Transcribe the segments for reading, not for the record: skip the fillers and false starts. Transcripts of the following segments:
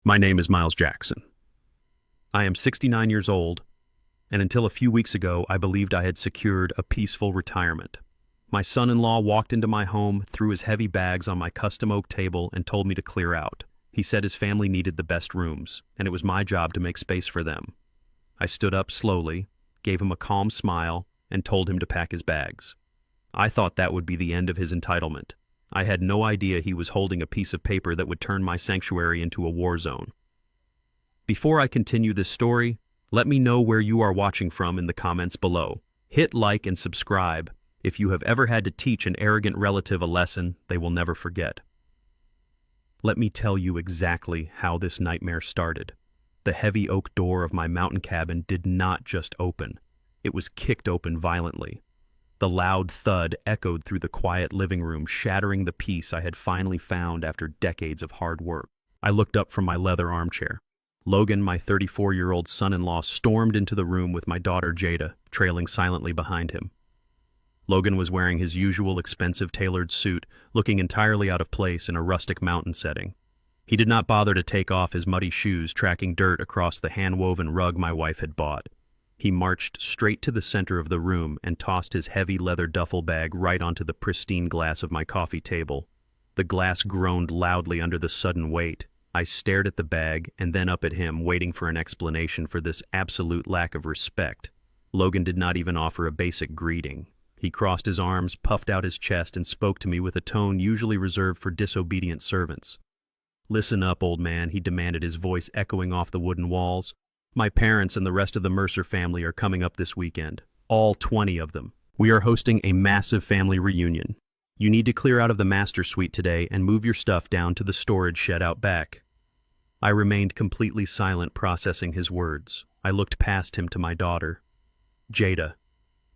My name is Miles Jackson. I am 69 years old, and until a few weeks ago, I believed I had secured a peaceful retirement. My son-in-law walked into my home, threw his heavy bags on my custom oak table, and told me to clear out. He said his family needed the best rooms, and it was my job to make space for them. I stood up slowly, gave him a calm smile, and told him to pack his bags. I thought that would be the end of his entitlement. I had no idea he was holding a piece of paper that would turn my sanctuary into a war zone. Before I continue this story, let me know where you are watching from in the comments below. Hit like and subscribe if you have ever had to teach an arrogant relative a lesson they will never forget. Let me tell you exactly how this nightmare started. The heavy oak door of my mountain cabin did not just open. It was kicked open violently. The loud thud echoed through the quiet living room, shattering the peace I had finally found after decades of hard work. I looked up from my leather armchair. Logan, my 34-year-old son-in-law, stormed into the room with my daughter Jada, trailing silently behind him. Logan was wearing his usual expensive tailored suit, looking entirely out of place in a rustic mountain setting. He did not bother to take off his muddy shoes, tracking dirt across the hand-woven rug my wife had bought. He marched straight to the center of the room and tossed his heavy leather duffel bag right onto the pristine glass of my coffee table. The glass groaned loudly under the sudden weight. I stared at the bag and then up at him, waiting for an explanation for this absolute lack of respect. Logan did not even offer a basic greeting. He crossed his arms, puffed out his chest, and spoke to me with a tone usually reserved for disobedient servants. "Listen up, old man," he demanded, his voice echoing off the wooden walls. "My parents and the rest of the Mercer family are coming up this weekend. All 20 of them. We are hosting a massive family reunion. You need to clear out of the master suite today and move your stuff down to the storage shed out back." I remained completely silent, processing his words. I looked past him to my daughter. Jada,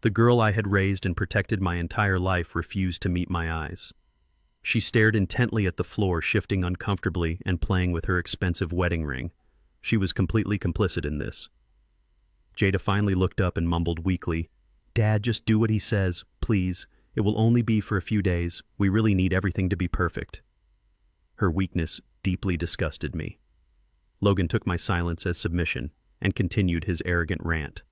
the girl I had raised and protected my entire life, refused to meet my eyes. She stared intently at the floor, shifting uncomfortably and playing with her expensive wedding ring. She was completely complicit in this. Jada finally looked up and mumbled weakly, "Dad, just do what he says, please. It will only be for a few days. We really need everything to be perfect." Her weakness deeply disgusted me. Logan took my silence as submission and continued his arrogant rant.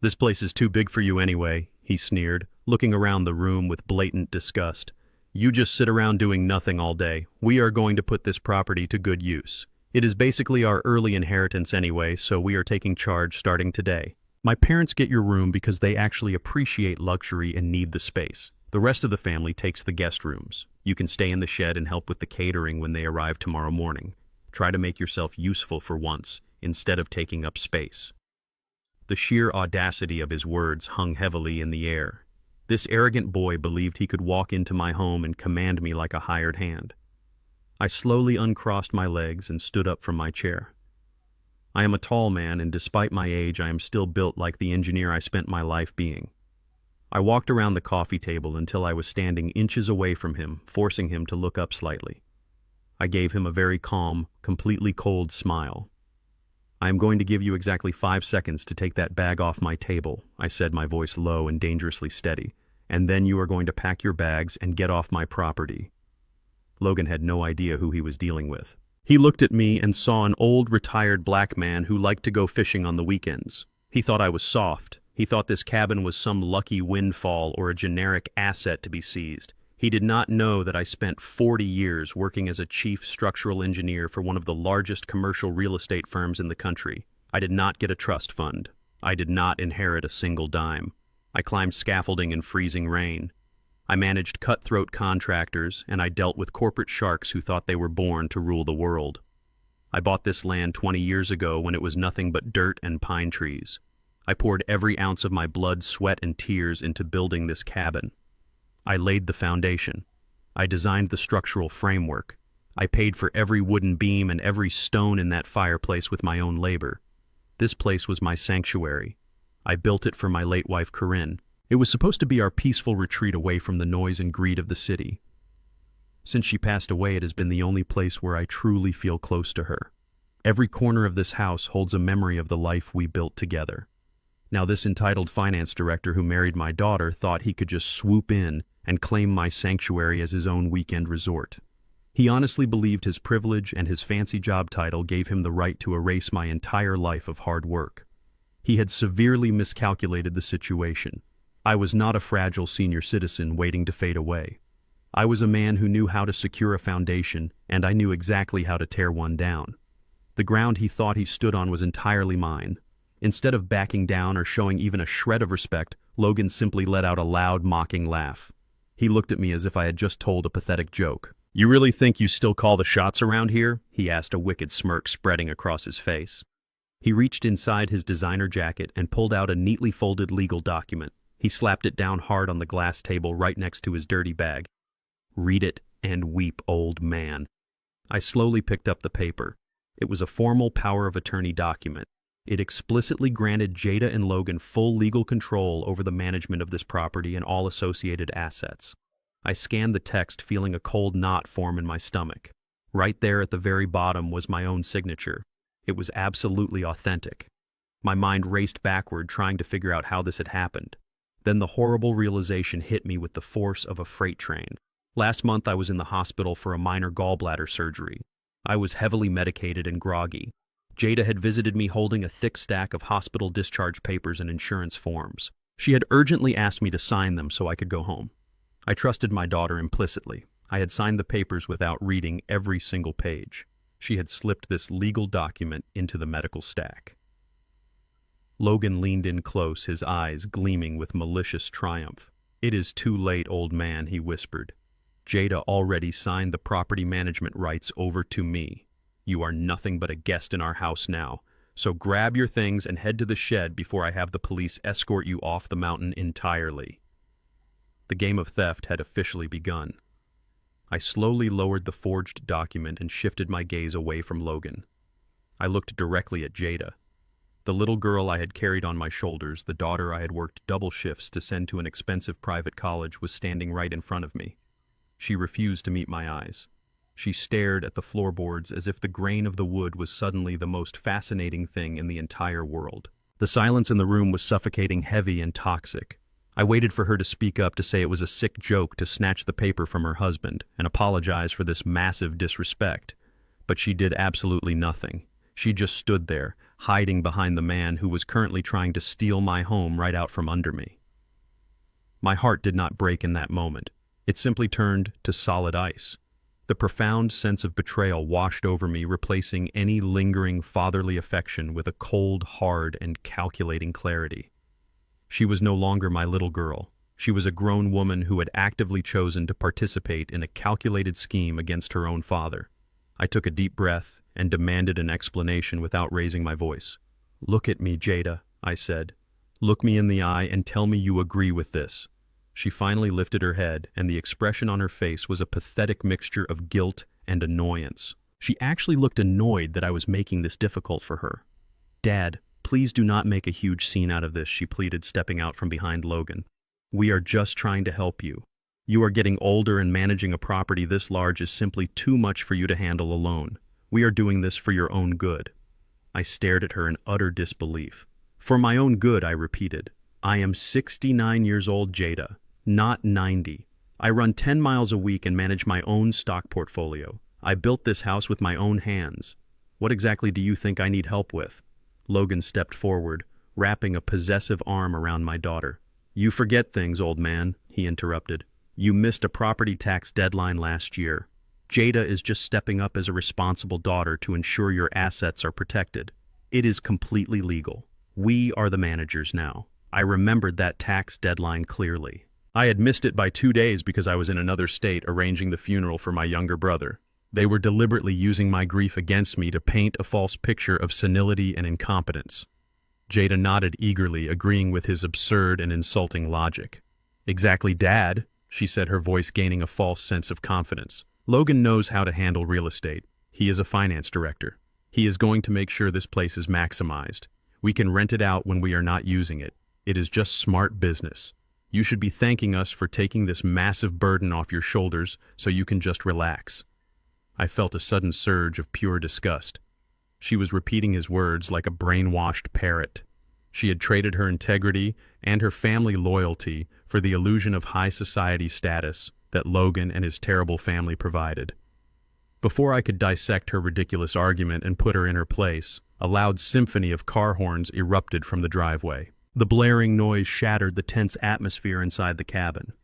"This place is too big for you anyway," he sneered, looking around the room with blatant disgust. "You just sit around doing nothing all day. We are going to put this property to good use. It is basically our early inheritance anyway, so we are taking charge starting today. My parents get your room because they actually appreciate luxury and need the space. The rest of the family takes the guest rooms. You can stay in the shed and help with the catering when they arrive tomorrow morning. Try to make yourself useful for once, instead of taking up space." The sheer audacity of his words hung heavily in the air. This arrogant boy believed he could walk into my home and command me like a hired hand. I slowly uncrossed my legs and stood up from my chair. I am a tall man, and despite my age, I am still built like the engineer I spent my life being. I walked around the coffee table until I was standing inches away from him, forcing him to look up slightly. I gave him a very calm, completely cold smile. "I am going to give you exactly 5 seconds to take that bag off my table," I said, my voice low and dangerously steady. "And then you are going to pack your bags and get off my property." Logan had no idea who he was dealing with. He looked at me and saw an old, retired black man who liked to go fishing on the weekends. He thought I was soft. He thought this cabin was some lucky windfall or a generic asset to be seized. He did not know that I spent 40 years working as a chief structural engineer for one of the largest commercial real estate firms in the country. I did not get a trust fund. I did not inherit a single dime. I climbed scaffolding in freezing rain. I managed cutthroat contractors, and I dealt with corporate sharks who thought they were born to rule the world. I bought this land 20 years ago when it was nothing but dirt and pine trees. I poured every ounce of my blood, sweat, and tears into building this cabin. I laid the foundation. I designed the structural framework. I paid for every wooden beam and every stone in that fireplace with my own labor. This place was my sanctuary. I built it for my late wife, Corinne. It was supposed to be our peaceful retreat away from the noise and greed of the city. Since she passed away, it has been the only place where I truly feel close to her. Every corner of this house holds a memory of the life we built together. Now, this entitled finance director who married my daughter thought he could just swoop in and claim my sanctuary as his own weekend resort. He honestly believed his privilege and his fancy job title gave him the right to erase my entire life of hard work. He had severely miscalculated the situation. I was not a fragile senior citizen waiting to fade away. I was a man who knew how to secure a foundation, and I knew exactly how to tear one down. The ground he thought he stood on was entirely mine. Instead of backing down or showing even a shred of respect, Logan simply let out a loud, mocking laugh. He looked at me as if I had just told a pathetic joke. "You really think you still call the shots around here?" he asked, a wicked smirk spreading across his face. He reached inside his designer jacket and pulled out a neatly folded legal document. He slapped it down hard on the glass table right next to his dirty bag. "Read it and weep, old man." I slowly picked up the paper. It was a formal power of attorney document. It explicitly granted Jada and Logan full legal control over the management of this property and all associated assets. I scanned the text, feeling a cold knot form in my stomach. Right there at the very bottom was my own signature. It was absolutely authentic. My mind raced backward, trying to figure out how this had happened. Then the horrible realization hit me with the force of a freight train. Last month I was in the hospital for a minor gallbladder surgery. I was heavily medicated and groggy. Jada had visited me holding a thick stack of hospital discharge papers and insurance forms. She had urgently asked me to sign them so I could go home. I trusted my daughter implicitly. I had signed the papers without reading every single page. She had slipped this legal document into the medical stack. Logan leaned in close, his eyes gleaming with malicious triumph. "It is too late, old man," he whispered. "Jada already signed the property management rights over to me. You are nothing but a guest in our house now, so grab your things and head to the shed before I have the police escort you off the mountain entirely." The game of theft had officially begun. I slowly lowered the forged document and shifted my gaze away from Logan. I looked directly at Jada. The little girl I had carried on my shoulders, the daughter I had worked double shifts to send to an expensive private college, was standing right in front of me. She refused to meet my eyes. She stared at the floorboards as if the grain of the wood was suddenly the most fascinating thing in the entire world. The silence in the room was suffocating, heavy, and toxic. I waited for her to speak up, to say it was a sick joke to snatch the paper from her husband and apologize for this massive disrespect. But she did absolutely nothing. She just stood there, hiding behind the man who was currently trying to steal my home right out from under me. My heart did not break in that moment. It simply turned to solid ice. The profound sense of betrayal washed over me, replacing any lingering fatherly affection with a cold, hard, and calculating clarity. She was no longer my little girl. She was a grown woman who had actively chosen to participate in a calculated scheme against her own father. I took a deep breath and demanded an explanation without raising my voice. "Look at me, Jada," I said. "Look me in the eye and tell me you agree with this." She finally lifted her head, and the expression on her face was a pathetic mixture of guilt and annoyance. She actually looked annoyed that I was making this difficult for her. "Dad, please do not make a huge scene out of this," she pleaded, stepping out from behind Logan. "We are just trying to help you. You are getting older, and managing a property this large is simply too much for you to handle alone. We are doing this for your own good." I stared at her in utter disbelief. "For my own good," I repeated. "I am 69 years old, Jada. Not 90. I run 10 miles a week and manage my own stock portfolio. I built this house with my own hands. What exactly do you think I need help with?" Logan stepped forward, wrapping a possessive arm around my daughter. "You forget things, old man," he interrupted. "You missed a property tax deadline last year. Jada is just stepping up as a responsible daughter to ensure your assets are protected. It is completely legal. We are the managers now." I remembered that tax deadline clearly. I had missed it by 2 days because I was in another state arranging the funeral for my younger brother. They were deliberately using my grief against me to paint a false picture of senility and incompetence. Jada nodded eagerly, agreeing with his absurd and insulting logic. "Exactly, Dad," she said, her voice gaining a false sense of confidence. "Logan knows how to handle real estate. He is a finance director. He is going to make sure this place is maximized. We can rent it out when we are not using it. It is just smart business. You should be thanking us for taking this massive burden off your shoulders so you can just relax." I felt a sudden surge of pure disgust. She was repeating his words like a brainwashed parrot. She had traded her integrity and her family loyalty for the illusion of high society status that Logan and his terrible family provided. Before I could dissect her ridiculous argument and put her in her place, a loud symphony of car horns erupted from the driveway. The blaring noise shattered the tense atmosphere inside the cabin.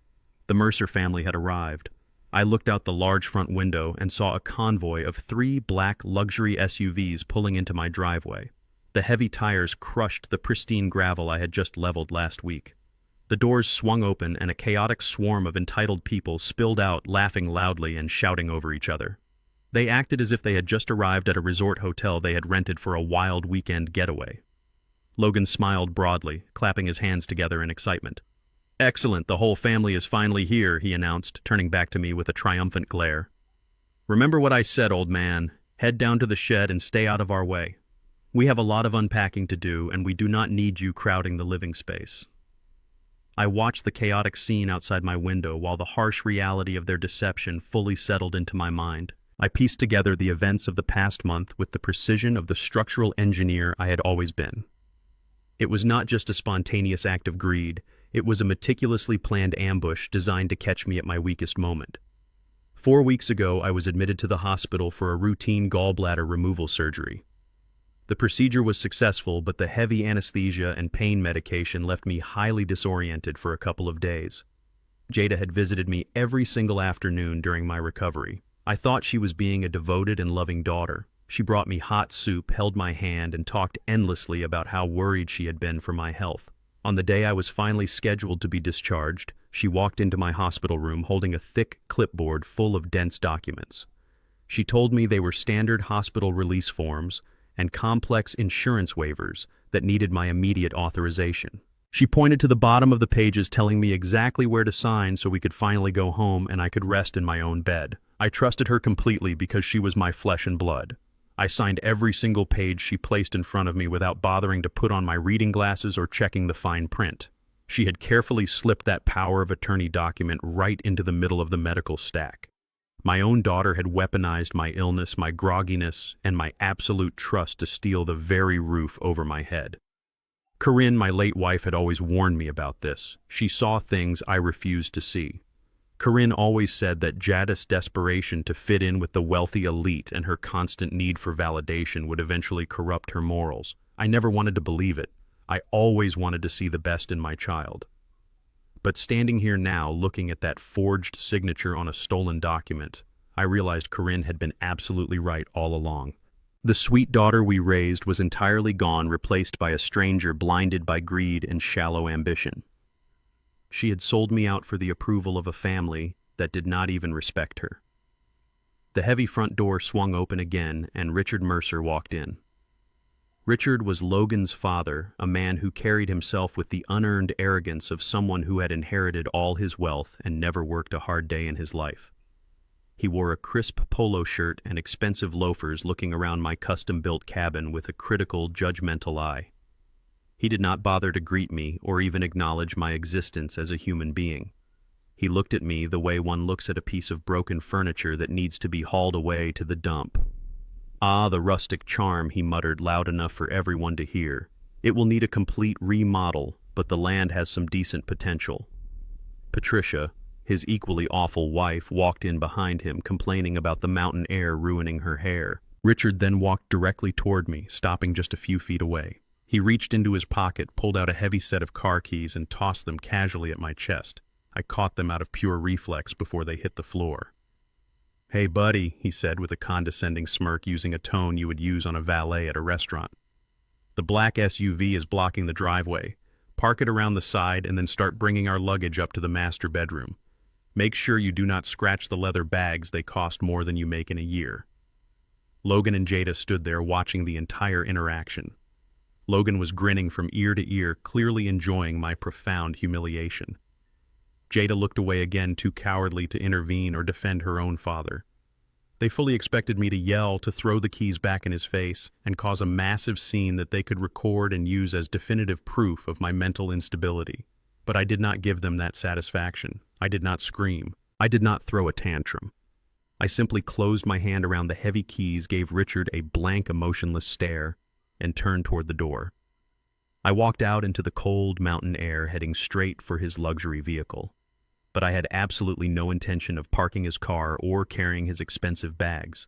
The Mercer family had arrived. I looked out the large front window and saw a convoy of 3 black luxury SUVs pulling into my driveway. The heavy tires crushed the pristine gravel I had just leveled last week. The doors swung open and a chaotic swarm of entitled people spilled out, laughing loudly and shouting over each other. They acted as if they had just arrived at a resort hotel they had rented for a wild weekend getaway. Logan smiled broadly, clapping his hands together in excitement. "Excellent, the whole family is finally here," he announced, turning back to me with a triumphant glare. "Remember what I said, old man. Head down to the shed and stay out of our way. We have a lot of unpacking to do, and we do not need you crowding the living space." I watched the chaotic scene outside my window while the harsh reality of their deception fully settled into my mind. I pieced together the events of the past month with the precision of the structural engineer I had always been. It was not just a spontaneous act of greed, it was a meticulously planned ambush designed to catch me at my weakest moment. 4 weeks ago, I was admitted to the hospital for a routine gallbladder removal surgery. The procedure was successful, but the heavy anesthesia and pain medication left me highly disoriented for a couple of days. Jada had visited me every single afternoon during my recovery. I thought she was being a devoted and loving daughter. She brought me hot soup, held my hand, and talked endlessly about how worried she had been for my health. On the day I was finally scheduled to be discharged, she walked into my hospital room holding a thick clipboard full of dense documents. She told me they were standard hospital release forms and complex insurance waivers that needed my immediate authorization. She pointed to the bottom of the pages telling me exactly where to sign so we could finally go home and I could rest in my own bed. I trusted her completely because she was my flesh and blood. I signed every single page she placed in front of me without bothering to put on my reading glasses or checking the fine print. She had carefully slipped that power of attorney document right into the middle of the medical stack. My own daughter had weaponized my illness, my grogginess, and my absolute trust to steal the very roof over my head. Corinne, my late wife, had always warned me about this. She saw things I refused to see. Corinne always said that Jada's desperation to fit in with the wealthy elite and her constant need for validation would eventually corrupt her morals. I never wanted to believe it. I always wanted to see the best in my child. But standing here now, looking at that forged signature on a stolen document, I realized Corinne had been absolutely right all along. The sweet daughter we raised was entirely gone, replaced by a stranger blinded by greed and shallow ambition. She had sold me out for the approval of a family that did not even respect her. The heavy front door swung open again, and Richard Mercer walked in. Richard was Logan's father, a man who carried himself with the unearned arrogance of someone who had inherited all his wealth and never worked a hard day in his life. He wore a crisp polo shirt and expensive loafers, looking around my custom-built cabin with a critical, judgmental eye. He did not bother to greet me or even acknowledge my existence as a human being. He looked at me the way one looks at a piece of broken furniture that needs to be hauled away to the dump. "Ah, the rustic charm," he muttered loud enough for everyone to hear. "It will need a complete remodel, but the land has some decent potential." Patricia, his equally awful wife, walked in behind him, complaining about the mountain air ruining her hair. Richard then walked directly toward me, stopping just a few feet away. He reached into his pocket, pulled out a heavy set of car keys, and tossed them casually at my chest. I caught them out of pure reflex before they hit the floor. "Hey, buddy," he said with a condescending smirk, using a tone you would use on a valet at a restaurant. "The black SUV is blocking the driveway. Park it around the side and then start bringing our luggage up to the master bedroom. Make sure you do not scratch the leather bags, they cost more than you make in a year." Logan and Jada stood there watching the entire interaction. Logan was grinning from ear to ear, clearly enjoying my profound humiliation. Jada looked away again, too cowardly to intervene or defend her own father. They fully expected me to yell, to throw the keys back in his face, and cause a massive scene that they could record and use as definitive proof of my mental instability. But I did not give them that satisfaction. I did not scream. I did not throw a tantrum. I simply closed my hand around the heavy keys, gave Richard a blank, emotionless stare, and turned toward the door. I walked out into the cold mountain air, heading straight for his luxury vehicle. but I had absolutely no intention of parking his car or carrying his expensive bags.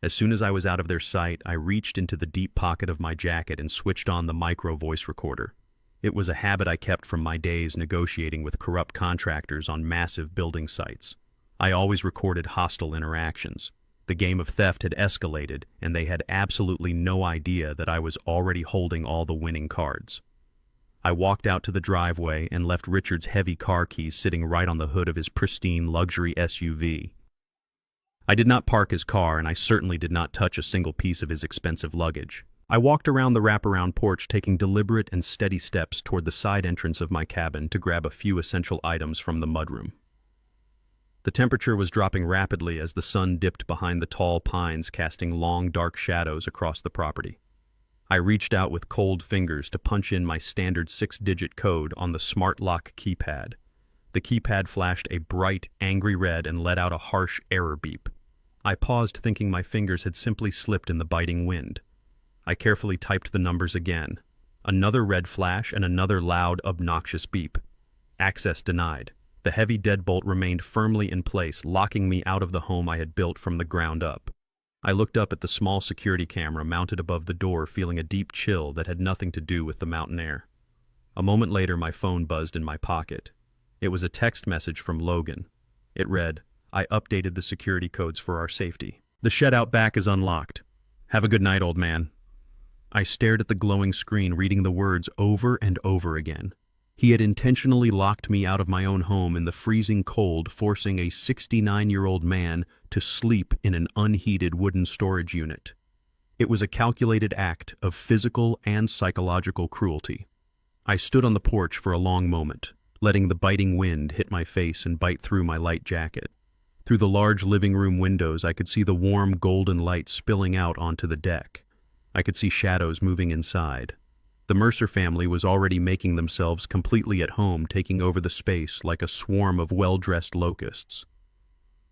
As soon as I was out of their sight, I reached into the deep pocket of my jacket and switched on the micro voice recorder. It was a habit I kept from my days negotiating with corrupt contractors on massive building sites. I always recorded hostile interactions. The game of theft had escalated, and they had absolutely no idea that I was already holding all the winning cards. I walked out to the driveway and left Richard's heavy car keys sitting right on the hood of his pristine luxury SUV. I did not park his car, and I certainly did not touch a single piece of his expensive luggage. I walked around the wraparound porch, taking deliberate and steady steps toward the side entrance of my cabin to grab a few essential items from the mudroom. The temperature was dropping rapidly as the sun dipped behind the tall pines, casting long, dark shadows across the property. I reached out with cold fingers to punch in my standard 6-digit code on the smart lock keypad. The keypad flashed a bright, angry red and let out a harsh error beep. I paused, thinking my fingers had simply slipped in the biting wind. I carefully typed the numbers again. Another red flash and another loud, obnoxious beep. Access denied. The heavy deadbolt remained firmly in place, locking me out of the home I had built from the ground up. I looked up at the small security camera mounted above the door, feeling a deep chill that had nothing to do with the mountain air. A moment later, my phone buzzed in my pocket. It was a text message from Logan. It read, "I updated the security codes for our safety. The shed out back is unlocked. Have a good night, old man." I stared at the glowing screen, reading the words over and over again. He had intentionally locked me out of my own home in the freezing cold, forcing a 69-year-old man to sleep in an unheated wooden storage unit. It was a calculated act of physical and psychological cruelty. I stood on the porch for a long moment, letting the biting wind hit my face and bite through my light jacket. Through the large living room windows, I could see the warm golden light spilling out onto the deck. I could see shadows moving inside. The Mercer family was already making themselves completely at home, taking over the space like a swarm of well-dressed locusts.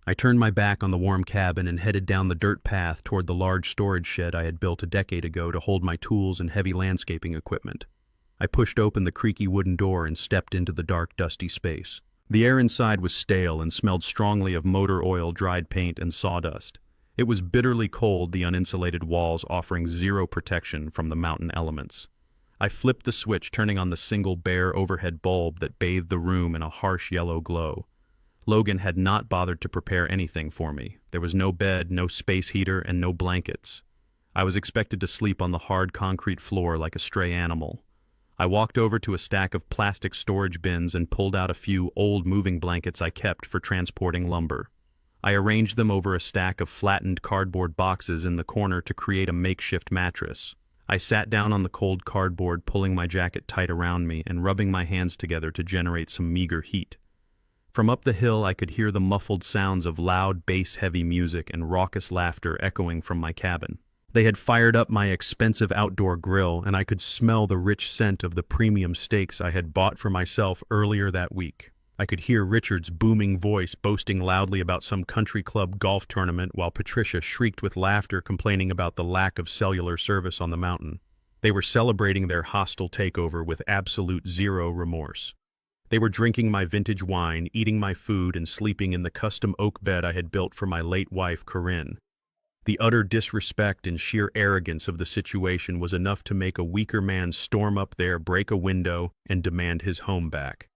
I turned my back on the warm cabin and headed down the dirt path toward the large storage shed I had built a decade ago to hold my tools and heavy landscaping equipment. I pushed open the creaky wooden door and stepped into the dark, dusty space. The air inside was stale and smelled strongly of motor oil, dried paint, and sawdust. It was bitterly cold, the uninsulated walls offering zero protection from the mountain elements. I flipped the switch, turning on the single bare overhead bulb that bathed the room in a harsh yellow glow. Logan had not bothered to prepare anything for me. There was no bed, no space heater, and no blankets. I was expected to sleep on the hard concrete floor like a stray animal. I walked over to a stack of plastic storage bins and pulled out a few old moving blankets I kept for transporting lumber. I arranged them over a stack of flattened cardboard boxes in the corner to create a makeshift mattress. I sat down on the cold cardboard, pulling my jacket tight around me and rubbing my hands together to generate some meager heat. From up the hill, I could hear the muffled sounds of loud, bass-heavy music and raucous laughter echoing from my cabin. They had fired up my expensive outdoor grill, and I could smell the rich scent of the premium steaks I had bought for myself earlier that week. I could hear Richard's booming voice boasting loudly about some country club golf tournament, while Patricia shrieked with laughter, complaining about the lack of cellular service on the mountain. They were celebrating their hostile takeover with absolute zero remorse. They were drinking my vintage wine, eating my food, and sleeping in the custom oak bed I had built for my late wife, Corinne. The utter disrespect and sheer arrogance of the situation was enough to make a weaker man storm up there, break a window, and demand his home back.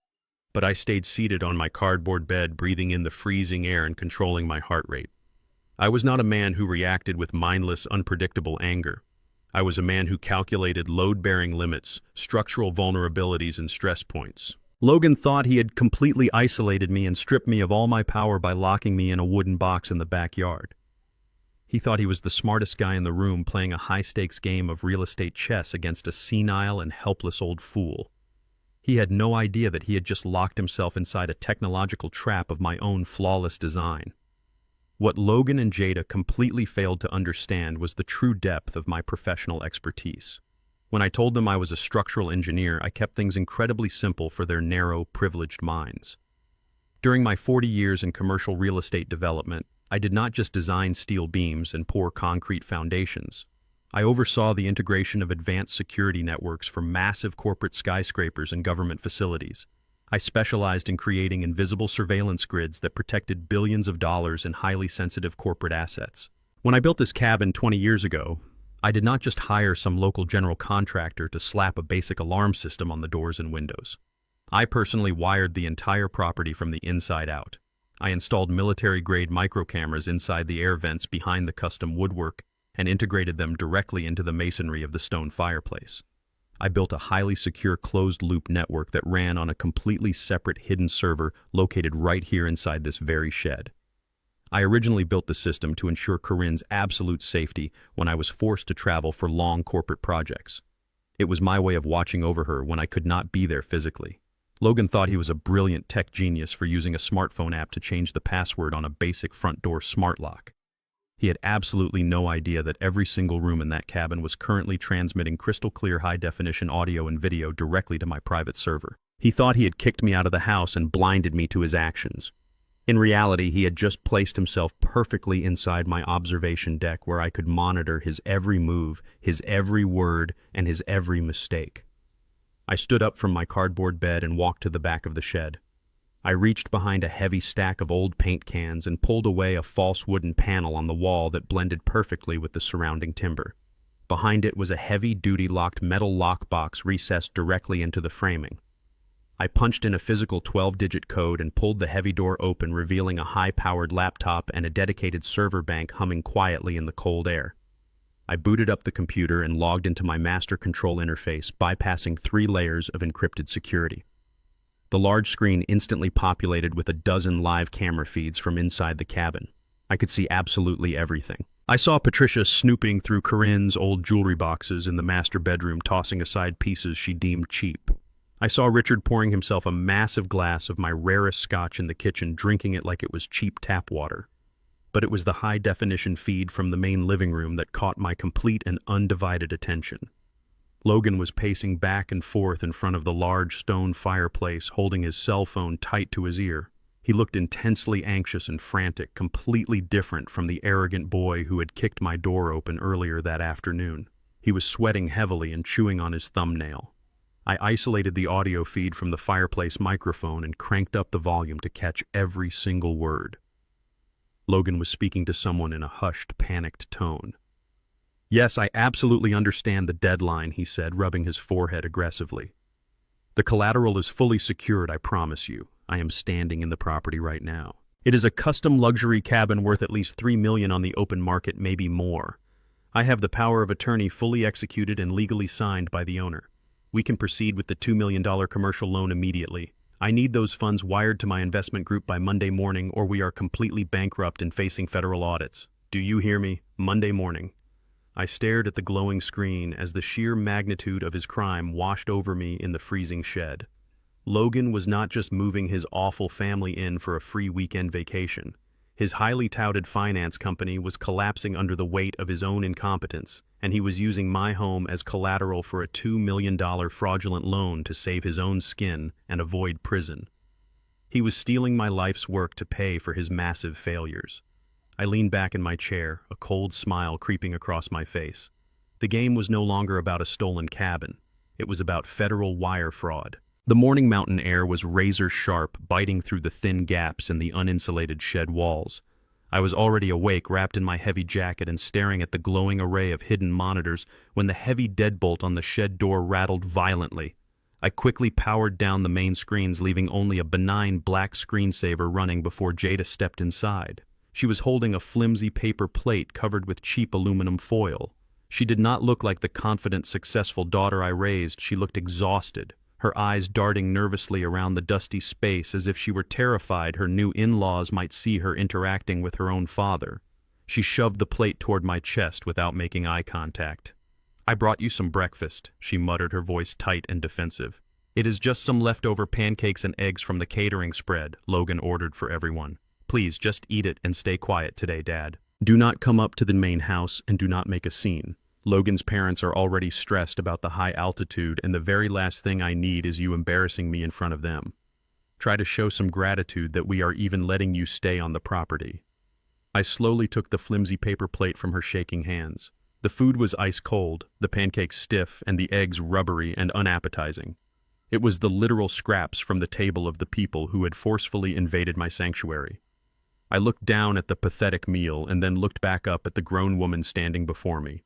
But I stayed seated on my cardboard bed, breathing in the freezing air and controlling my heart rate. I was not a man who reacted with mindless, unpredictable anger. I was a man who calculated load-bearing limits, structural vulnerabilities, and stress points. Logan thought he had completely isolated me and stripped me of all my power by locking me in a wooden box in the backyard. He thought he was the smartest guy in the room, playing a high-stakes game of real estate chess against a senile and helpless old fool. He had no idea that he had just locked himself inside a technological trap of my own flawless design. What Logan and Jada completely failed to understand was the true depth of my professional expertise. When I told them I was a structural engineer, I kept things incredibly simple for their narrow, privileged minds. During my 40 years in commercial real estate development, I did not just design steel beams and pour concrete foundations. I oversaw the integration of advanced security networks for massive corporate skyscrapers and government facilities. I specialized in creating invisible surveillance grids that protected billions of dollars in highly sensitive corporate assets. When I built this cabin 20 years ago, I did not just hire some local general contractor to slap a basic alarm system on the doors and windows. I personally wired the entire property from the inside out. I installed military-grade microcameras inside the air vents behind the custom woodwork and integrated them directly into the masonry of the stone fireplace. I built a highly secure closed-loop network that ran on a completely separate hidden server located right here inside this very shed. I originally built the system to ensure Corinne's absolute safety when I was forced to travel for long corporate projects. It was my way of watching over her when I could not be there physically. Logan thought he was a brilliant tech genius for using a smartphone app to change the password on a basic front door smart lock. He had absolutely no idea that every single room in that cabin was currently transmitting crystal clear high-definition audio and video directly to my private server. He thought he had kicked me out of the house and blinded me to his actions. In reality, he had just placed himself perfectly inside my observation deck where I could monitor his every move, his every word, and his every mistake. I stood up from my cardboard bed and walked to the back of the shed. I reached behind a heavy stack of old paint cans and pulled away a false wooden panel on the wall that blended perfectly with the surrounding timber. Behind it was a heavy-duty locked metal lockbox recessed directly into the framing. I punched in a physical 12-digit code and pulled the heavy door open, revealing a high-powered laptop and a dedicated server bank humming quietly in the cold air. I booted up the computer and logged into my master control interface, bypassing 3 layers of encrypted security. The large screen instantly populated with a dozen live camera feeds from inside the cabin. I could see absolutely everything. I saw Patricia snooping through Corinne's old jewelry boxes in the master bedroom, tossing aside pieces she deemed cheap. I saw Richard pouring himself a massive glass of my rarest scotch in the kitchen, drinking it like it was cheap tap water. But it was the high-definition feed from the main living room that caught my complete and undivided attention. Logan was pacing back and forth in front of the large stone fireplace, holding his cell phone tight to his ear. He looked intensely anxious and frantic, completely different from the arrogant boy who had kicked my door open earlier that afternoon. He was sweating heavily and chewing on his thumbnail. I isolated the audio feed from the fireplace microphone and cranked up the volume to catch every single word. Logan was speaking to someone in a hushed, panicked tone. "Yes, I absolutely understand the deadline," he said, rubbing his forehead aggressively. "The collateral is fully secured, I promise you. I am standing in the property right now. It is a custom luxury cabin worth at least $3 million on the open market, maybe more. I have the power of attorney fully executed and legally signed by the owner. We can proceed with the $2 million commercial loan immediately. I need those funds wired to my investment group by Monday morning, or we are completely bankrupt and facing federal audits. Do you hear me? Monday morning." I stared at the glowing screen as the sheer magnitude of his crime washed over me in the freezing shed. Logan was not just moving his awful family in for a free weekend vacation. His highly touted finance company was collapsing under the weight of his own incompetence, and he was using my home as collateral for a $2 million fraudulent loan to save his own skin and avoid prison. He was stealing my life's work to pay for his massive failures. I leaned back in my chair, a cold smile creeping across my face. The game was no longer about a stolen cabin. It was about federal wire fraud. The morning mountain air was razor-sharp, biting through the thin gaps in the uninsulated shed walls. I was already awake, wrapped in my heavy jacket and staring at the glowing array of hidden monitors when the heavy deadbolt on the shed door rattled violently. I quickly powered down the main screens, leaving only a benign black screensaver running before Jada stepped inside. She was holding a flimsy paper plate covered with cheap aluminum foil. She did not look like the confident, successful daughter I raised. She looked exhausted, her eyes darting nervously around the dusty space as if she were terrified her new in-laws might see her interacting with her own father. She shoved the plate toward my chest without making eye contact. "I brought you some breakfast," she muttered, her voice tight and defensive. "It is just some leftover pancakes and eggs from the catering spread," Logan ordered for everyone. "Please just eat it and stay quiet today, Dad. Do not come up to the main house and do not make a scene. Logan's parents are already stressed about the high altitude, and the very last thing I need is you embarrassing me in front of them. Try to show some gratitude that we are even letting you stay on the property." I slowly took the flimsy paper plate from her shaking hands. The food was ice cold, the pancakes stiff, and the eggs rubbery and unappetizing. It was the literal scraps from the table of the people who had forcefully invaded my sanctuary. I looked down at the pathetic meal and then looked back up at the grown woman standing before me.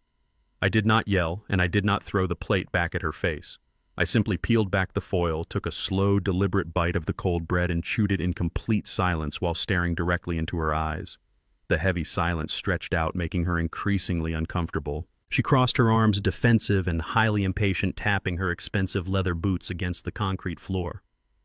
I did not yell, and I did not throw the plate back at her face. I simply peeled back the foil, took a slow, deliberate bite of the cold bread and chewed it in complete silence while staring directly into her eyes. The heavy silence stretched out, making her increasingly uncomfortable. She crossed her arms, defensive and highly impatient, tapping her expensive leather boots against the concrete floor.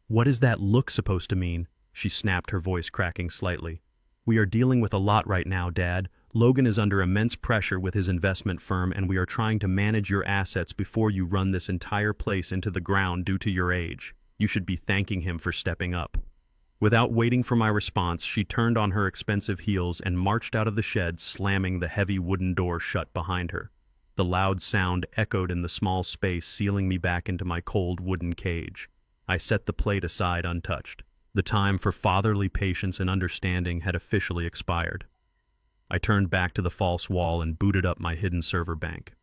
"What is that look supposed to mean?" she snapped, her voice cracking slightly. "We are dealing with a lot right now, Dad. Logan is under immense pressure with his investment firm, and we are trying to manage your assets before you run this entire place into the ground due to your age. You should be thanking him for stepping up." Without waiting for my response, she turned on her expensive heels and marched out of the shed, slamming the heavy wooden door shut behind her. The loud sound echoed in the small space, sealing me back into my cold wooden cage. I set the plate aside untouched. The time for fatherly patience and understanding had officially expired. I turned back to the false wall and booted up my hidden server bank.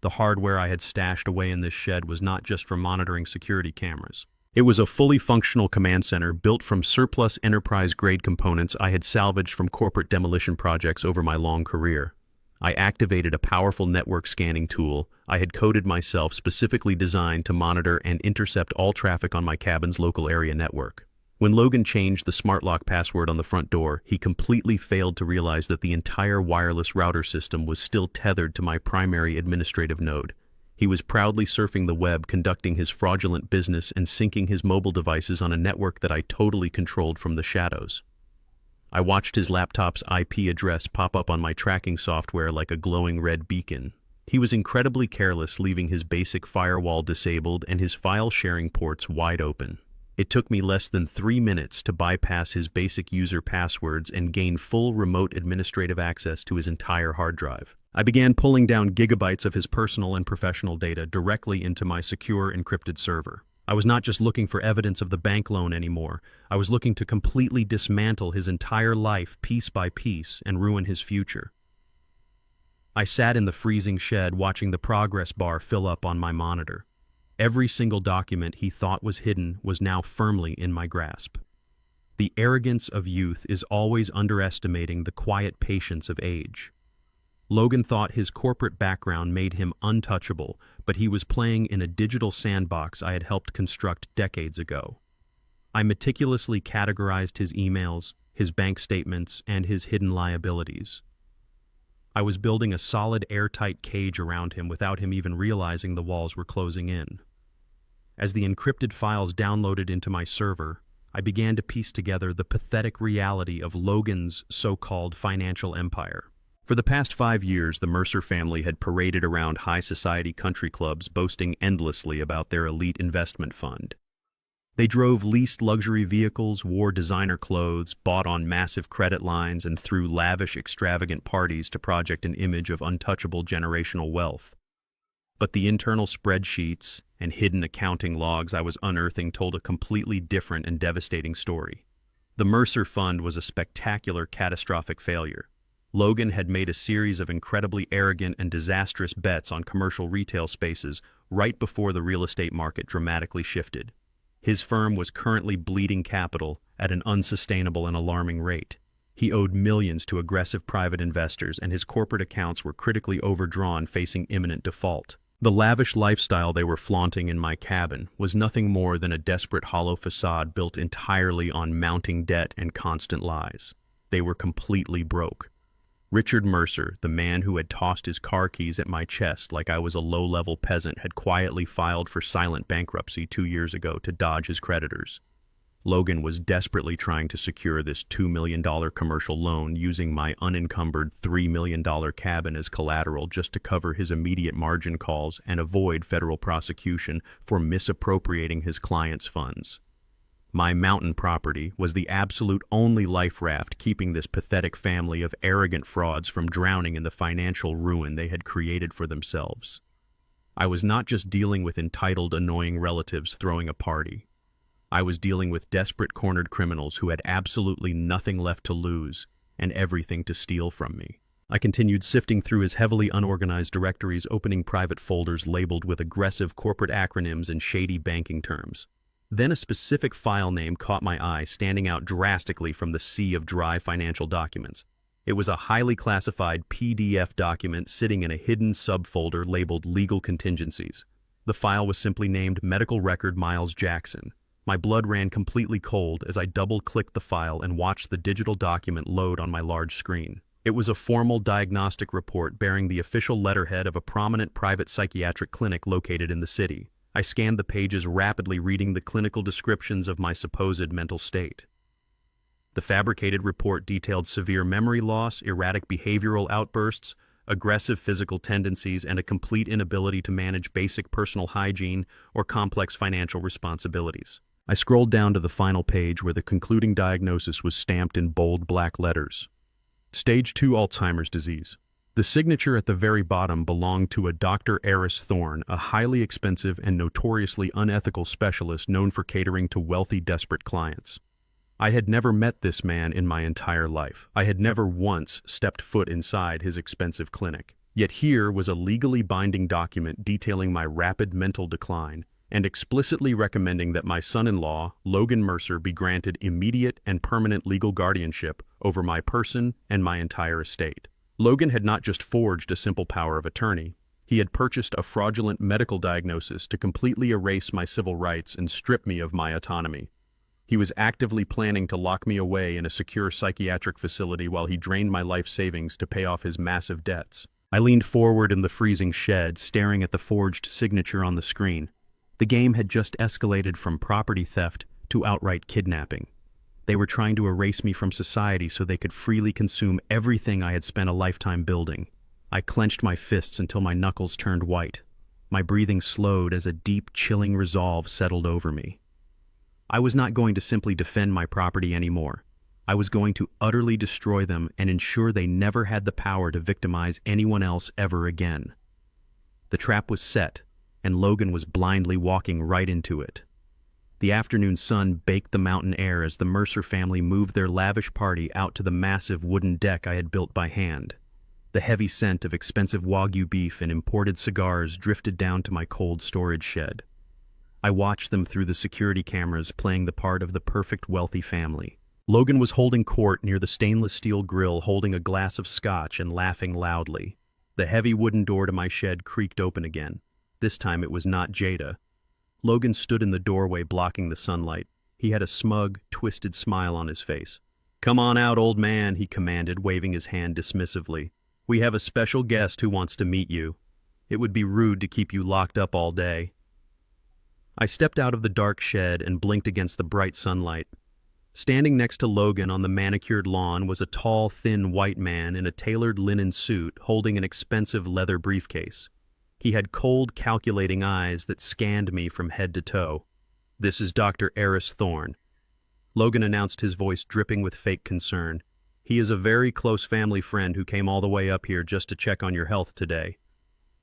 The hardware I had stashed away in this shed was not just for monitoring security cameras. It was a fully functional command center built from surplus enterprise-grade components I had salvaged from corporate demolition projects over my long career. I activated a powerful network scanning tool I had coded myself, specifically designed to monitor and intercept all traffic on my cabin's local area network. When Logan changed the smart lock password on the front door, he completely failed to realize that the entire wireless router system was still tethered to my primary administrative node. He was proudly surfing the web, conducting his fraudulent business and syncing his mobile devices on a network that I totally controlled from the shadows. I watched his laptop's IP address pop up on my tracking software like a glowing red beacon. He was incredibly careless, leaving his basic firewall disabled and his file-sharing ports wide open. It took me less than 3 minutes to bypass his basic user passwords and gain full remote administrative access to his entire hard drive. I began pulling down gigabytes of his personal and professional data directly into my secure encrypted server. I was not just looking for evidence of the bank loan anymore. I was looking to completely dismantle his entire life piece by piece and ruin his future. I sat in the freezing shed watching the progress bar fill up on my monitor. Every single document he thought was hidden was now firmly in my grasp. The arrogance of youth is always underestimating the quiet patience of age. Logan thought his corporate background made him untouchable, but he was playing in a digital sandbox I had helped construct decades ago. I meticulously categorized his emails, his bank statements, and his hidden liabilities. I was building a solid, airtight cage around him without him even realizing the walls were closing in. As the encrypted files downloaded into my server, I began to piece together the pathetic reality of Logan's so-called financial empire. For the past 5 years, the Mercer family had paraded around high society country clubs, boasting endlessly about their elite investment fund. They drove leased luxury vehicles, wore designer clothes, bought on massive credit lines, and threw lavish, extravagant parties to project an image of untouchable generational wealth. But the internal spreadsheets and hidden accounting logs I was unearthing told a completely different and devastating story. The Mercer Fund was a spectacular, catastrophic failure. Logan had made a series of incredibly arrogant and disastrous bets on commercial retail spaces right before the real estate market dramatically shifted. His firm was currently bleeding capital at an unsustainable and alarming rate. He owed millions to aggressive private investors, and his corporate accounts were critically overdrawn, facing imminent default. The lavish lifestyle they were flaunting in my cabin was nothing more than a desperate hollow facade built entirely on mounting debt and constant lies. They were completely broke. Richard Mercer, the man who had tossed his car keys at my chest like I was a low-level peasant, had quietly filed for silent bankruptcy 2 years ago to dodge his creditors. Logan was desperately trying to secure this $2 million commercial loan, using my unencumbered $3 million cabin as collateral just to cover his immediate margin calls and avoid federal prosecution for misappropriating his clients' funds. My mountain property was the absolute only life raft keeping this pathetic family of arrogant frauds from drowning in the financial ruin they had created for themselves. I was not just dealing with entitled, annoying relatives throwing a party. I was dealing with desperate, cornered criminals who had absolutely nothing left to lose and everything to steal from me. I continued sifting through his heavily unorganized directories, opening private folders labeled with aggressive corporate acronyms and shady banking terms. Then a specific file name caught my eye, standing out drastically from the sea of dry financial documents. It was a highly classified PDF document sitting in a hidden subfolder labeled Legal Contingencies. The file was simply named Medical Record Miles Jackson. My blood ran completely cold as I double-clicked the file and watched the digital document load on my large screen. It was a formal diagnostic report bearing the official letterhead of a prominent private psychiatric clinic located in the city. I scanned the pages rapidly, reading the clinical descriptions of my supposed mental state. The fabricated report detailed severe memory loss, erratic behavioral outbursts, aggressive physical tendencies, and a complete inability to manage basic personal hygiene or complex financial responsibilities. I scrolled down to the final page where the concluding diagnosis was stamped in bold black letters. Stage 2 Alzheimer's disease. The signature at the very bottom belonged to a Dr. Eris Thorne, a highly expensive and notoriously unethical specialist known for catering to wealthy, desperate clients. I had never met this man in my entire life. I had never once stepped foot inside his expensive clinic. Yet here was a legally binding document detailing my rapid mental decline and explicitly recommending that my son-in-law, Logan Mercer, be granted immediate and permanent legal guardianship over my person and my entire estate. Logan had not just forged a simple power of attorney. He had purchased a fraudulent medical diagnosis to completely erase my civil rights and strip me of my autonomy. He was actively planning to lock me away in a secure psychiatric facility while he drained my life savings to pay off his massive debts. I leaned forward in the freezing shed, staring at the forged signature on the screen. The game had just escalated from property theft to outright kidnapping. They were trying to erase me from society so they could freely consume everything I had spent a lifetime building. I clenched my fists until my knuckles turned white. My breathing slowed as a deep, chilling resolve settled over me. I was not going to simply defend my property anymore. I was going to utterly destroy them and ensure they never had the power to victimize anyone else ever again. The trap was set, and Logan was blindly walking right into it. The afternoon sun baked the mountain air as the Mercer family moved their lavish party out to the massive wooden deck I had built by hand. The heavy scent of expensive Wagyu beef and imported cigars drifted down to my cold storage shed. I watched them through the security cameras, playing the part of the perfect wealthy family. Logan was holding court near the stainless steel grill, holding a glass of scotch and laughing loudly. The heavy wooden door to my shed creaked open again. This time it was not Jada. Logan stood in the doorway, blocking the sunlight. He had a smug, twisted smile on his face. "Come on out, old man," he commanded, waving his hand dismissively. "We have a special guest who wants to meet you. It would be rude to keep you locked up all day." I stepped out of the dark shed and blinked against the bright sunlight. Standing next to Logan on the manicured lawn was a tall, thin white man in a tailored linen suit holding an expensive leather briefcase. He had cold, calculating eyes that scanned me from head to toe. "This is Dr. Eris Thorne." Logan announced, his voice dripping with fake concern. "He is a very close family friend who came all the way up here just to check on your health today."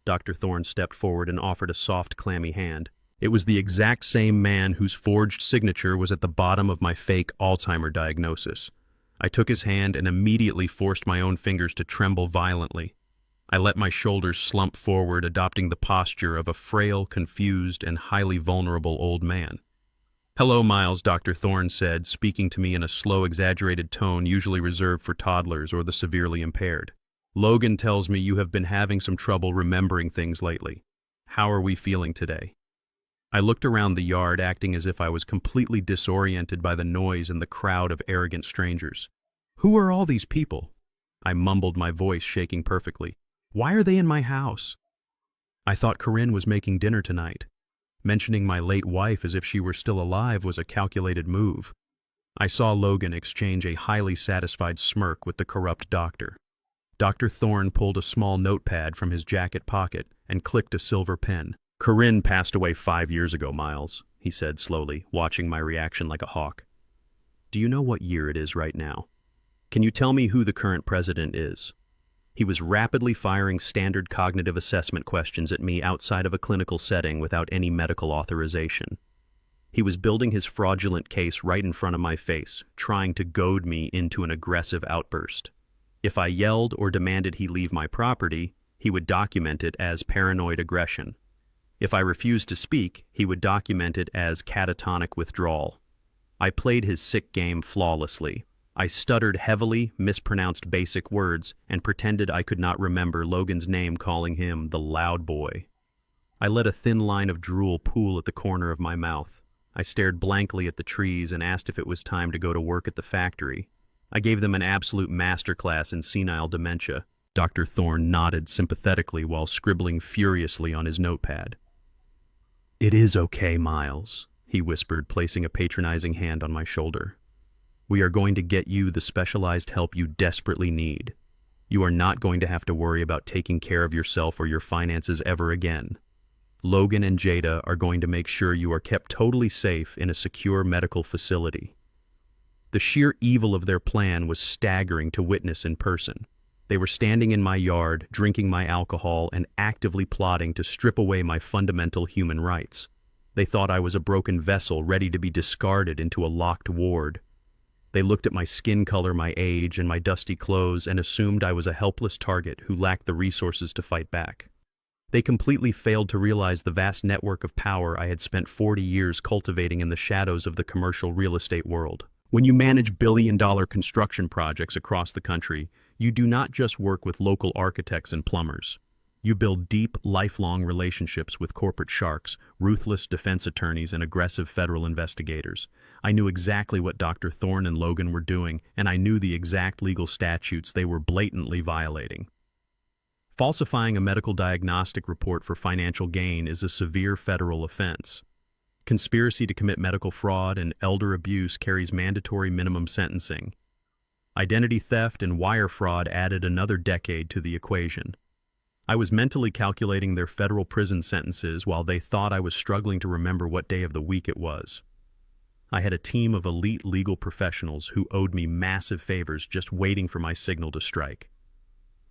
Dr. Thorne stepped forward and offered a soft, clammy hand. It was the exact same man whose forged signature was at the bottom of my fake Alzheimer diagnosis. I took his hand and immediately forced my own fingers to tremble violently. I let my shoulders slump forward, adopting the posture of a frail, confused, and highly vulnerable old man. "Hello, Miles," Dr. Thorne said, speaking to me in a slow, exaggerated tone usually reserved for toddlers or the severely impaired. "Logan tells me you have been having some trouble remembering things lately. How are we feeling today?" I looked around the yard, acting as if I was completely disoriented by the noise and the crowd of arrogant strangers. "Who are all these people?" I mumbled, my voice shaking perfectly. "Why are they in my house?" I thought Corinne was making dinner tonight. Mentioning my late wife as if she were still alive was a calculated move. I saw Logan exchange a highly satisfied smirk with the corrupt doctor. Dr. Thorne pulled a small notepad from his jacket pocket and clicked a silver pen. "Corinne passed away 5 years ago, Miles," he said slowly, watching my reaction like a hawk. "Do you know what year it is right now? Can you tell me who the current president is?" He was rapidly firing standard cognitive assessment questions at me outside of a clinical setting without any medical authorization. He was building his fraudulent case right in front of my face, trying to goad me into an aggressive outburst. If I yelled or demanded he leave my property, he would document it as paranoid aggression. If I refused to speak, he would document it as catatonic withdrawal. I played his sick game flawlessly. I stuttered heavily, mispronounced basic words, and pretended I could not remember Logan's name, calling him the loud boy. I let a thin line of drool pool at the corner of my mouth. I stared blankly at the trees and asked if it was time to go to work at the factory. I gave them an absolute masterclass in senile dementia. Dr. Thorne nodded sympathetically while scribbling furiously on his notepad. "It is okay, Miles," he whispered, placing a patronizing hand on my shoulder. "We are going to get you the specialized help you desperately need. You are not going to have to worry about taking care of yourself or your finances ever again. Logan and Jada are going to make sure you are kept totally safe in a secure medical facility." The sheer evil of their plan was staggering to witness in person. They were standing in my yard, drinking my alcohol, and actively plotting to strip away my fundamental human rights. They thought I was a broken vessel ready to be discarded into a locked ward. They looked at my skin color, my age, and my dusty clothes and assumed I was a helpless target who lacked the resources to fight back. They completely failed to realize the vast network of power I had spent 40 years cultivating in the shadows of the commercial real estate world. When you manage billion-dollar construction projects across the country, you do not just work with local architects and plumbers. You build deep, lifelong relationships with corporate sharks, ruthless defense attorneys, and aggressive federal investigators. I knew exactly what Dr. Thorne and Logan were doing, and I knew the exact legal statutes they were blatantly violating. Falsifying a medical diagnostic report for financial gain is a severe federal offense. Conspiracy to commit medical fraud and elder abuse carries mandatory minimum sentencing. Identity theft and wire fraud added another decade to the equation. I was mentally calculating their federal prison sentences while they thought I was struggling to remember what day of the week it was. I had a team of elite legal professionals who owed me massive favors just waiting for my signal to strike.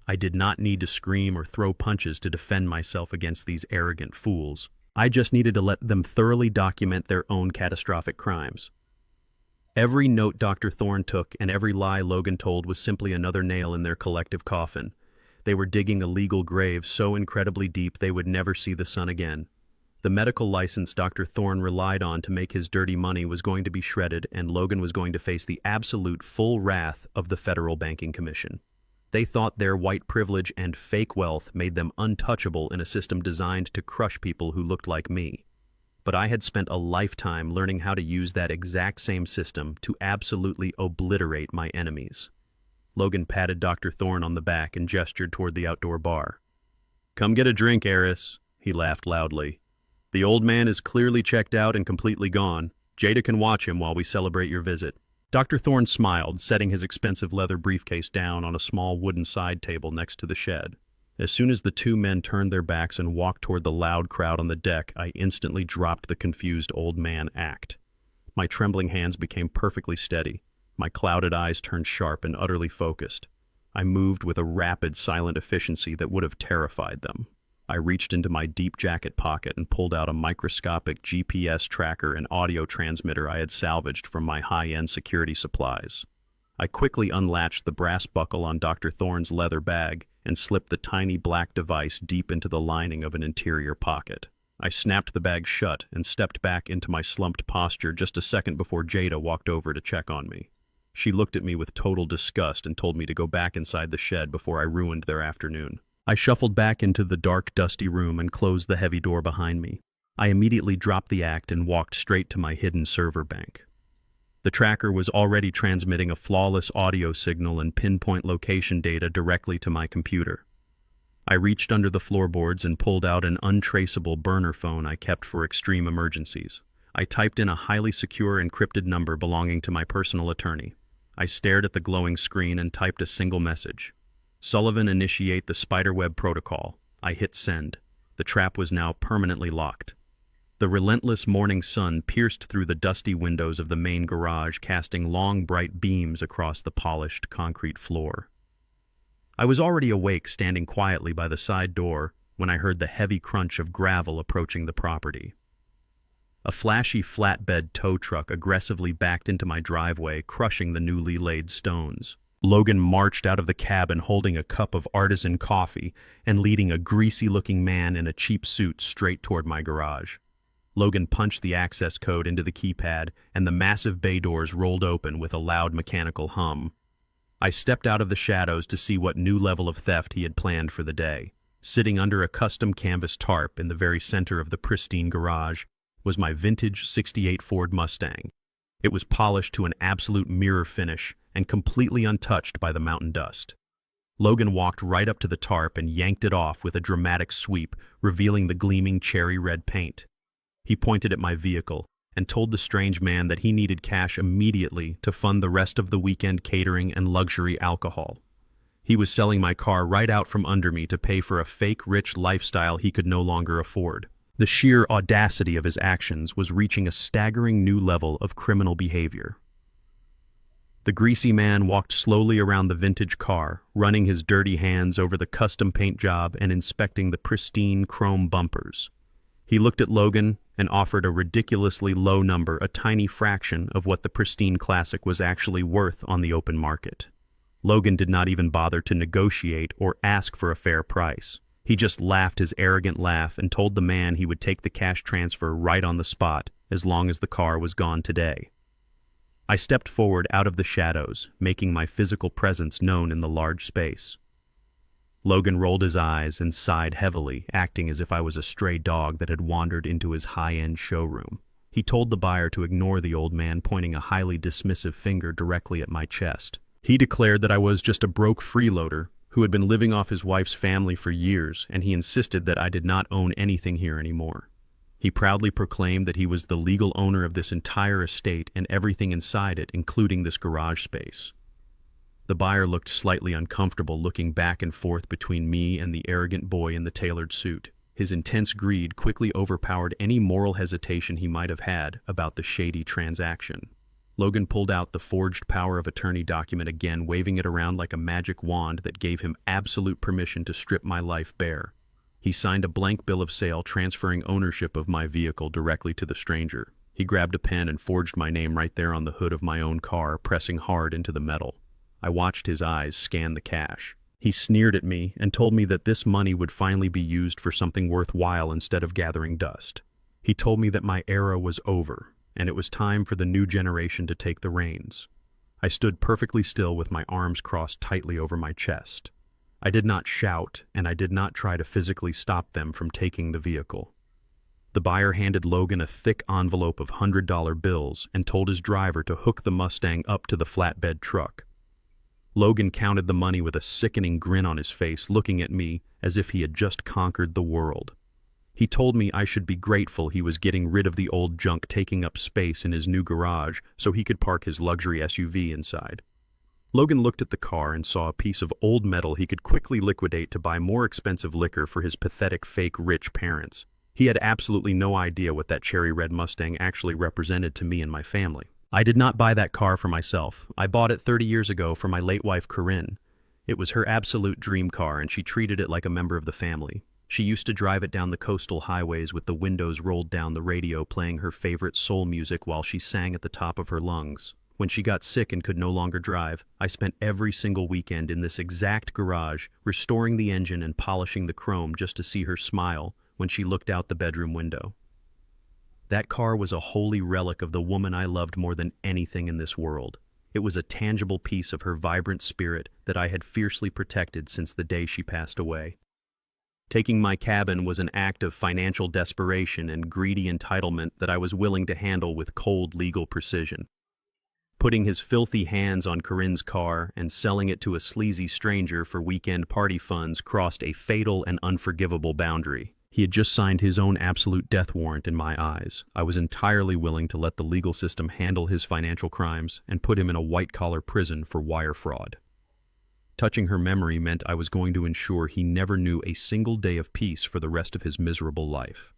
I did not need to scream or throw punches to defend myself against these arrogant fools. I just needed to let them thoroughly document their own catastrophic crimes. Every note Dr. Thorne took and every lie Logan told was simply another nail in their collective coffin. They were digging a legal grave so incredibly deep they would never see the sun again. The medical license Dr. Thorne relied on to make his dirty money was going to be shredded, and Logan was going to face the absolute full wrath of the Federal Banking Commission. They thought their white privilege and fake wealth made them untouchable in a system designed to crush people who looked like me. But I had spent a lifetime learning how to use that exact same system to absolutely obliterate my enemies. Logan patted Dr. Thorne on the back and gestured toward the outdoor bar. "Come get a drink, Eris," he laughed loudly. "The old man is clearly checked out and completely gone. Jada can watch him while we celebrate your visit." Dr. Thorne smiled, setting his expensive leather briefcase down on a small wooden side table next to the shed. As soon as the two men turned their backs and walked toward the loud crowd on the deck, I instantly dropped the confused old man act. My trembling hands became perfectly steady. My clouded eyes turned sharp and utterly focused. I moved with a rapid, silent efficiency that would have terrified them. I reached into my deep jacket pocket and pulled out a microscopic GPS tracker and audio transmitter I had salvaged from my high-end security supplies. I quickly unlatched the brass buckle on Dr. Thorne's leather bag and slipped the tiny black device deep into the lining of an interior pocket. I snapped the bag shut and stepped back into my slumped posture just a second before Jada walked over to check on me. She looked at me with total disgust and told me to go back inside the shed before I ruined their afternoon. I shuffled back into the dark, dusty room and closed the heavy door behind me. I immediately dropped the act and walked straight to my hidden server bank. The tracker was already transmitting a flawless audio signal and pinpoint location data directly to my computer. I reached under the floorboards and pulled out an untraceable burner phone I kept for extreme emergencies. I typed in a highly secure encrypted number belonging to my personal attorney. I stared at the glowing screen and typed a single message. "Sullivan, initiate the spiderweb protocol." I hit send. The trap was now permanently locked. The relentless morning sun pierced through the dusty windows of the main garage, casting long, bright beams across the polished concrete floor. I was already awake, standing quietly by the side door, when I heard the heavy crunch of gravel approaching the property. A flashy flatbed tow truck aggressively backed into my driveway, crushing the newly laid stones. Logan marched out of the cabin holding a cup of artisan coffee and leading a greasy-looking man in a cheap suit straight toward my garage. Logan punched the access code into the keypad, and the massive bay doors rolled open with a loud mechanical hum. I stepped out of the shadows to see what new level of theft he had planned for the day. Sitting under a custom canvas tarp in the very center of the pristine garage was my vintage '68 Ford Mustang. It was polished to an absolute mirror finish and completely untouched by the mountain dust. Logan walked right up to the tarp and yanked it off with a dramatic sweep, revealing the gleaming cherry red paint. He pointed at my vehicle and told the strange man that he needed cash immediately to fund the rest of the weekend catering and luxury alcohol. He was selling my car right out from under me to pay for a fake rich lifestyle he could no longer afford. The sheer audacity of his actions was reaching a staggering new level of criminal behavior. The greasy man walked slowly around the vintage car, running his dirty hands over the custom paint job and inspecting the pristine chrome bumpers. He looked at Logan and offered a ridiculously low number, a tiny fraction of what the pristine classic was actually worth on the open market. Logan did not even bother to negotiate or ask for a fair price. He just laughed his arrogant laugh and told the man he would take the cash transfer right on the spot as long as the car was gone today. I stepped forward out of the shadows, making my physical presence known in the large space. Logan rolled his eyes and sighed heavily, acting as if I was a stray dog that had wandered into his high-end showroom. He told the buyer to ignore the old man, pointing a highly dismissive finger directly at my chest. He declared that I was just a broke freeloader who had been living off his wife's family for years, and he insisted that I did not own anything here anymore. He proudly proclaimed that he was the legal owner of this entire estate and everything inside it, including this garage space. The buyer looked slightly uncomfortable, looking back and forth between me and the arrogant boy in the tailored suit. His intense greed quickly overpowered any moral hesitation he might have had about the shady transaction. Logan pulled out the forged power of attorney document again, waving it around like a magic wand that gave him absolute permission to strip my life bare. He signed a blank bill of sale, transferring ownership of my vehicle directly to the stranger. He grabbed a pen and forged my name right there on the hood of my own car, pressing hard into the metal. I watched his eyes scan the cash. He sneered at me and told me that this money would finally be used for something worthwhile instead of gathering dust. He told me that my era was over, and it was time for the new generation to take the reins. I stood perfectly still with my arms crossed tightly over my chest. I did not shout, and I did not try to physically stop them from taking the vehicle. The buyer handed Logan a thick envelope of $100 bills and told his driver to hook the Mustang up to the flatbed truck. Logan counted the money with a sickening grin on his face, looking at me as if he had just conquered the world. He told me I should be grateful he was getting rid of the old junk taking up space in his new garage so he could park his luxury SUV inside. Logan looked at the car and saw a piece of old metal he could quickly liquidate to buy more expensive liquor for his pathetic fake rich parents. He had absolutely no idea what that cherry red Mustang actually represented to me and my family. I did not buy that car for myself. I bought it 30 years ago for my late wife, Corinne. It was her absolute dream car, and she treated it like a member of the family. She used to drive it down the coastal highways with the windows rolled down, the radio playing her favorite soul music while she sang at the top of her lungs. When she got sick and could no longer drive, I spent every single weekend in this exact garage, restoring the engine and polishing the chrome just to see her smile when she looked out the bedroom window. That car was a holy relic of the woman I loved more than anything in this world. It was a tangible piece of her vibrant spirit that I had fiercely protected since the day she passed away. Taking my cabin was an act of financial desperation and greedy entitlement that I was willing to handle with cold legal precision. Putting his filthy hands on Corinne's car and selling it to a sleazy stranger for weekend party funds crossed a fatal and unforgivable boundary. He had just signed his own absolute death warrant in my eyes. I was entirely willing to let the legal system handle his financial crimes and put him in a white-collar prison for wire fraud. Touching her memory meant I was going to ensure he never knew a single day of peace for the rest of his miserable life.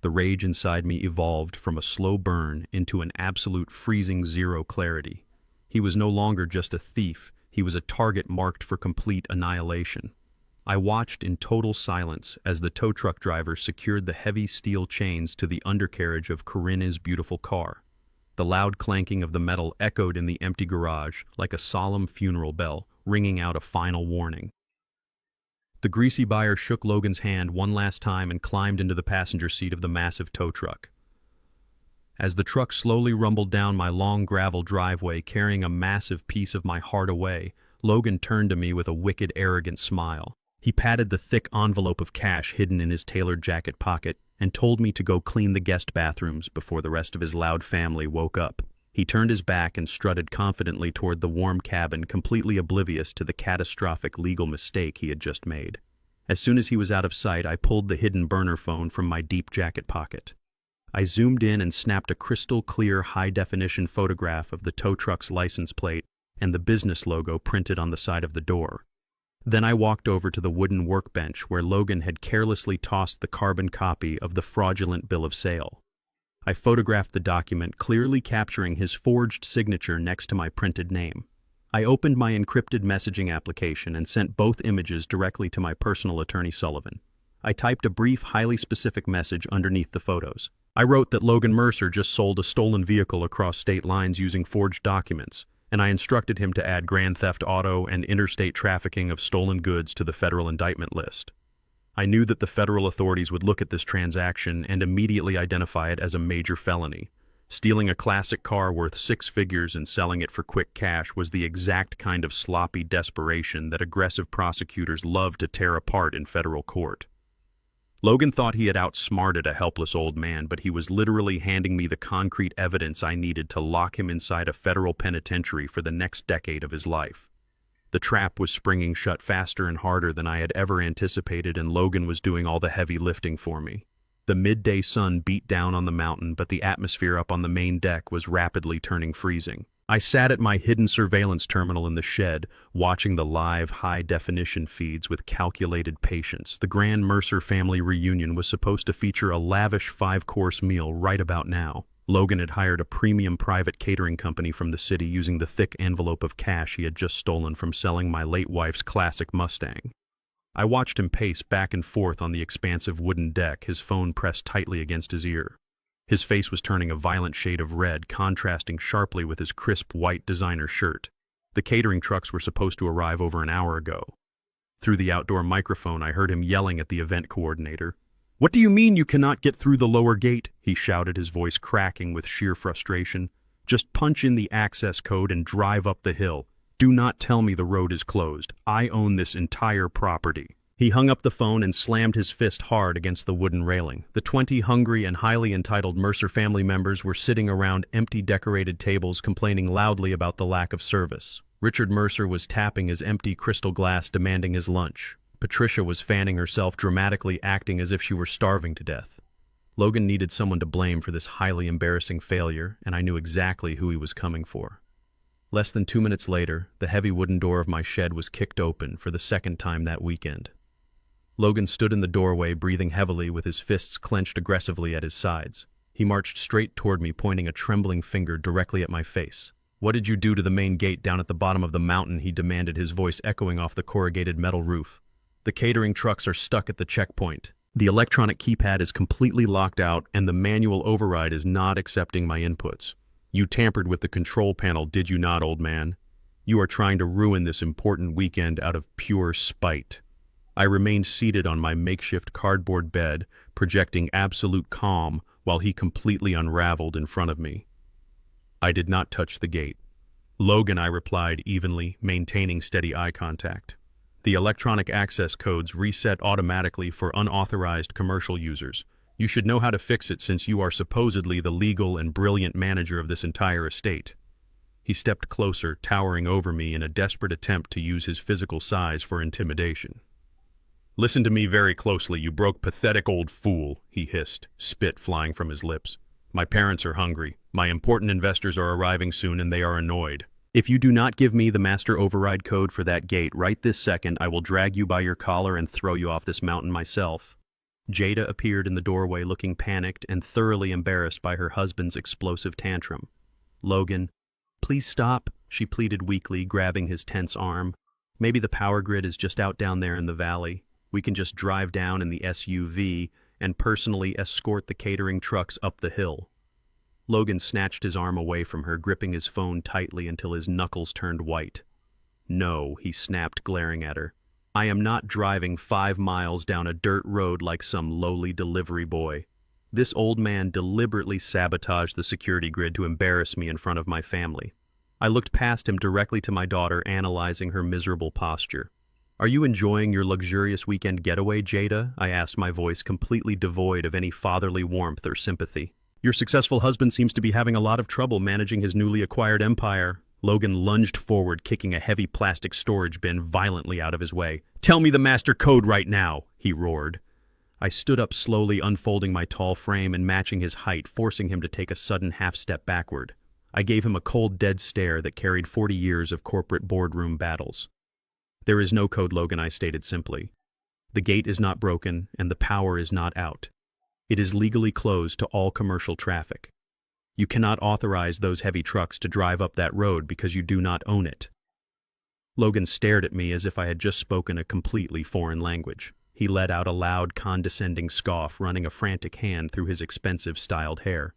The rage inside me evolved from a slow burn into an absolute freezing zero clarity. He was no longer just a thief, he was a target marked for complete annihilation. I watched in total silence as the tow truck driver secured the heavy steel chains to the undercarriage of Corinne's beautiful car. The loud clanking of the metal echoed in the empty garage like a solemn funeral bell, ringing out a final warning. The greasy buyer shook Logan's hand one last time and climbed into the passenger seat of the massive tow truck. As the truck slowly rumbled down my long gravel driveway, carrying a massive piece of my heart away, Logan turned to me with a wicked, arrogant smile. He patted the thick envelope of cash hidden in his tailored jacket pocket and told me to go clean the guest bathrooms before the rest of his loud family woke up. He turned his back and strutted confidently toward the warm cabin, completely oblivious to the catastrophic legal mistake he had just made. As soon as he was out of sight, I pulled the hidden burner phone from my deep jacket pocket. I zoomed in and snapped a crystal-clear, high-definition photograph of the tow truck's license plate and the business logo printed on the side of the door. Then I walked over to the wooden workbench where Logan had carelessly tossed the carbon copy of the fraudulent bill of sale. I photographed the document, clearly capturing his forged signature next to my printed name. I opened my encrypted messaging application and sent both images directly to my personal attorney, Sullivan. I typed a brief, highly specific message underneath the photos. I wrote that Logan Mercer just sold a stolen vehicle across state lines using forged documents, and I instructed him to add grand theft auto and interstate trafficking of stolen goods to the federal indictment list. I knew that the federal authorities would look at this transaction and immediately identify it as a major felony. Stealing a classic car worth six figures and selling it for quick cash was the exact kind of sloppy desperation that aggressive prosecutors love to tear apart in federal court. Logan thought he had outsmarted a helpless old man, but he was literally handing me the concrete evidence I needed to lock him inside a federal penitentiary for the next decade of his life. The trap was springing shut faster and harder than I had ever anticipated, and Logan was doing all the heavy lifting for me. The midday sun beat down on the mountain, but the atmosphere up on the main deck was rapidly turning freezing. I sat at my hidden surveillance terminal in the shed, watching the live, high-definition feeds with calculated patience. The grand Mercer family reunion was supposed to feature a lavish 5-course meal right about now. Logan had hired a premium private catering company from the city using the thick envelope of cash he had just stolen from selling my late wife's classic Mustang. I watched him pace back and forth on the expansive wooden deck, his phone pressed tightly against his ear. His face was turning a violent shade of red, contrasting sharply with his crisp white designer shirt. The catering trucks were supposed to arrive over an hour ago. Through the outdoor microphone, I heard him yelling at the event coordinator. "What do you mean you cannot get through the lower gate?" he shouted, his voice cracking with sheer frustration. "Just punch in the access code and drive up the hill. Do not tell me the road is closed. I own this entire property." He hung up the phone and slammed his fist hard against the wooden railing. The 20 hungry and highly entitled Mercer family members were sitting around empty decorated tables complaining loudly about the lack of service. Richard Mercer was tapping his empty crystal glass demanding his lunch. Patricia was fanning herself dramatically, acting as if she were starving to death. Logan needed someone to blame for this highly embarrassing failure, and I knew exactly who he was coming for. Less than 2 minutes later, the heavy wooden door of my shed was kicked open for the second time that weekend. Logan stood in the doorway, breathing heavily with his fists clenched aggressively at his sides. He marched straight toward me, pointing a trembling finger directly at my face. "What did you do to the main gate down at the bottom of the mountain?" he demanded, his voice echoing off the corrugated metal roof. "The catering trucks are stuck at the checkpoint. The electronic keypad is completely locked out, and the manual override is not accepting my inputs. You tampered with the control panel, did you not, old man? You are trying to ruin this important weekend out of pure spite." I remained seated on my makeshift cardboard bed, projecting absolute calm while he completely unraveled in front of me. "I did not touch the gate." "Logan," I replied evenly, maintaining steady eye contact. "The electronic access codes reset automatically for unauthorized commercial users. You should know how to fix it since you are supposedly the legal and brilliant manager of this entire estate." He stepped closer, towering over me in a desperate attempt to use his physical size for intimidation. "Listen to me very closely, you broke pathetic old fool," he hissed, spit flying from his lips. "My parents are hungry. My important investors are arriving soon and they are annoyed. If you do not give me the master override code for that gate right this second, I will drag you by your collar and throw you off this mountain myself." Jada appeared in the doorway looking panicked and thoroughly embarrassed by her husband's explosive tantrum. "Logan, please stop," she pleaded weakly, grabbing his tense arm. "Maybe the power grid is just out down there in the valley. We can just drive down in the SUV and personally escort the catering trucks up the hill." Logan snatched his arm away from her, gripping his phone tightly until his knuckles turned white. "No," he snapped, glaring at her. "I am not driving 5 miles down a dirt road like some lowly delivery boy." This old man deliberately sabotaged the security grid to embarrass me in front of my family. I looked past him directly to my daughter, analyzing her miserable posture. "Are you enjoying your luxurious weekend getaway, Jada?" I asked, my voice completely devoid of any fatherly warmth or sympathy. "Your successful husband seems to be having a lot of trouble managing his newly acquired empire." Logan lunged forward, kicking a heavy plastic storage bin violently out of his way. "Tell me the master code right now," he roared. I stood up slowly, unfolding my tall frame and matching his height, forcing him to take a sudden half-step backward. I gave him a cold, dead stare that carried 40 years of corporate boardroom battles. "There is no code, Logan," I stated simply. "The gate is not broken, and the power is not out. It is legally closed to all commercial traffic. You cannot authorize those heavy trucks to drive up that road because you do not own it." Logan stared at me as if I had just spoken a completely foreign language. He let out a loud, condescending scoff, running a frantic hand through his expensive, styled hair.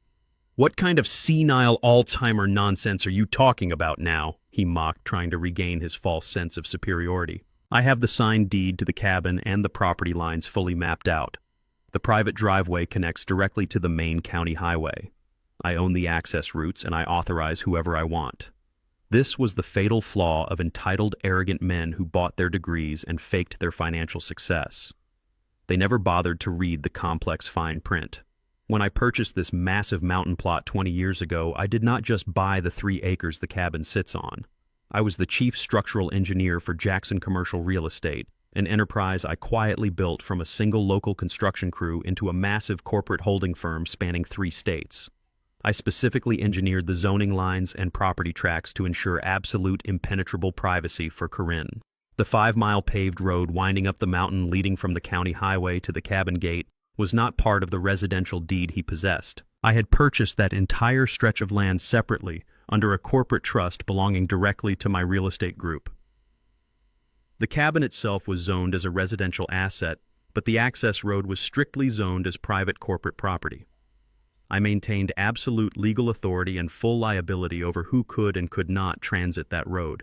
"What kind of senile Alzheimer nonsense are you talking about now?" he mocked, trying to regain his false sense of superiority. "I have the signed deed to the cabin and the property lines fully mapped out. The private driveway connects directly to the main county highway. I own the access routes, and I authorize whoever I want." This was the fatal flaw of entitled, arrogant men who bought their degrees and faked their financial success. They never bothered to read the complex fine print. When I purchased this massive mountain plot 20 years ago, I did not just buy the 3 acres the cabin sits on. I was the chief structural engineer for Jackson Commercial Real Estate, an enterprise I quietly built from a single local construction crew into a massive corporate holding firm spanning 3 states. I specifically engineered the zoning lines and property tracks to ensure absolute impenetrable privacy for Corinne. The 5-mile paved road winding up the mountain leading from the county highway to the cabin gate was not part of the residential deed he possessed. I had purchased that entire stretch of land separately under a corporate trust belonging directly to my real estate group. The cabin itself was zoned as a residential asset, but the access road was strictly zoned as private corporate property. I maintained absolute legal authority and full liability over who could and could not transit that road.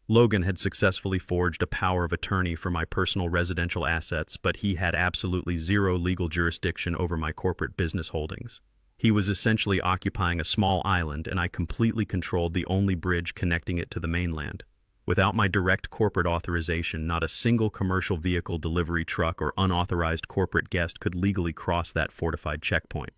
Logan had successfully forged a power of attorney for my personal residential assets, but he had absolutely zero legal jurisdiction over my corporate business holdings. He was essentially occupying a small island, and I completely controlled the only bridge connecting it to the mainland. Without my direct corporate authorization, not a single commercial vehicle, delivery truck, or unauthorized corporate guest could legally cross that fortified checkpoint.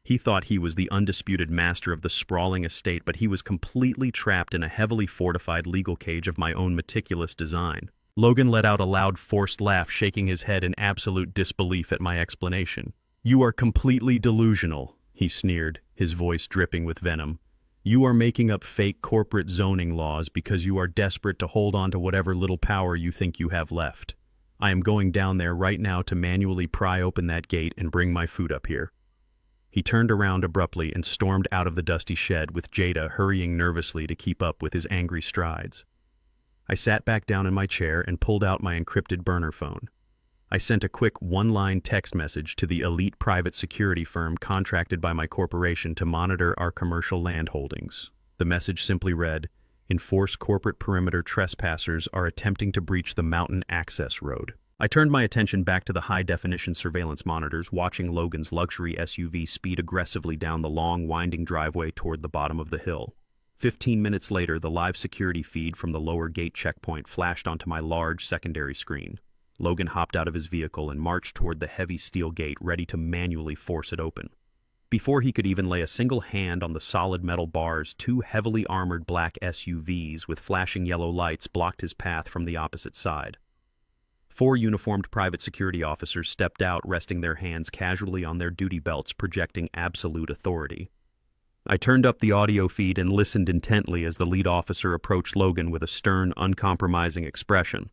He thought he was the undisputed master of the sprawling estate, but he was completely trapped in a heavily fortified legal cage of my own meticulous design. Logan let out a loud, forced laugh, shaking his head in absolute disbelief at my explanation. "You are completely delusional," he sneered, his voice dripping with venom. "You are making up fake corporate zoning laws because you are desperate to hold on to whatever little power you think you have left. I am going down there right now to manually pry open that gate and bring my food up here." He turned around abruptly and stormed out of the dusty shed, with Jada hurrying nervously to keep up with his angry strides. I sat back down in my chair and pulled out my encrypted burner phone. I sent a quick one-line text message to the elite private security firm contracted by my corporation to monitor our commercial land holdings. The message simply read, "Enforce corporate perimeter trespassers are attempting to breach the mountain access road." I turned my attention back to the high-definition surveillance monitors, watching Logan's luxury SUV speed aggressively down the long, winding driveway toward the bottom of the hill. 15 minutes later, the live security feed from the lower gate checkpoint flashed onto my large secondary screen. Logan hopped out of his vehicle and marched toward the heavy steel gate, ready to manually force it open. Before he could even lay a single hand on the solid metal bars, 2 heavily armored black SUVs with flashing yellow lights blocked his path from the opposite side. 4 uniformed private security officers stepped out, resting their hands casually on their duty belts, projecting absolute authority. I turned up the audio feed and listened intently as the lead officer approached Logan with a stern, uncompromising expression.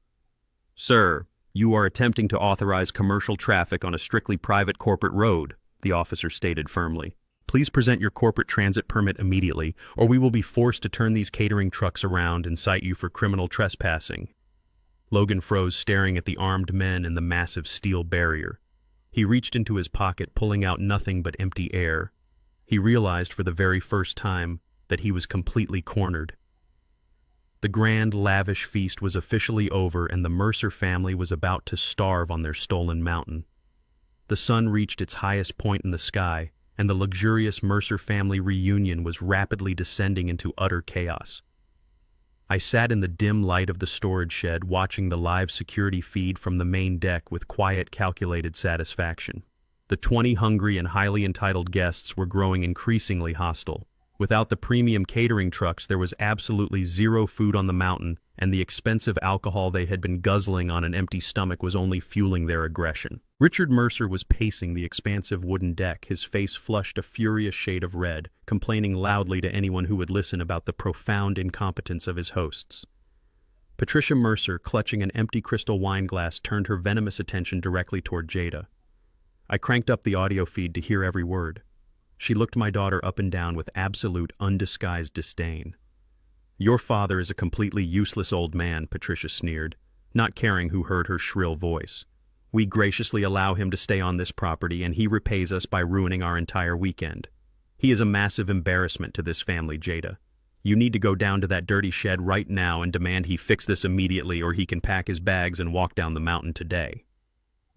"Sir, you are attempting to authorize commercial traffic on a strictly private corporate road," the officer stated firmly. "Please present your corporate transit permit immediately, or we will be forced to turn these catering trucks around and cite you for criminal trespassing." Logan froze, staring at the armed men and the massive steel barrier. He reached into his pocket, pulling out nothing but empty air. He realized for the very first time that he was completely cornered. The grand, lavish feast was officially over, and the Mercer family was about to starve on their stolen mountain. The sun reached its highest point in the sky, and the luxurious Mercer family reunion was rapidly descending into utter chaos. I sat in the dim light of the storage shed, watching the live security feed from the main deck with quiet, calculated satisfaction. The 20 hungry and highly entitled guests were growing increasingly hostile. Without the premium catering trucks, there was absolutely zero food on the mountain, and the expensive alcohol they had been guzzling on an empty stomach was only fueling their aggression. Richard Mercer was pacing the expansive wooden deck, his face flushed a furious shade of red, complaining loudly to anyone who would listen about the profound incompetence of his hosts. Patricia Mercer, clutching an empty crystal wine glass, turned her venomous attention directly toward Jada. I cranked up the audio feed to hear every word. She looked my daughter up and down with absolute, undisguised disdain. "Your father is a completely useless old man," Patricia sneered, not caring who heard her shrill voice. "We graciously allow him to stay on this property, and he repays us by ruining our entire weekend. He is a massive embarrassment to this family, Jada. You need to go down to that dirty shed right now and demand he fix this immediately, or he can pack his bags and walk down the mountain today."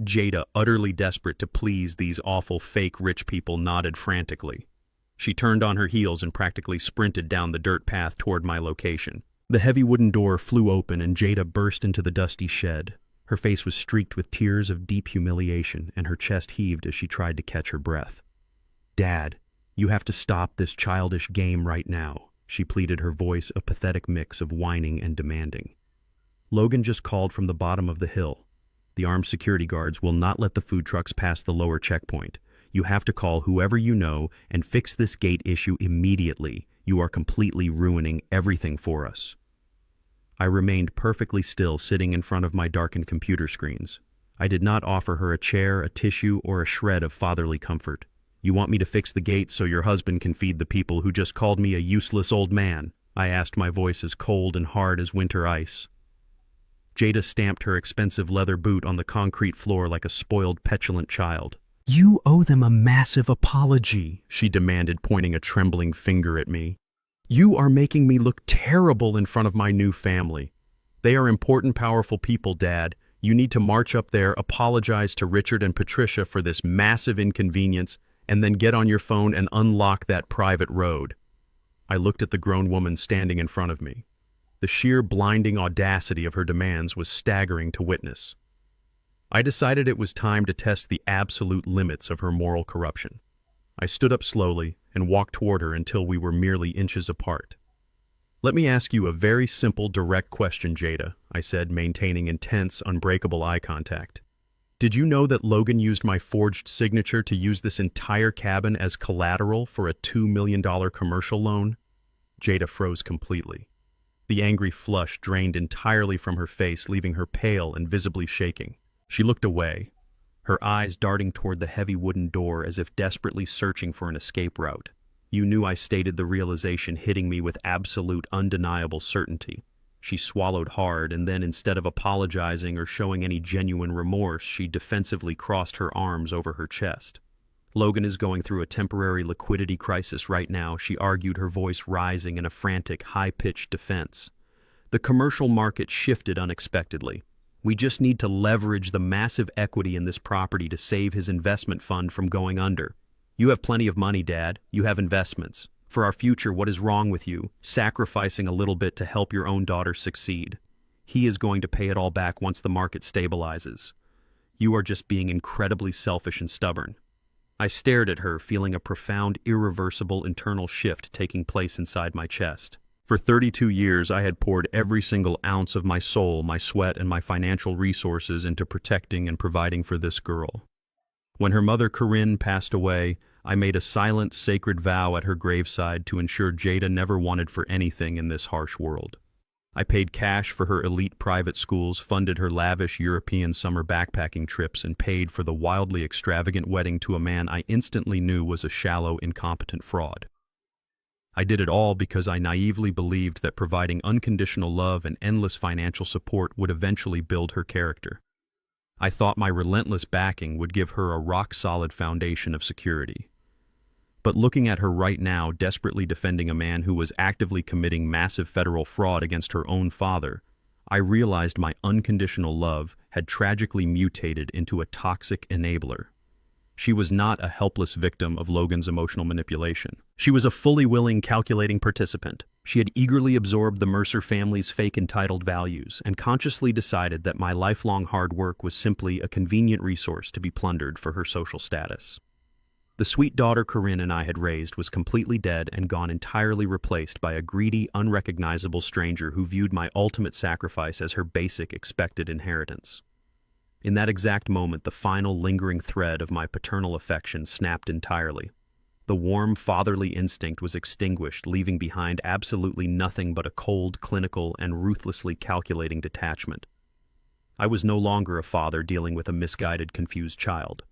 Jada, utterly desperate to please these awful fake rich people, nodded frantically. She turned on her heels and practically sprinted down the dirt path toward my location. The heavy wooden door flew open and Jada burst into the dusty shed. Her face was streaked with tears of deep humiliation, and her chest heaved as she tried to catch her breath. "Dad, you have to stop this childish game right now," she pleaded, her voice a pathetic mix of whining and demanding. "Logan just called from the bottom of the hill. The armed security guards will not let the food trucks pass the lower checkpoint. You have to call whoever you know and fix this gate issue immediately. You are completely ruining everything for us." I remained perfectly still, sitting in front of my darkened computer screens. I did not offer her a chair, a tissue, or a shred of fatherly comfort. "You want me to fix the gate so your husband can feed the people who just called me a useless old man?" I asked, my voice as cold and hard as winter ice. Jada stamped her expensive leather boot on the concrete floor like a spoiled, petulant child. "You owe them a massive apology," she demanded, pointing a trembling finger at me. "You are making me look terrible in front of my new family. They are important, powerful people, Dad. You need to march up there, apologize to Richard and Patricia for this massive inconvenience, and then get on your phone and unlock that private road." I looked at the grown woman standing in front of me. The sheer blinding audacity of her demands was staggering to witness. I decided it was time to test the absolute limits of her moral corruption. I stood up slowly and walked toward her until we were merely inches apart. "Let me ask you a very simple, direct question, Jada," I said, maintaining intense, unbreakable eye contact. "Did you know that Logan used my forged signature to use this entire cabin as collateral for a $2 million commercial loan?" Jada froze completely. The angry flush drained entirely from her face, leaving her pale and visibly shaking. She looked away, her eyes darting toward the heavy wooden door as if desperately searching for an escape route. "You knew," I stated, the realization hitting me with absolute, undeniable certainty. She swallowed hard, and then, instead of apologizing or showing any genuine remorse, she defensively crossed her arms over her chest. "Logan is going through a temporary liquidity crisis right now," she argued, her voice rising in a frantic, high-pitched defense. "The commercial market shifted unexpectedly. We just need to leverage the massive equity in this property to save his investment fund from going under. You have plenty of money, Dad. You have investments. For our future, what is wrong with you, sacrificing a little bit to help your own daughter succeed? He is going to pay it all back once the market stabilizes. You are just being incredibly selfish and stubborn." I stared at her, feeling a profound, irreversible internal shift taking place inside my chest. For 32 years, I had poured every single ounce of my soul, my sweat, and my financial resources into protecting and providing for this girl. When her mother, Corinne, passed away, I made a silent, sacred vow at her graveside to ensure Jada never wanted for anything in this harsh world. I paid cash for her elite private schools, funded her lavish European summer backpacking trips, and paid for the wildly extravagant wedding to a man I instantly knew was a shallow, incompetent fraud. I did it all because I naively believed that providing unconditional love and endless financial support would eventually build her character. I thought my relentless backing would give her a rock-solid foundation of security. But looking at her right now, desperately defending a man who was actively committing massive federal fraud against her own father, I realized my unconditional love had tragically mutated into a toxic enabler. She was not a helpless victim of Logan's emotional manipulation. She was a fully willing, calculating participant. She had eagerly absorbed the Mercer family's fake entitled values and consciously decided that my lifelong hard work was simply a convenient resource to be plundered for her social status. The sweet daughter Corinne and I had raised was completely dead and gone, entirely replaced by a greedy, unrecognizable stranger who viewed my ultimate sacrifice as her basic, expected inheritance. In that exact moment, the final lingering thread of my paternal affection snapped entirely. The warm, fatherly instinct was extinguished, leaving behind absolutely nothing but a cold, clinical, and ruthlessly calculating detachment. I was no longer a father dealing with a misguided, confused child.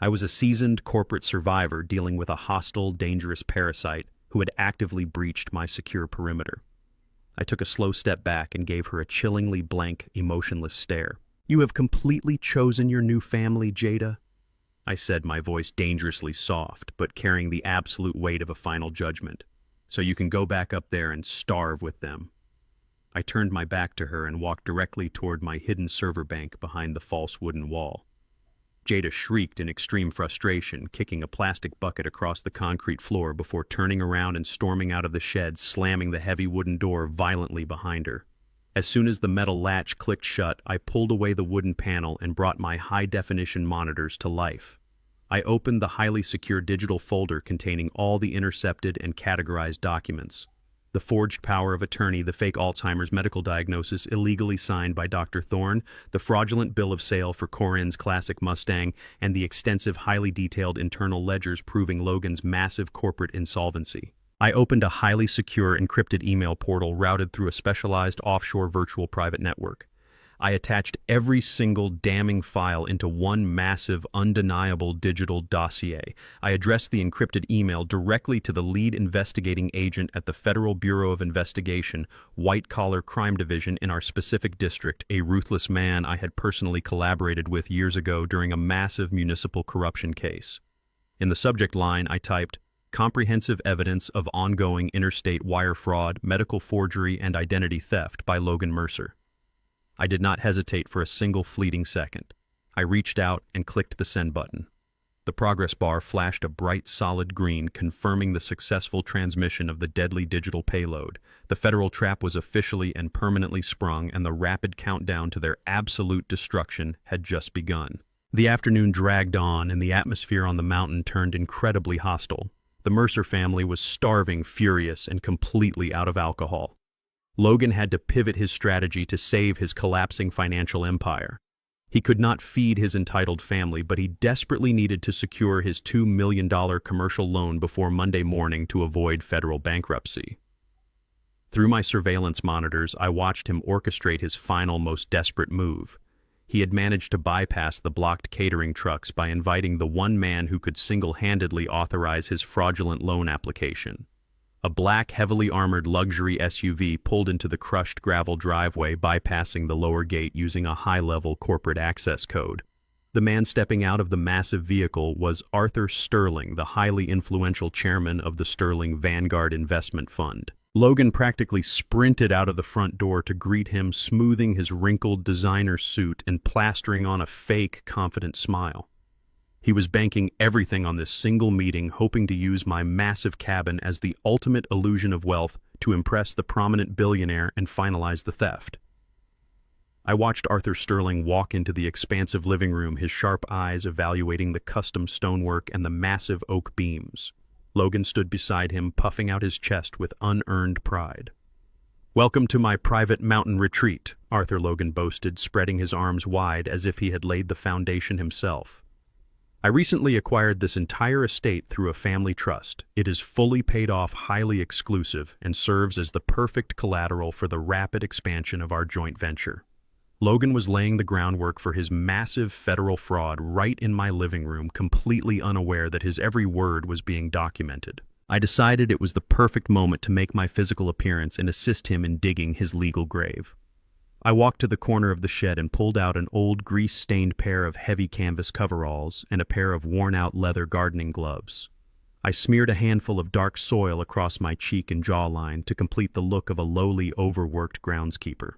I was a seasoned corporate survivor dealing with a hostile, dangerous parasite who had actively breached my secure perimeter. I took a slow step back and gave her a chillingly blank, emotionless stare. "You have completely chosen your new family, Jada," I said, my voice dangerously soft, but carrying the absolute weight of a final judgment. "So you can go back up there and starve with them." I turned my back to her and walked directly toward my hidden server bank behind the false wooden wall. Jada shrieked in extreme frustration, kicking a plastic bucket across the concrete floor before turning around and storming out of the shed, slamming the heavy wooden door violently behind her. As soon as the metal latch clicked shut, I pulled away the wooden panel and brought my high-definition monitors to life. I opened the highly secure digital folder containing all the intercepted and categorized documents. The forged power of attorney, the fake Alzheimer's medical diagnosis illegally signed by Dr. Thorne, the fraudulent bill of sale for Corinne's classic Mustang, and the extensive, highly detailed internal ledgers proving Logan's massive corporate insolvency. I opened a highly secure encrypted email portal routed through a specialized offshore virtual private network. I attached every single damning file into one massive, undeniable digital dossier. I addressed the encrypted email directly to the lead investigating agent at the Federal Bureau of Investigation, white-collar crime division in our specific district, a ruthless man I had personally collaborated with years ago during a massive municipal corruption case. In the subject line, I typed, "Comprehensive evidence of ongoing interstate wire fraud, medical forgery, and identity theft by Logan Mercer." I did not hesitate for a single fleeting second. I reached out and clicked the send button. The progress bar flashed a bright, solid green, confirming the successful transmission of the deadly digital payload. The federal trap was officially and permanently sprung, and the rapid countdown to their absolute destruction had just begun. The afternoon dragged on, and the atmosphere on the mountain turned incredibly hostile. The Mercer family was starving, furious, and completely out of alcohol. Logan had to pivot his strategy to save his collapsing financial empire. He could not feed his entitled family, but he desperately needed to secure his $2 million commercial loan before Monday morning to avoid federal bankruptcy. Through my surveillance monitors, I watched him orchestrate his final, most desperate move. He had managed to bypass the blocked catering trucks by inviting the one man who could single-handedly authorize his fraudulent loan application. A black, heavily armored luxury SUV pulled into the crushed gravel driveway, bypassing the lower gate using a high-level corporate access code. The man stepping out of the massive vehicle was Arthur Sterling, the highly influential chairman of the Sterling Vanguard Investment Fund. Logan practically sprinted out of the front door to greet him, smoothing his wrinkled designer suit and plastering on a fake, confident smile. He was banking everything on this single meeting, hoping to use my massive cabin as the ultimate illusion of wealth to impress the prominent billionaire and finalize the theft. I watched Arthur Sterling walk into the expansive living room, his sharp eyes evaluating the custom stonework and the massive oak beams. Logan stood beside him, puffing out his chest with unearned pride. "Welcome to my private mountain retreat," Arthur Logan boasted, spreading his arms wide as if he had laid the foundation himself. "I recently acquired this entire estate through a family trust. It is fully paid off, highly exclusive, and serves as the perfect collateral for the rapid expansion of our joint venture." Logan was laying the groundwork for his massive federal fraud right in my living room, completely unaware that his every word was being documented. I decided it was the perfect moment to make my physical appearance and assist him in digging his legal grave. I walked to the corner of the shed and pulled out an old grease-stained pair of heavy canvas coveralls and a pair of worn-out leather gardening gloves. I smeared a handful of dark soil across my cheek and jawline to complete the look of a lowly, overworked groundskeeper.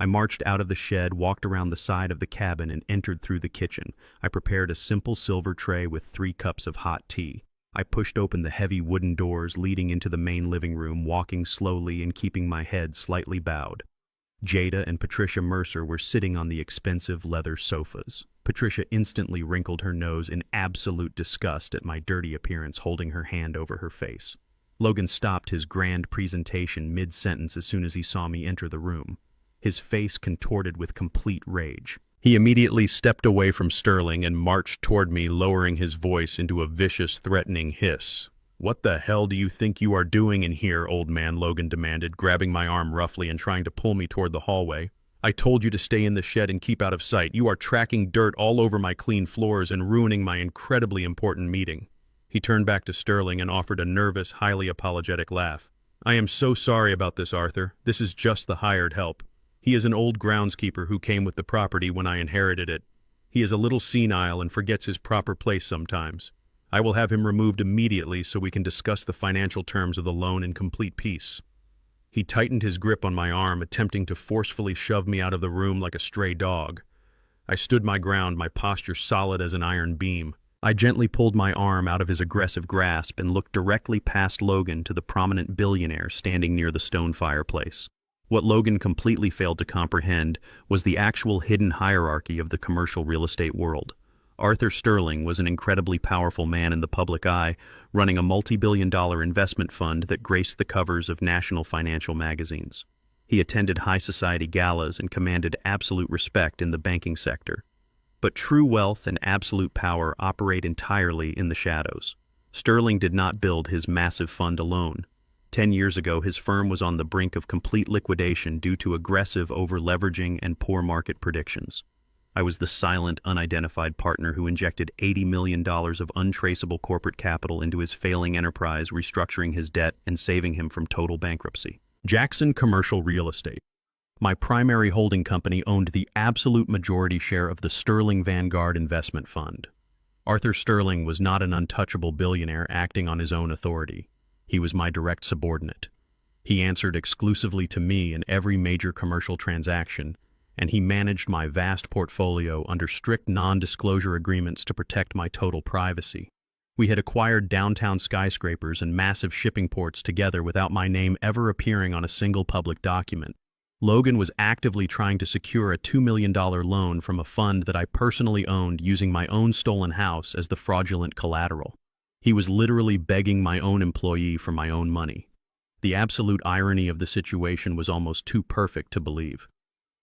I marched out of the shed, walked around the side of the cabin, and entered through the kitchen. I prepared a simple silver tray with 3 cups of hot tea. I pushed open the heavy wooden doors leading into the main living room, walking slowly and keeping my head slightly bowed. Jada and Patricia Mercer were sitting on the expensive leather sofas. Patricia instantly wrinkled her nose in absolute disgust at my dirty appearance, holding her hand over her face. Logan stopped his grand presentation mid-sentence as soon as he saw me enter the room. His face contorted with complete rage. He immediately stepped away from Sterling and marched toward me, lowering his voice into a vicious, threatening hiss. "What the hell do you think you are doing in here, old man?" Logan demanded, grabbing my arm roughly and trying to pull me toward the hallway. "I told you to stay in the shed and keep out of sight. You are tracking dirt all over my clean floors and ruining my incredibly important meeting." He turned back to Sterling and offered a nervous, highly apologetic laugh. "I am so sorry about this, Arthur. This is just the hired help. He is an old groundskeeper who came with the property when I inherited it. He is a little senile and forgets his proper place sometimes. I will have him removed immediately so we can discuss the financial terms of the loan in complete peace." He tightened his grip on my arm, attempting to forcefully shove me out of the room like a stray dog. I stood my ground, my posture solid as an iron beam. I gently pulled my arm out of his aggressive grasp and looked directly past Logan to the prominent billionaire standing near the stone fireplace. What Logan completely failed to comprehend was the actual hidden hierarchy of the commercial real estate world. Arthur Sterling was an incredibly powerful man in the public eye, running a multi-billion-dollar investment fund that graced the covers of national financial magazines. He attended high society galas and commanded absolute respect in the banking sector. But true wealth and absolute power operate entirely in the shadows. Sterling did not build his massive fund alone. 10 years ago, his firm was on the brink of complete liquidation due to aggressive over-leveraging and poor market predictions. I was the silent, unidentified partner who injected $80 million of untraceable corporate capital into his failing enterprise, restructuring his debt and saving him from total bankruptcy. Jackson Commercial Real Estate. My primary holding company owned the absolute majority share of the Sterling Vanguard Investment Fund. Arthur Sterling was not an untouchable billionaire acting on his own authority. He was my direct subordinate. He answered exclusively to me in every major commercial transaction, and he managed my vast portfolio under strict non-disclosure agreements to protect my total privacy. We had acquired downtown skyscrapers and massive shipping ports together without my name ever appearing on a single public document. Logan was actively trying to secure a $2 million loan from a fund that I personally owned, using my own stolen house as the fraudulent collateral. He was literally begging my own employee for my own money. The absolute irony of the situation was almost too perfect to believe.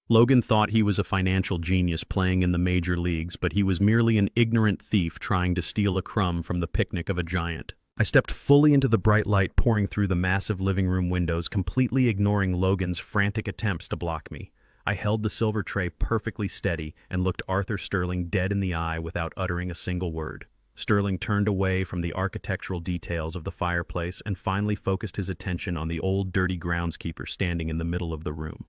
Logan thought he was a financial genius playing in the major leagues, but he was merely an ignorant thief trying to steal a crumb from the picnic of a giant. I stepped fully into the bright light pouring through the massive living room windows, completely ignoring Logan's frantic attempts to block me. I held the silver tray perfectly steady and looked Arthur Sterling dead in the eye without uttering a single word. Sterling turned away from the architectural details of the fireplace and finally focused his attention on the old, dirty groundskeeper standing in the middle of the room.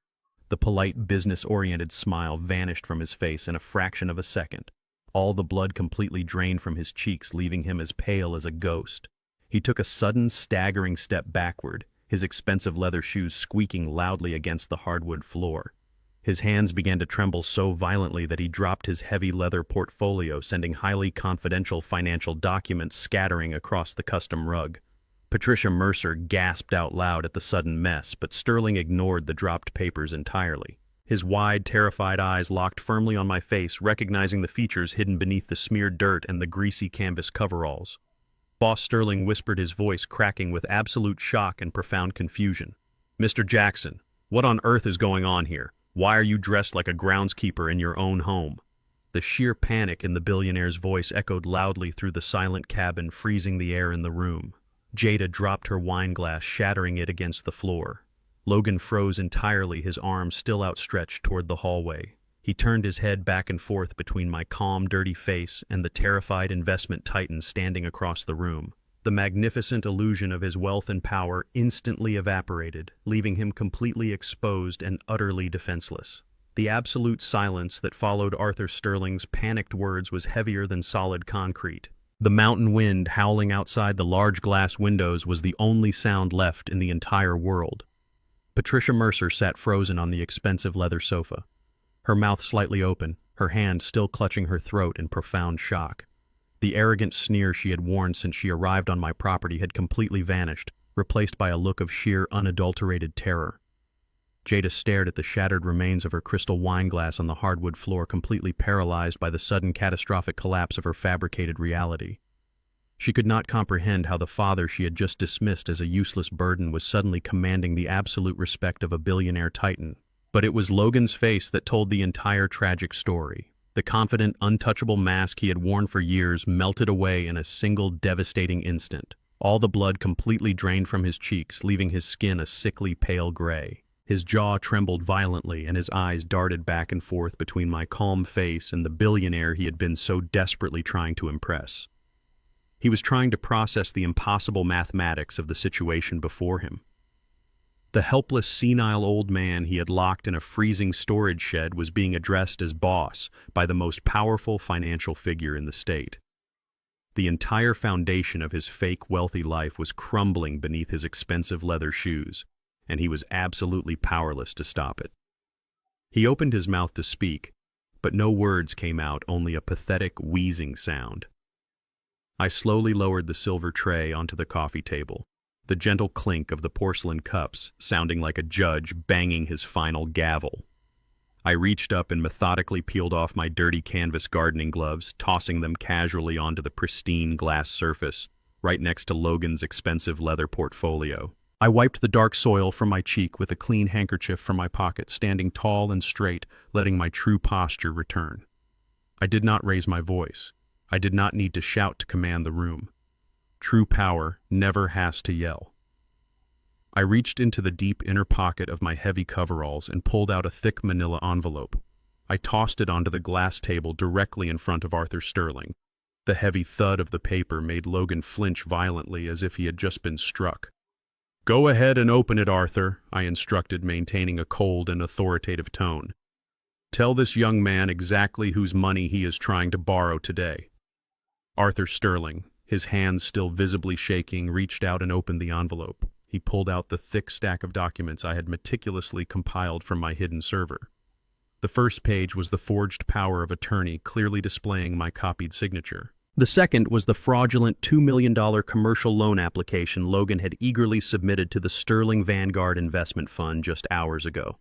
The polite, business-oriented smile vanished from his face in a fraction of a second. All the blood completely drained from his cheeks, leaving him as pale as a ghost. He took a sudden, staggering step backward, his expensive leather shoes squeaking loudly against the hardwood floor. His hands began to tremble so violently that he dropped his heavy leather portfolio, sending highly confidential financial documents scattering across the custom rug. Patricia Mercer gasped out loud at the sudden mess, but Sterling ignored the dropped papers entirely. His wide, terrified eyes locked firmly on my face, recognizing the features hidden beneath the smeared dirt and the greasy canvas coveralls. Boss Sterling whispered, his voice cracking with absolute shock and profound confusion. "Mr. Jackson, what on earth is going on here? Why are you dressed like a groundskeeper in your own home?" The sheer panic in the billionaire's voice echoed loudly through the silent cabin, freezing the air in the room. Jada dropped her wine glass, shattering it against the floor. Logan froze entirely, his arms still outstretched toward the hallway. He turned his head back and forth between my calm, dirty face and the terrified investment titan standing across the room. The magnificent illusion of his wealth and power instantly evaporated, leaving him completely exposed and utterly defenseless. The absolute silence that followed Arthur Sterling's panicked words was heavier than solid concrete. The mountain wind howling outside the large glass windows was the only sound left in the entire world. Patricia Mercer sat frozen on the expensive leather sofa, her mouth slightly open, her hand still clutching her throat in profound shock. The arrogant sneer she had worn since she arrived on my property had completely vanished, replaced by a look of sheer, unadulterated terror. Jada stared at the shattered remains of her crystal wine glass on the hardwood floor, completely paralyzed by the sudden catastrophic collapse of her fabricated reality. She could not comprehend how the father she had just dismissed as a useless burden was suddenly commanding the absolute respect of a billionaire titan. But it was Logan's face that told the entire tragic story. The confident, untouchable mask he had worn for years melted away in a single devastating instant. All the blood completely drained from his cheeks, leaving his skin a sickly pale gray. His jaw trembled violently, and his eyes darted back and forth between my calm face and the billionaire he had been so desperately trying to impress. He was trying to process the impossible mathematics of the situation before him. The helpless, senile old man he had locked in a freezing storage shed was being addressed as boss by the most powerful financial figure in the state. The entire foundation of his fake wealthy life was crumbling beneath his expensive leather shoes, and he was absolutely powerless to stop it. He opened his mouth to speak, but no words came out, only a pathetic, wheezing sound. I slowly lowered the silver tray onto the coffee table, the gentle clink of the porcelain cups sounding like a judge banging his final gavel. I reached up and methodically peeled off my dirty canvas gardening gloves, tossing them casually onto the pristine glass surface, right next to Logan's expensive leather portfolio. I wiped the dark soil from my cheek with a clean handkerchief from my pocket, standing tall and straight, letting my true posture return. I did not raise my voice. I did not need to shout to command the room. True power never has to yell. I reached into the deep inner pocket of my heavy coveralls and pulled out a thick manila envelope. I tossed it onto the glass table directly in front of Arthur Sterling. The heavy thud of the paper made Logan flinch violently, as if he had just been struck. "Go ahead and open it, Arthur," I instructed, maintaining a cold and authoritative tone. "Tell this young man exactly whose money he is trying to borrow today." Arthur Sterling, his hands still visibly shaking, reached out and opened the envelope. He pulled out the thick stack of documents I had meticulously compiled from my hidden server. The first page was the forged power of attorney, clearly displaying my copied signature. The second was the fraudulent $2 million commercial loan application Logan had eagerly submitted to the Sterling Vanguard Investment Fund just hours ago.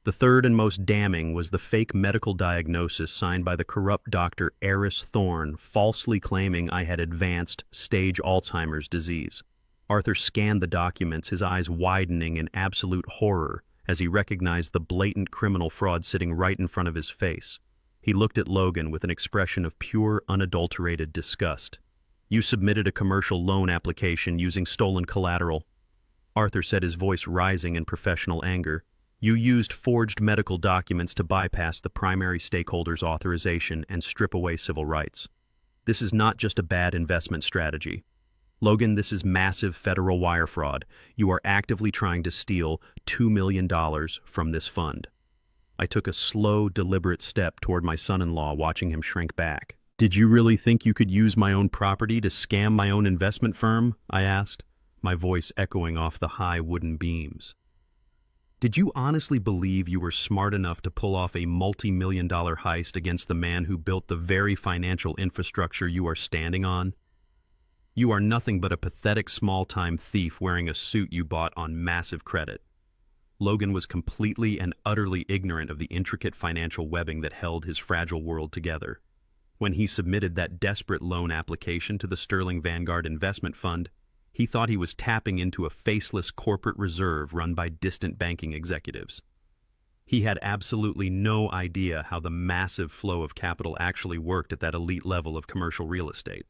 The third and most damning was the fake medical diagnosis signed by the corrupt Dr. Eris Thorne, falsely claiming I had advanced stage Alzheimer's disease. Arthur scanned the documents, his eyes widening in absolute horror as he recognized the blatant criminal fraud sitting right in front of his face. He looked at Logan with an expression of pure, unadulterated disgust. "You submitted a commercial loan application using stolen collateral," Arthur said, his voice rising in professional anger. "You used forged medical documents to bypass the primary stakeholder's authorization and strip away civil rights. This is not just a bad investment strategy. Logan, this is massive federal wire fraud. You are actively trying to steal $2 million from this fund." I took a slow, deliberate step toward my son-in-law, watching him shrink back. "Did you really think you could use my own property to scam my own investment firm?" I asked, my voice echoing off the high wooden beams. "Did you honestly believe you were smart enough to pull off a multi-million-dollar heist against the man who built the very financial infrastructure you are standing on? You are nothing but a pathetic small-time thief wearing a suit you bought on massive credit." Logan was completely and utterly ignorant of the intricate financial webbing that held his fragile world together. When he submitted that desperate loan application to the Sterling Vanguard Investment Fund, he thought he was tapping into a faceless corporate reserve run by distant banking executives. He had absolutely no idea how the massive flow of capital actually worked at that elite level of commercial real estate.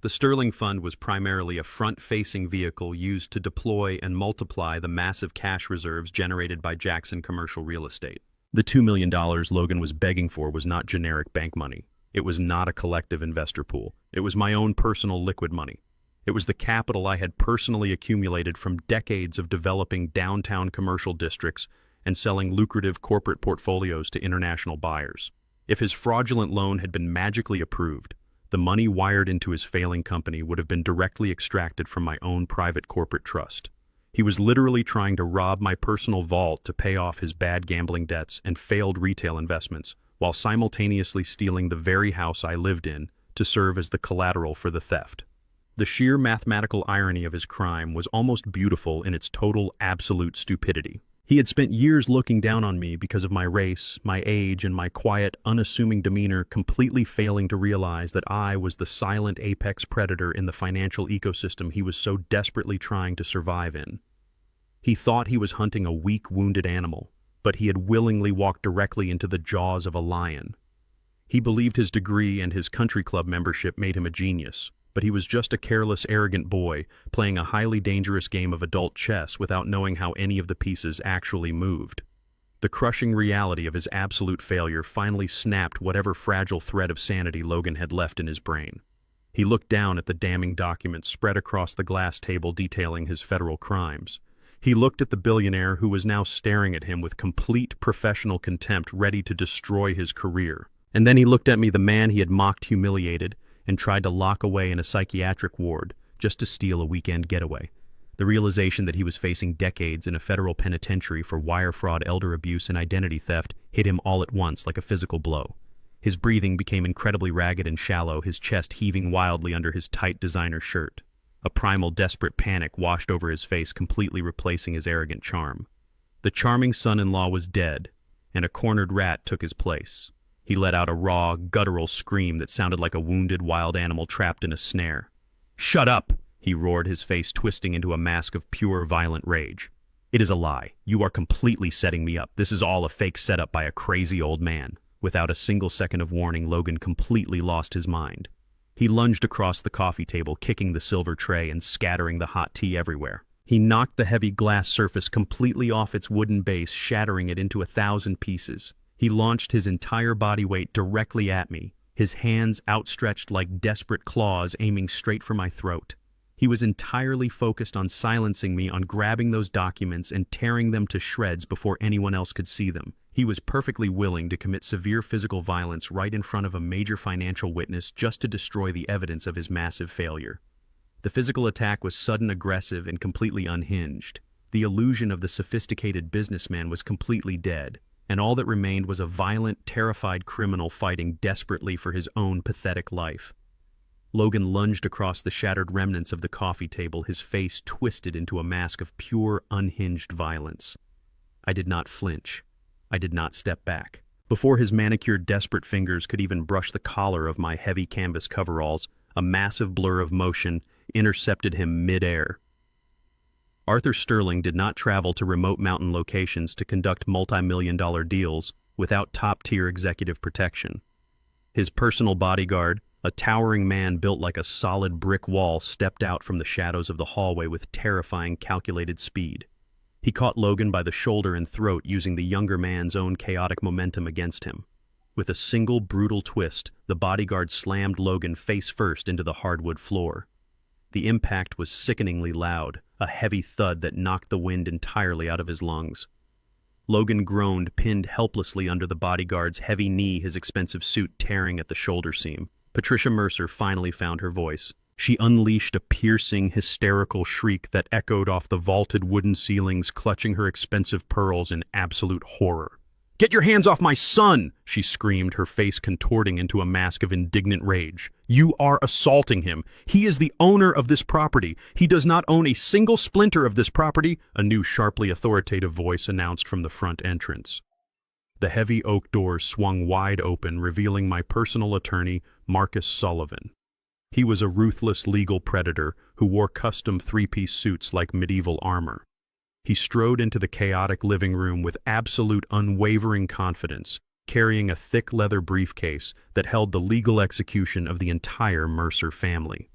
The Sterling Fund was primarily a front-facing vehicle used to deploy and multiply the massive cash reserves generated by Jackson Commercial Real Estate. The $2 million Logan was begging for was not generic bank money. It was not a collective investor pool. It was my own personal liquid money. It was the capital I had personally accumulated from decades of developing downtown commercial districts and selling lucrative corporate portfolios to international buyers. If his fraudulent loan had been magically approved, The money wired into his failing company would have been directly extracted from my own private corporate trust. He was literally trying to rob my personal vault to pay off his bad gambling debts and failed retail investments, while simultaneously stealing the very house I lived in to serve as the collateral for the theft. The sheer mathematical irony of his crime was almost beautiful in its total, absolute stupidity. He had spent years looking down on me because of my race, my age, and my quiet, unassuming demeanor, completely failing to realize that I was the silent apex predator in the financial ecosystem he was so desperately trying to survive in. He thought he was hunting a weak, wounded animal, but he had willingly walked directly into the jaws of a lion. He believed his degree and his country club membership made him a genius, but he was just a careless, arrogant boy playing a highly dangerous game of adult chess without knowing how any of the pieces actually moved. The crushing reality of his absolute failure finally snapped whatever fragile thread of sanity Logan had left in his brain. He looked down at the damning documents spread across the glass table detailing his federal crimes. He looked at the billionaire who was now staring at him with complete professional contempt, ready to destroy his career. And then he looked at me, the man he had mocked, humiliated, and tried to lock away in a psychiatric ward just to steal a weekend getaway. The realization that he was facing decades in a federal penitentiary for wire fraud, elder abuse, and identity theft hit him all at once like a physical blow. His breathing became incredibly ragged and shallow, his chest heaving wildly under his tight designer shirt. A primal, desperate panic washed over his face, completely replacing his arrogant charm. The charming son-in-law was dead, and a cornered rat took his place. He let out a raw, guttural scream that sounded like a wounded wild animal trapped in a snare. "Shut up!" he roared, his face twisting into a mask of pure, violent rage. "It is a lie. You are completely setting me up. This is all a fake setup by a crazy old man." Without a single second of warning, Logan completely lost his mind. He lunged across the coffee table, kicking the silver tray and scattering the hot tea everywhere. He knocked the heavy glass surface completely off its wooden base, shattering it into 1,000 pieces. He launched his entire body weight directly at me, his hands outstretched like desperate claws aiming straight for my throat. He was entirely focused on silencing me, on grabbing those documents and tearing them to shreds before anyone else could see them. He was perfectly willing to commit severe physical violence right in front of a major financial witness just to destroy the evidence of his massive failure. The physical attack was sudden, aggressive, and completely unhinged. The illusion of the sophisticated businessman was completely dead, and all that remained was a violent, terrified criminal fighting desperately for his own pathetic life. Logan lunged across the shattered remnants of the coffee table, his face twisted into a mask of pure, unhinged violence. I did not flinch. I did not step back. Before his manicured, desperate fingers could even brush the collar of my heavy canvas coveralls, a massive blur of motion intercepted him mid-air. Arthur Sterling did not travel to remote mountain locations to conduct multi-million-dollar deals without top-tier executive protection. His personal bodyguard, a towering man built like a solid brick wall, stepped out from the shadows of the hallway with terrifying, calculated speed. He caught Logan by the shoulder and throat, using the younger man's own chaotic momentum against him. With a single brutal twist, the bodyguard slammed Logan face first into the hardwood floor. The impact was sickeningly loud, a heavy thud that knocked the wind entirely out of his lungs. Logan groaned, pinned helplessly under the bodyguard's heavy knee, his expensive suit tearing at the shoulder seam. Patricia Mercer finally found her voice. She unleashed a piercing, hysterical shriek that echoed off the vaulted wooden ceilings, clutching her expensive pearls in absolute horror. "Get your hands off my son!" she screamed, her face contorting into a mask of indignant rage. "You are assaulting him. He is the owner of this property. He does not own a single splinter of this property," a new sharply authoritative voice announced from the front entrance. The heavy oak doors swung wide open, revealing my personal attorney, Marcus Sullivan. He was a ruthless legal predator who wore custom three-piece suits like medieval armor. He strode into the chaotic living room with absolute unwavering confidence, carrying a thick leather briefcase that held the legal execution of the entire Mercer family.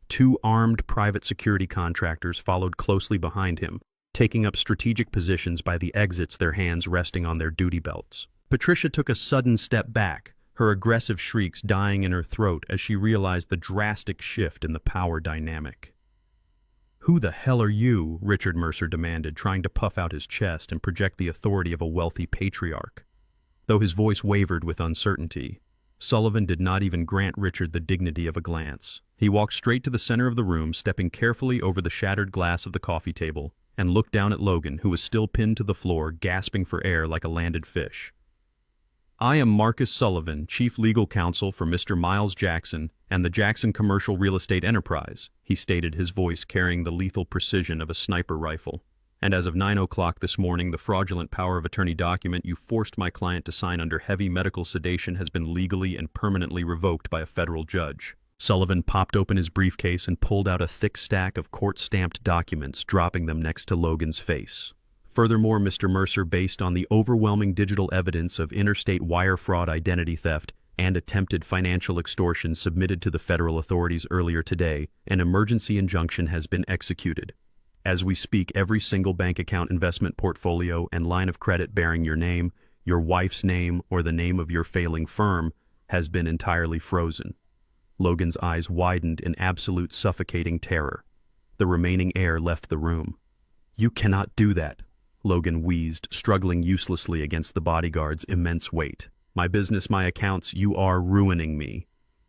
2 armed private security contractors followed closely behind him, taking up strategic positions by the exits, their hands resting on their duty belts. Patricia took a sudden step back, her aggressive shrieks dying in her throat as she realized the drastic shift in the power dynamic. "Who the hell are you?" Richard Mercer demanded, trying to puff out his chest and project the authority of a wealthy patriarch. Though his voice wavered with uncertainty, Sullivan did not even grant Richard the dignity of a glance. He walked straight to the center of the room, stepping carefully over the shattered glass of the coffee table, and looked down at Logan, who was still pinned to the floor, gasping for air like a landed fish. "I am Marcus Sullivan, Chief Legal Counsel for Mr. Miles Jackson and the Jackson Commercial Real Estate Enterprise," he stated, his voice carrying the lethal precision of a sniper rifle. "And as of 9 o'clock this morning, the fraudulent power of attorney document you forced my client to sign under heavy medical sedation has been legally and permanently revoked by a federal judge." Sullivan popped open his briefcase and pulled out a thick stack of court-stamped documents, dropping them next to Logan's face. "Furthermore, Mr. Mercer, based on the overwhelming digital evidence of interstate wire fraud, identity theft, and attempted financial extortion submitted to the federal authorities earlier today, an emergency injunction has been executed. As we speak, every single bank account, investment portfolio, and line of credit bearing your name, your wife's name, or the name of your failing firm has been entirely frozen." Logan's eyes widened in absolute suffocating terror. The remaining air left the room. "You cannot do that," Logan wheezed, struggling uselessly against the bodyguard's immense weight. "My business, my accounts, you are ruining me."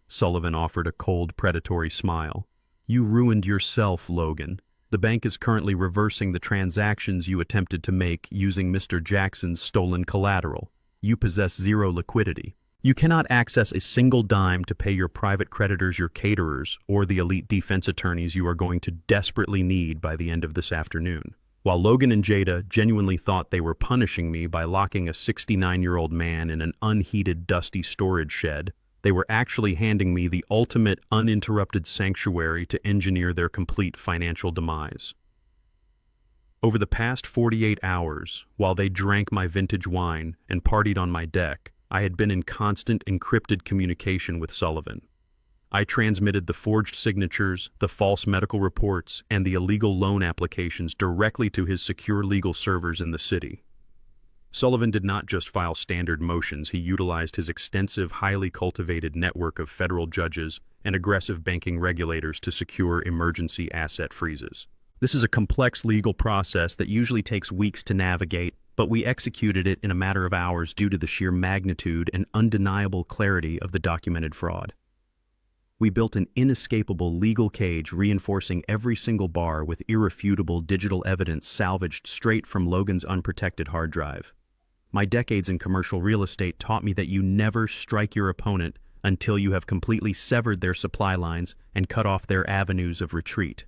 Sullivan offered a cold, predatory smile. "You ruined yourself, Logan. The bank is currently reversing the transactions you attempted to make using Mr. Jackson's stolen collateral. You possess zero liquidity. You cannot access a single dime to pay your private creditors, your caterers, or the elite defense attorneys you are going to desperately need by the end of this afternoon." While Logan and Jada genuinely thought they were punishing me by locking a 69-year-old man in an unheated, dusty storage shed, they were actually handing me the ultimate uninterrupted sanctuary to engineer their complete financial demise. Over the past 48 hours, while they drank my vintage wine and partied on my deck, I had been in constant encrypted communication with Sullivan. I transmitted the forged signatures, the false medical reports, and the illegal loan applications directly to his secure legal servers in the city. Sullivan did not just file standard motions, he utilized his extensive, highly cultivated network of federal judges and aggressive banking regulators to secure emergency asset freezes. This is a complex legal process that usually takes weeks to navigate, but we executed it in a matter of hours due to the sheer magnitude and undeniable clarity of the documented fraud. We built an inescapable legal cage, reinforcing every single bar with irrefutable digital evidence salvaged straight from Logan's unprotected hard drive. My decades in commercial real estate taught me that you never strike your opponent until you have completely severed their supply lines and cut off their avenues of retreat.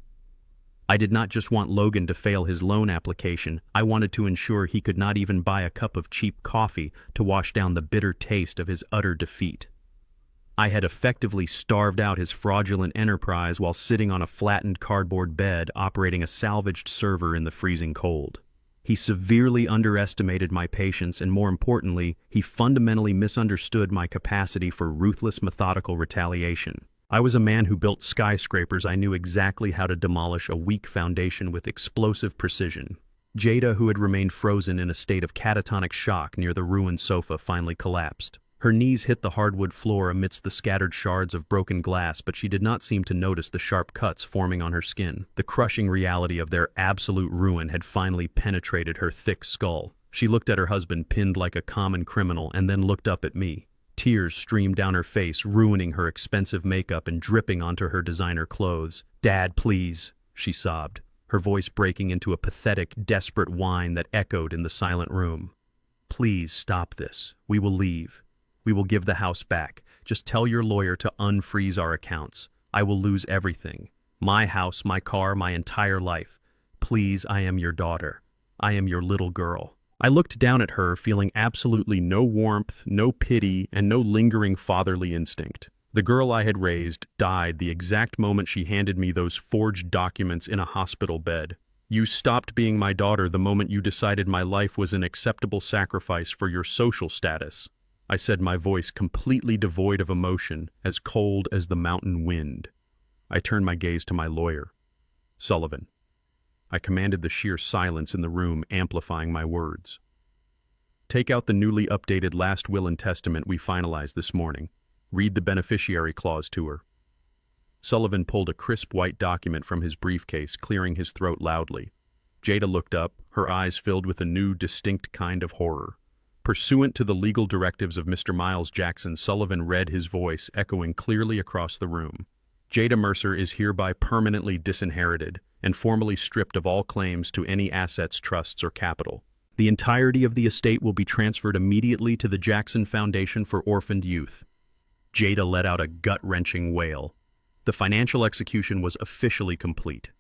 I did not just want Logan to fail his loan application, I wanted to ensure he could not even buy a cup of cheap coffee to wash down the bitter taste of his utter defeat. I had effectively starved out his fraudulent enterprise while sitting on a flattened cardboard bed operating a salvaged server in the freezing cold. He severely underestimated my patience, and more importantly, he fundamentally misunderstood my capacity for ruthless, methodical retaliation. I was a man who built skyscrapers. I knew exactly how to demolish a weak foundation with explosive precision. Jada, who had remained frozen in a state of catatonic shock near the ruined sofa, finally collapsed. Her knees hit the hardwood floor amidst the scattered shards of broken glass, but she did not seem to notice the sharp cuts forming on her skin. The crushing reality of their absolute ruin had finally penetrated her thick skull. She looked at her husband, pinned like a common criminal, and then looked up at me. Tears streamed down her face, ruining her expensive makeup and dripping onto her designer clothes. "Dad, please," she sobbed, her voice breaking into a pathetic, desperate whine that echoed in the silent room. "Please stop this. We will leave. We will give the house back. Just tell your lawyer to unfreeze our accounts. I will lose everything. My house, my car, my entire life. Please, I am your daughter. I am your little girl." I looked down at her, feeling absolutely no warmth, no pity, and no lingering fatherly instinct. The girl I had raised died the exact moment she handed me those forged documents in a hospital bed. "You stopped being my daughter the moment you decided my life was an acceptable sacrifice for your social status," I said, my voice completely devoid of emotion, as cold as the mountain wind. I turned my gaze to my lawyer, Sullivan. I commanded the sheer silence in the room, amplifying my words. "Take out the newly updated last will and testament we finalized this morning. Read the beneficiary clause to her." Sullivan pulled a crisp white document from his briefcase, clearing his throat loudly. Jada looked up, her eyes filled with a new, distinct kind of horror. Pursuant to the legal directives of Mr. Miles Jackson, Sullivan read his voice echoing clearly across the room. Jada Mercer is hereby permanently disinherited and formally stripped of all claims to any assets, trusts, or capital. The entirety of the estate will be transferred immediately to the Jackson Foundation for Orphaned Youth. Jada let out a gut-wrenching wail. The financial execution was officially complete.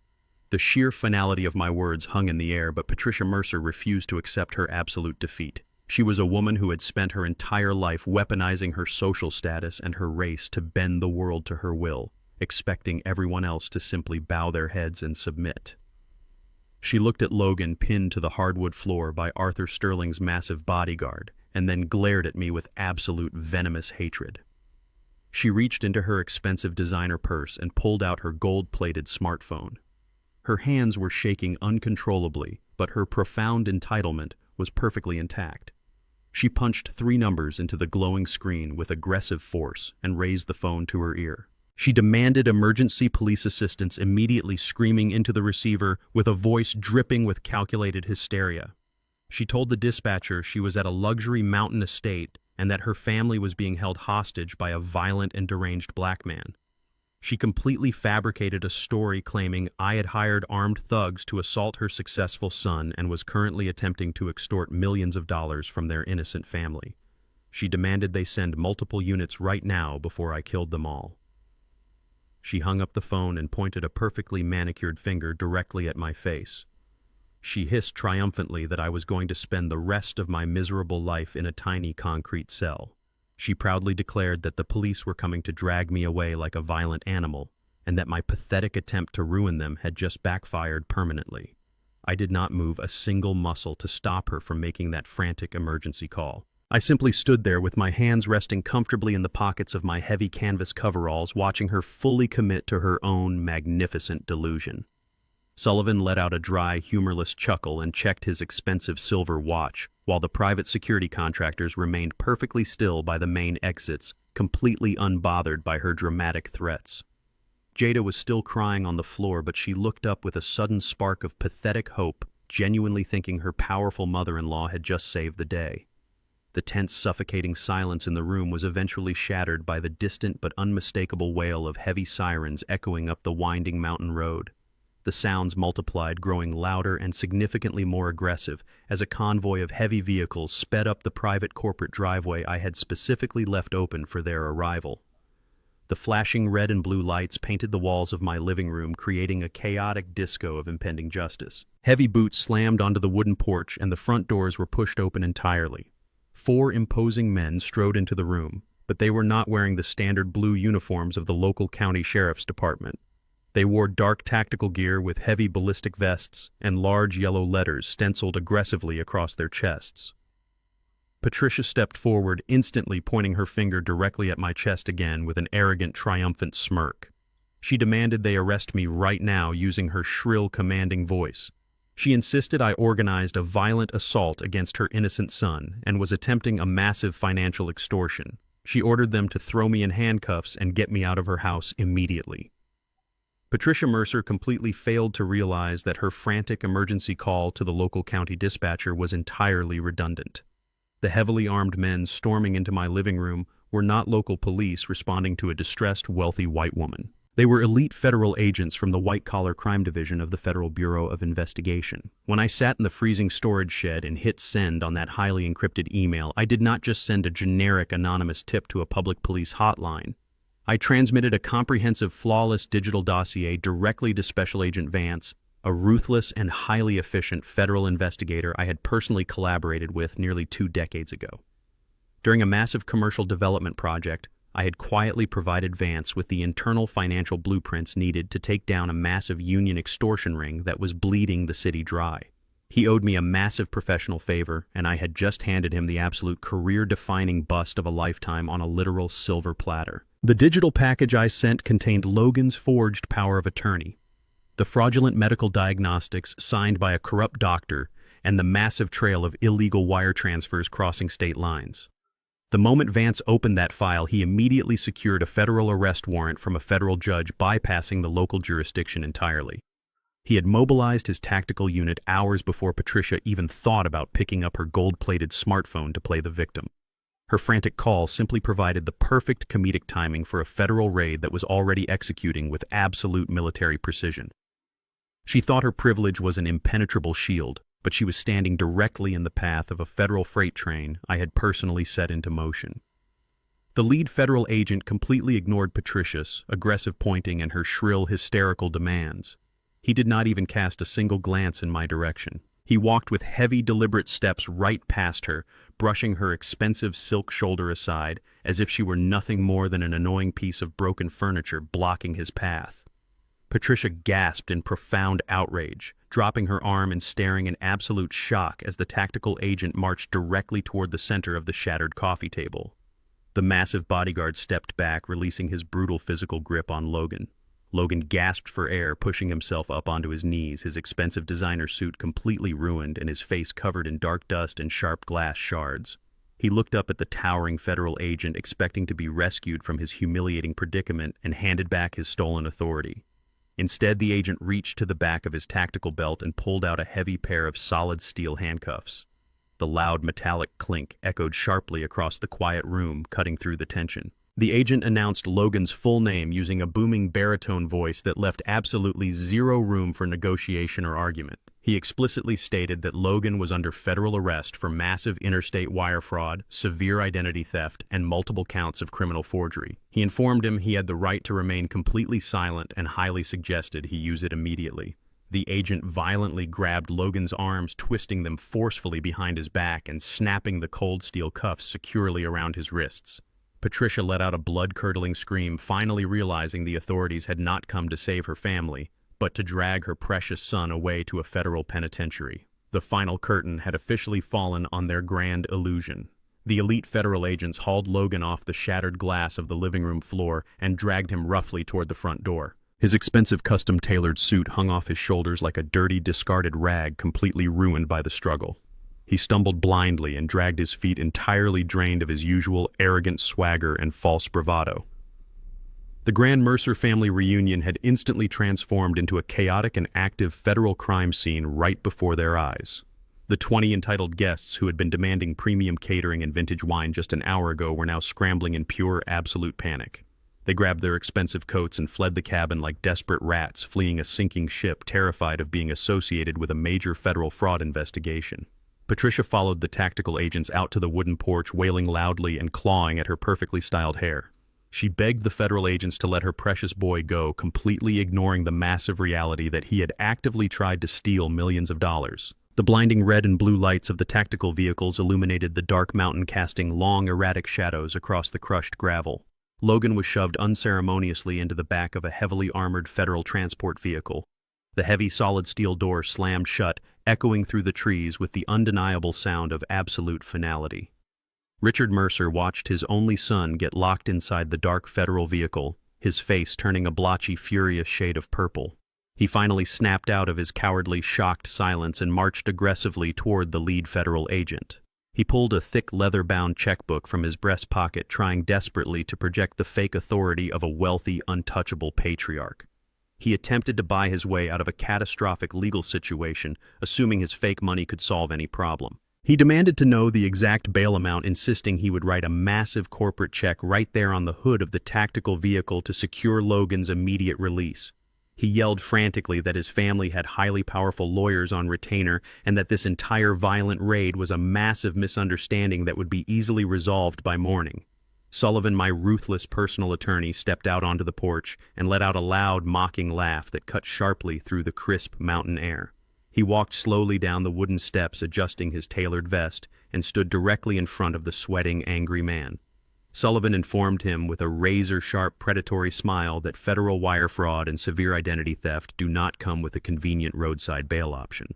The sheer finality of my words hung in the air, but Patricia Mercer refused to accept her absolute defeat. She was a woman who had spent her entire life weaponizing her social status and her race to bend the world to her will, expecting everyone else to simply bow their heads and submit. She looked at Logan pinned to the hardwood floor by Arthur Sterling's massive bodyguard, and then glared at me with absolute venomous hatred. She reached into her expensive designer purse and pulled out her gold-plated smartphone. Her hands were shaking uncontrollably, but her profound entitlement was perfectly intact. She punched 3 numbers into the glowing screen with aggressive force and raised the phone to her ear. She demanded emergency police assistance immediately, screaming into the receiver with a voice dripping with calculated hysteria. She told the dispatcher she was at a luxury mountain estate and that her family was being held hostage by a violent and deranged black man. She completely fabricated a story claiming I had hired armed thugs to assault her successful son and was currently attempting to extort millions of dollars from their innocent family. She demanded they send multiple units right now before I killed them all. She hung up the phone and pointed a perfectly manicured finger directly at my face. She hissed triumphantly that I was going to spend the rest of my miserable life in a tiny concrete cell. She proudly declared that the police were coming to drag me away like a violent animal, and that my pathetic attempt to ruin them had just backfired permanently. I did not move a single muscle to stop her from making that frantic emergency call. I simply stood there with my hands resting comfortably in the pockets of my heavy canvas coveralls, watching her fully commit to her own magnificent delusion. Sullivan let out a dry, humorless chuckle and checked his expensive silver watch, while the private security contractors remained perfectly still by the main exits, completely unbothered by her dramatic threats. Jada was still crying on the floor, but she looked up with a sudden spark of pathetic hope, genuinely thinking her powerful mother-in-law had just saved the day. The tense, suffocating silence in the room was eventually shattered by the distant but unmistakable wail of heavy sirens echoing up the winding mountain road. The sounds multiplied, growing louder and significantly more aggressive as a convoy of heavy vehicles sped up the private corporate driveway I had specifically left open for their arrival. The flashing red and blue lights painted the walls of my living room, creating a chaotic disco of impending justice. Heavy boots slammed onto the wooden porch, and the front doors were pushed open entirely. 4 imposing men strode into the room, but they were not wearing the standard blue uniforms of the local county sheriff's department. They wore dark tactical gear with heavy ballistic vests and large yellow letters stenciled aggressively across their chests. Patricia stepped forward, instantly pointing her finger directly at my chest again with an arrogant, triumphant smirk. She demanded they arrest me right now using her shrill, commanding voice. She insisted I organized a violent assault against her innocent son and was attempting a massive financial extortion. She ordered them to throw me in handcuffs and get me out of her house immediately. Patricia Mercer completely failed to realize that her frantic emergency call to the local county dispatcher was entirely redundant. The heavily armed men storming into my living room were not local police responding to a distressed, wealthy white woman. They were elite federal agents from the white-collar crime division of the Federal Bureau of Investigation. When I sat in the freezing storage shed and hit send on that highly encrypted email, I did not just send a generic anonymous tip to a public police hotline. I transmitted a comprehensive, flawless digital dossier directly to Special Agent Vance, a ruthless and highly efficient federal investigator I had personally collaborated with nearly 2 decades ago. During a massive commercial development project, I had quietly provided Vance with the internal financial blueprints needed to take down a massive union extortion ring that was bleeding the city dry. He owed me a massive professional favor, and I had just handed him the absolute career-defining bust of a lifetime on a literal silver platter. The digital package I sent contained Logan's forged power of attorney, the fraudulent medical diagnostics signed by a corrupt doctor, and the massive trail of illegal wire transfers crossing state lines. The moment Vance opened that file, he immediately secured a federal arrest warrant from a federal judge, bypassing the local jurisdiction entirely. He had mobilized his tactical unit hours before Patricia even thought about picking up her gold-plated smartphone to play the victim. Her frantic call simply provided the perfect comedic timing for a federal raid that was already executing with absolute military precision. She thought her privilege was an impenetrable shield, but she was standing directly in the path of a federal freight train I had personally set into motion. The lead federal agent completely ignored Patricia's aggressive pointing and her shrill, hysterical demands. He did not even cast a single glance in my direction. He walked with heavy, deliberate steps right past her, brushing her expensive silk shoulder aside, as if she were nothing more than an annoying piece of broken furniture blocking his path. Patricia gasped in profound outrage, dropping her arm and staring in absolute shock as the tactical agent marched directly toward the center of the shattered coffee table. The massive bodyguard stepped back, releasing his brutal physical grip on Logan. Logan gasped for air, pushing himself up onto his knees, his expensive designer suit completely ruined and his face covered in dark dust and sharp glass shards. He looked up at the towering federal agent, expecting to be rescued from his humiliating predicament and handed back his stolen authority. Instead, the agent reached to the back of his tactical belt and pulled out a heavy pair of solid steel handcuffs. The loud metallic clink echoed sharply across the quiet room, cutting through the tension. The agent announced Logan's full name using a booming baritone voice that left absolutely zero room for negotiation or argument. He explicitly stated that Logan was under federal arrest for massive interstate wire fraud, severe identity theft, and multiple counts of criminal forgery. He informed him he had the right to remain completely silent and highly suggested he use it immediately. The agent violently grabbed Logan's arms, twisting them forcefully behind his back and snapping the cold steel cuffs securely around his wrists. Patricia let out a blood-curdling scream, finally realizing the authorities had not come to save her family, but to drag her precious son away to a federal penitentiary. The final curtain had officially fallen on their grand illusion. The elite federal agents hauled Logan off the shattered glass of the living room floor and dragged him roughly toward the front door. His expensive custom-tailored suit hung off his shoulders like a dirty, discarded rag completely ruined by the struggle. He stumbled blindly and dragged his feet entirely drained of his usual arrogant swagger and false bravado. The Grand Mercer family reunion had instantly transformed into a chaotic and active federal crime scene right before their eyes. The 20 entitled guests who had been demanding premium catering and vintage wine just an hour ago were now scrambling in pure, absolute panic. They grabbed their expensive coats and fled the cabin like desperate rats fleeing a sinking ship, terrified of being associated with a major federal fraud investigation. Patricia followed the tactical agents out to the wooden porch, wailing loudly and clawing at her perfectly styled hair. She begged the federal agents to let her precious boy go, completely ignoring the massive reality that he had actively tried to steal millions of dollars. The blinding red and blue lights of the tactical vehicles illuminated the dark mountain, casting long, erratic shadows across the crushed gravel. Logan was shoved unceremoniously into the back of a heavily armored federal transport vehicle. The heavy solid steel door slammed shut, echoing through the trees with the undeniable sound of absolute finality. Richard Mercer watched his only son get locked inside the dark federal vehicle, his face turning a blotchy, furious shade of purple. He finally snapped out of his cowardly, shocked silence and marched aggressively toward the lead federal agent. He pulled a thick leather-bound checkbook from his breast pocket, trying desperately to project the fake authority of a wealthy, untouchable patriarch. He attempted to buy his way out of a catastrophic legal situation, assuming his fake money could solve any problem. He demanded to know the exact bail amount, insisting he would write a massive corporate check right there on the hood of the tactical vehicle to secure Logan's immediate release. He yelled frantically that his family had highly powerful lawyers on retainer and that this entire violent raid was a massive misunderstanding that would be easily resolved by morning. Sullivan, my ruthless personal attorney, stepped out onto the porch and let out a loud, mocking laugh that cut sharply through the crisp mountain air. He walked slowly down the wooden steps, adjusting his tailored vest, and stood directly in front of the sweating, angry man. Sullivan informed him with a razor-sharp, predatory smile that federal wire fraud and severe identity theft do not come with a convenient roadside bail option.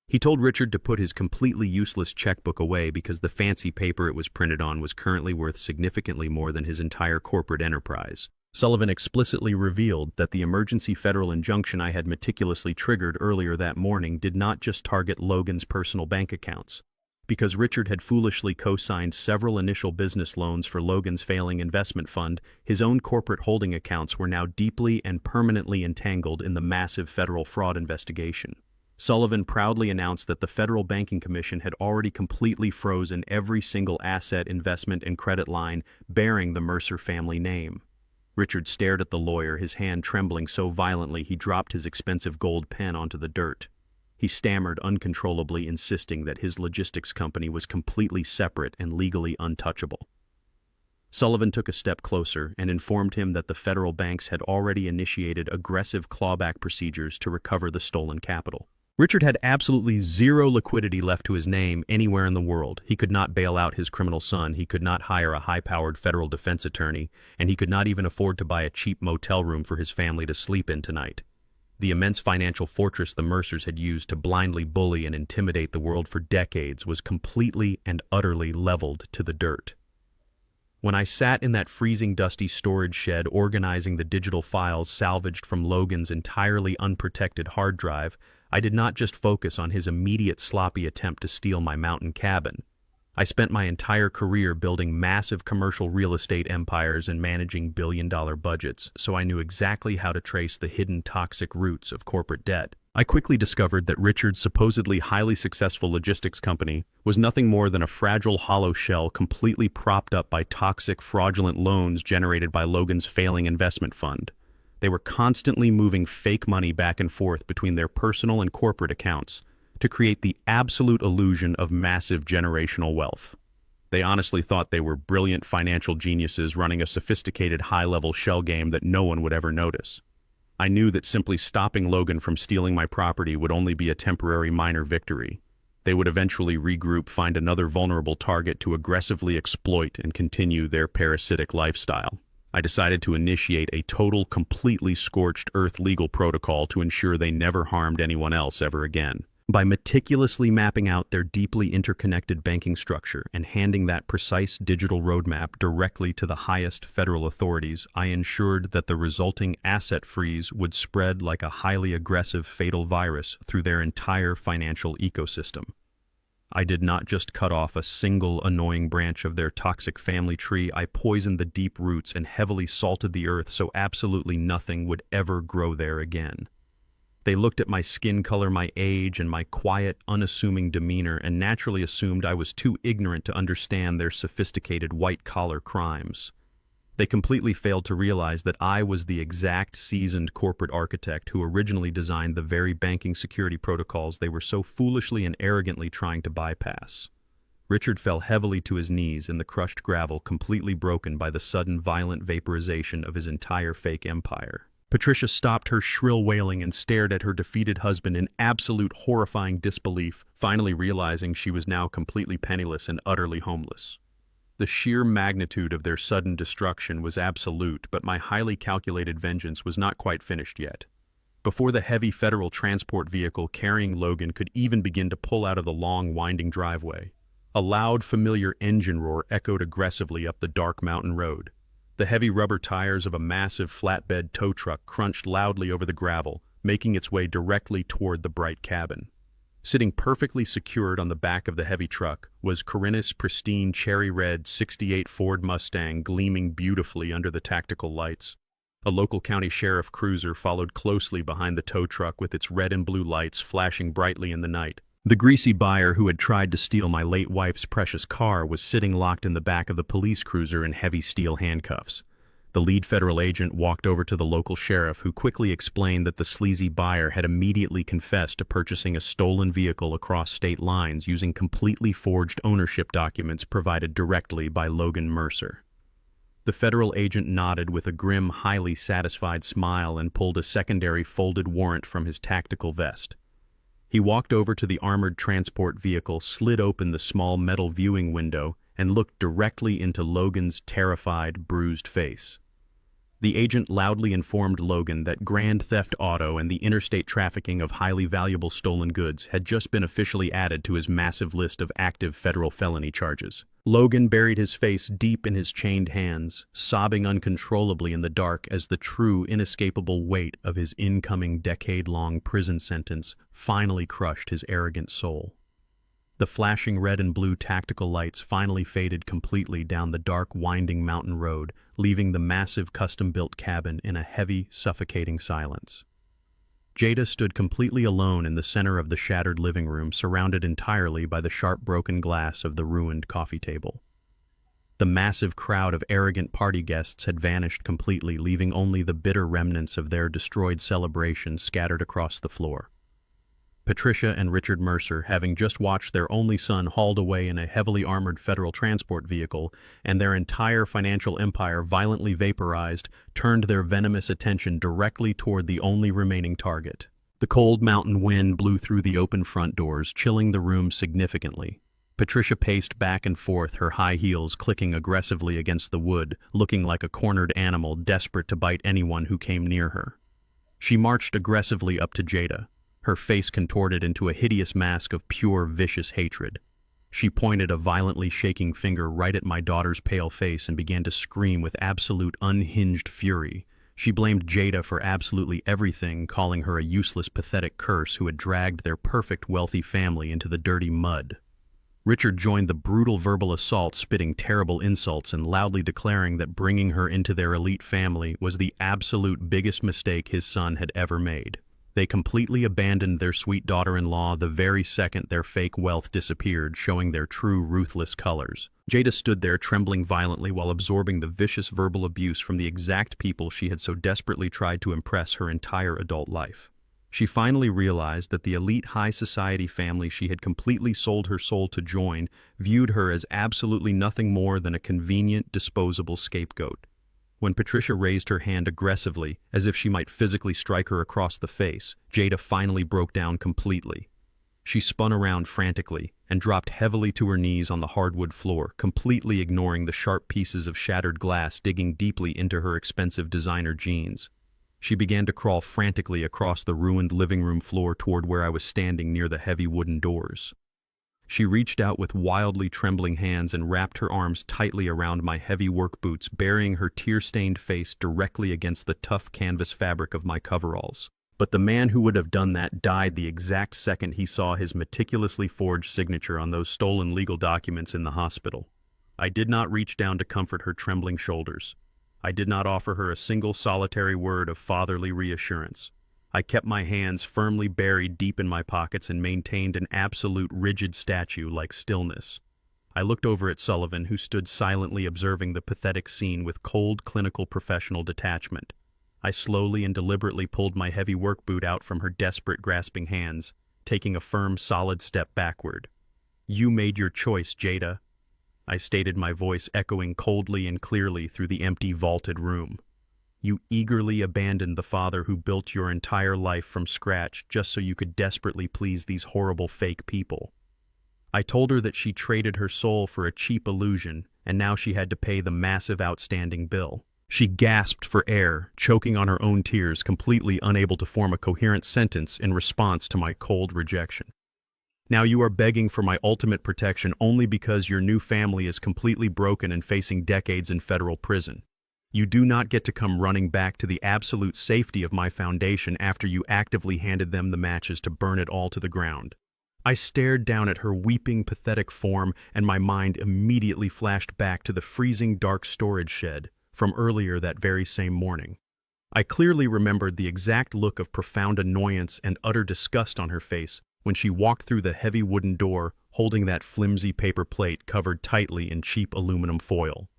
He told Richard to put his completely useless checkbook away because the fancy paper it was printed on was currently worth significantly more than his entire corporate enterprise. Sullivan explicitly revealed that the emergency federal injunction I had meticulously triggered earlier that morning did not just target Logan's personal bank accounts. Because Richard had foolishly co-signed several initial business loans for Logan's failing investment fund, his own corporate holding accounts were now deeply and permanently entangled in the massive federal fraud investigation. Sullivan proudly announced that the Federal Banking Commission had already completely frozen every single asset, investment, and credit line bearing the Mercer family name. Richard stared at the lawyer, his hand trembling so violently he dropped his expensive gold pen onto the dirt. He stammered uncontrollably, insisting that his logistics company was completely separate and legally untouchable. Sullivan took a step closer and informed him that the federal banks had already initiated aggressive clawback procedures to recover the stolen capital. Richard had absolutely zero liquidity left to his name anywhere in the world. He could not bail out his criminal son, he could not hire a high-powered federal defense attorney, and he could not even afford to buy a cheap motel room for his family to sleep in tonight. The immense financial fortress the Mercers had used to blindly bully and intimidate the world for decades was completely and utterly leveled to the dirt. When I sat in that freezing, dusty storage shed organizing the digital files salvaged from Logan's entirely unprotected hard drive, I did not just focus on his immediate sloppy attempt to steal my mountain cabin. I spent my entire career building massive commercial real estate empires and managing billion-dollar budgets, so I knew exactly how to trace the hidden toxic roots of corporate debt. I quickly discovered that Richard's supposedly highly successful logistics company was nothing more than a fragile hollow shell completely propped up by toxic, fraudulent loans generated by Logan's failing investment fund. They were constantly moving fake money back and forth between their personal and corporate accounts to create the absolute illusion of massive generational wealth. They honestly thought they were brilliant financial geniuses running a sophisticated high-level shell game that no one would ever notice. I knew that simply stopping Logan from stealing my property would only be a temporary minor victory. They would eventually regroup, find another vulnerable target to aggressively exploit, and continue their parasitic lifestyle. I decided to initiate a total, completely scorched earth legal protocol to ensure they never harmed anyone else ever again. By meticulously mapping out their deeply interconnected banking structure and handing that precise digital roadmap directly to the highest federal authorities, I ensured that the resulting asset freeze would spread like a highly aggressive fatal virus through their entire financial ecosystem. I did not just cut off a single annoying branch of their toxic family tree, I poisoned the deep roots and heavily salted the earth so absolutely nothing would ever grow there again. They looked at my skin color, my age, and my quiet, unassuming demeanor and naturally assumed I was too ignorant to understand their sophisticated white-collar crimes. They completely failed to realize that I was the exact seasoned corporate architect who originally designed the very banking security protocols they were so foolishly and arrogantly trying to bypass. Richard fell heavily to his knees in the crushed gravel, completely broken by the sudden violent vaporization of his entire fake empire. Patricia stopped her shrill wailing and stared at her defeated husband in absolute horrifying disbelief, finally realizing she was now completely penniless and utterly homeless. The sheer magnitude of their sudden destruction was absolute, but my highly calculated vengeance was not quite finished yet. Before the heavy federal transport vehicle carrying Logan could even begin to pull out of the long, winding driveway, a loud, familiar engine roar echoed aggressively up the dark mountain road. The heavy rubber tires of a massive flatbed tow truck crunched loudly over the gravel, making its way directly toward the bright cabin. Sitting perfectly secured on the back of the heavy truck was Corinna's pristine cherry-red '68 Ford Mustang gleaming beautifully under the tactical lights. A local county sheriff cruiser followed closely behind the tow truck with its red and blue lights flashing brightly in the night. The greasy buyer who had tried to steal my late wife's precious car was sitting locked in the back of the police cruiser in heavy steel handcuffs. The lead federal agent walked over to the local sheriff, who quickly explained that the sleazy buyer had immediately confessed to purchasing a stolen vehicle across state lines using completely forged ownership documents provided directly by Logan Mercer. The federal agent nodded with a grim, highly satisfied smile and pulled a secondary folded warrant from his tactical vest. He walked over to the armored transport vehicle, slid open the small metal viewing window, and looked directly into Logan's terrified, bruised face. The agent loudly informed Logan that grand theft auto and the interstate trafficking of highly valuable stolen goods had just been officially added to his massive list of active federal felony charges. Logan buried his face deep in his chained hands, sobbing uncontrollably in the dark as the true, inescapable weight of his incoming decade-long prison sentence finally crushed his arrogant soul. The flashing red and blue tactical lights finally faded completely down the dark, winding mountain road, leaving the massive custom-built cabin in a heavy, suffocating silence. Jada stood completely alone in the center of the shattered living room, surrounded entirely by the sharp broken glass of the ruined coffee table. The massive crowd of arrogant party guests had vanished completely, leaving only the bitter remnants of their destroyed celebration scattered across the floor. Patricia and Richard Mercer, having just watched their only son hauled away in a heavily armored federal transport vehicle and their entire financial empire violently vaporized, turned their venomous attention directly toward the only remaining target. The cold mountain wind blew through the open front doors, chilling the room significantly. Patricia paced back and forth, her high heels clicking aggressively against the wood, looking like a cornered animal desperate to bite anyone who came near her. She marched aggressively up to Jada, her face contorted into a hideous mask of pure, vicious hatred. She pointed a violently shaking finger right at my daughter's pale face and began to scream with absolute unhinged fury. She blamed Jada for absolutely everything, calling her a useless, pathetic curse who had dragged their perfect, wealthy family into the dirty mud. Richard joined the brutal verbal assault, spitting terrible insults and loudly declaring that bringing her into their elite family was the absolute biggest mistake his son had ever made. They completely abandoned their sweet daughter-in-law the very second their fake wealth disappeared, showing their true ruthless colors. Jada stood there trembling violently while absorbing the vicious verbal abuse from the exact people she had so desperately tried to impress her entire adult life. She finally realized that the elite high society family she had completely sold her soul to join viewed her as absolutely nothing more than a convenient, disposable scapegoat. When Patricia raised her hand aggressively, as if she might physically strike her across the face, Jada finally broke down completely. She spun around frantically and dropped heavily to her knees on the hardwood floor, completely ignoring the sharp pieces of shattered glass digging deeply into her expensive designer jeans. She began to crawl frantically across the ruined living room floor toward where I was standing near the heavy wooden doors. She reached out with wildly trembling hands and wrapped her arms tightly around my heavy work boots, burying her tear-stained face directly against the tough canvas fabric of my coveralls. But the man who would have done that died the exact second he saw his meticulously forged signature on those stolen legal documents in the hospital. I did not reach down to comfort her trembling shoulders. I did not offer her a single solitary word of fatherly reassurance. I kept my hands firmly buried deep in my pockets and maintained an absolute rigid statue-like stillness. I looked over at Sullivan, who stood silently observing the pathetic scene with cold, clinical, professional detachment. I slowly and deliberately pulled my heavy work boot out from her desperate, grasping hands, taking a firm, solid step backward. "You made your choice, Jada," I stated, my voice echoing coldly and clearly through the empty, vaulted room. "You eagerly abandoned the father who built your entire life from scratch just so you could desperately please these horrible fake people." I told her that she traded her soul for a cheap illusion, and now she had to pay the massive outstanding bill. She gasped for air, choking on her own tears, completely unable to form a coherent sentence in response to my cold rejection. "Now you are begging for my ultimate protection only because your new family is completely broken and facing decades in federal prison. You do not get to come running back to the absolute safety of my foundation after you actively handed them the matches to burn it all to the ground." I stared down at her weeping, pathetic form, and my mind immediately flashed back to the freezing dark storage shed from earlier that very same morning. I clearly remembered the exact look of profound annoyance and utter disgust on her face when she walked through the heavy wooden door holding that flimsy paper plate covered tightly in cheap aluminum foil.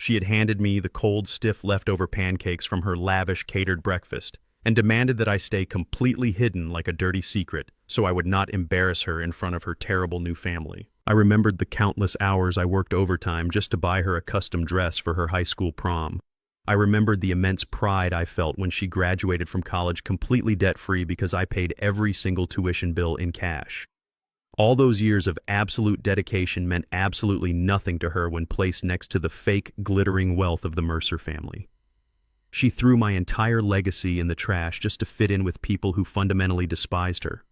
She had handed me the cold, stiff leftover pancakes from her lavish catered breakfast and demanded that I stay completely hidden like a dirty secret so I would not embarrass her in front of her terrible new family. I remembered the countless hours I worked overtime just to buy her a custom dress for her high school prom. I remembered the immense pride I felt when she graduated from college completely debt-free because I paid every single tuition bill in cash. All those years of absolute dedication meant absolutely nothing to her when placed next to the fake, glittering wealth of the Mercer family. She threw my entire legacy in the trash just to fit in with people who fundamentally despised her.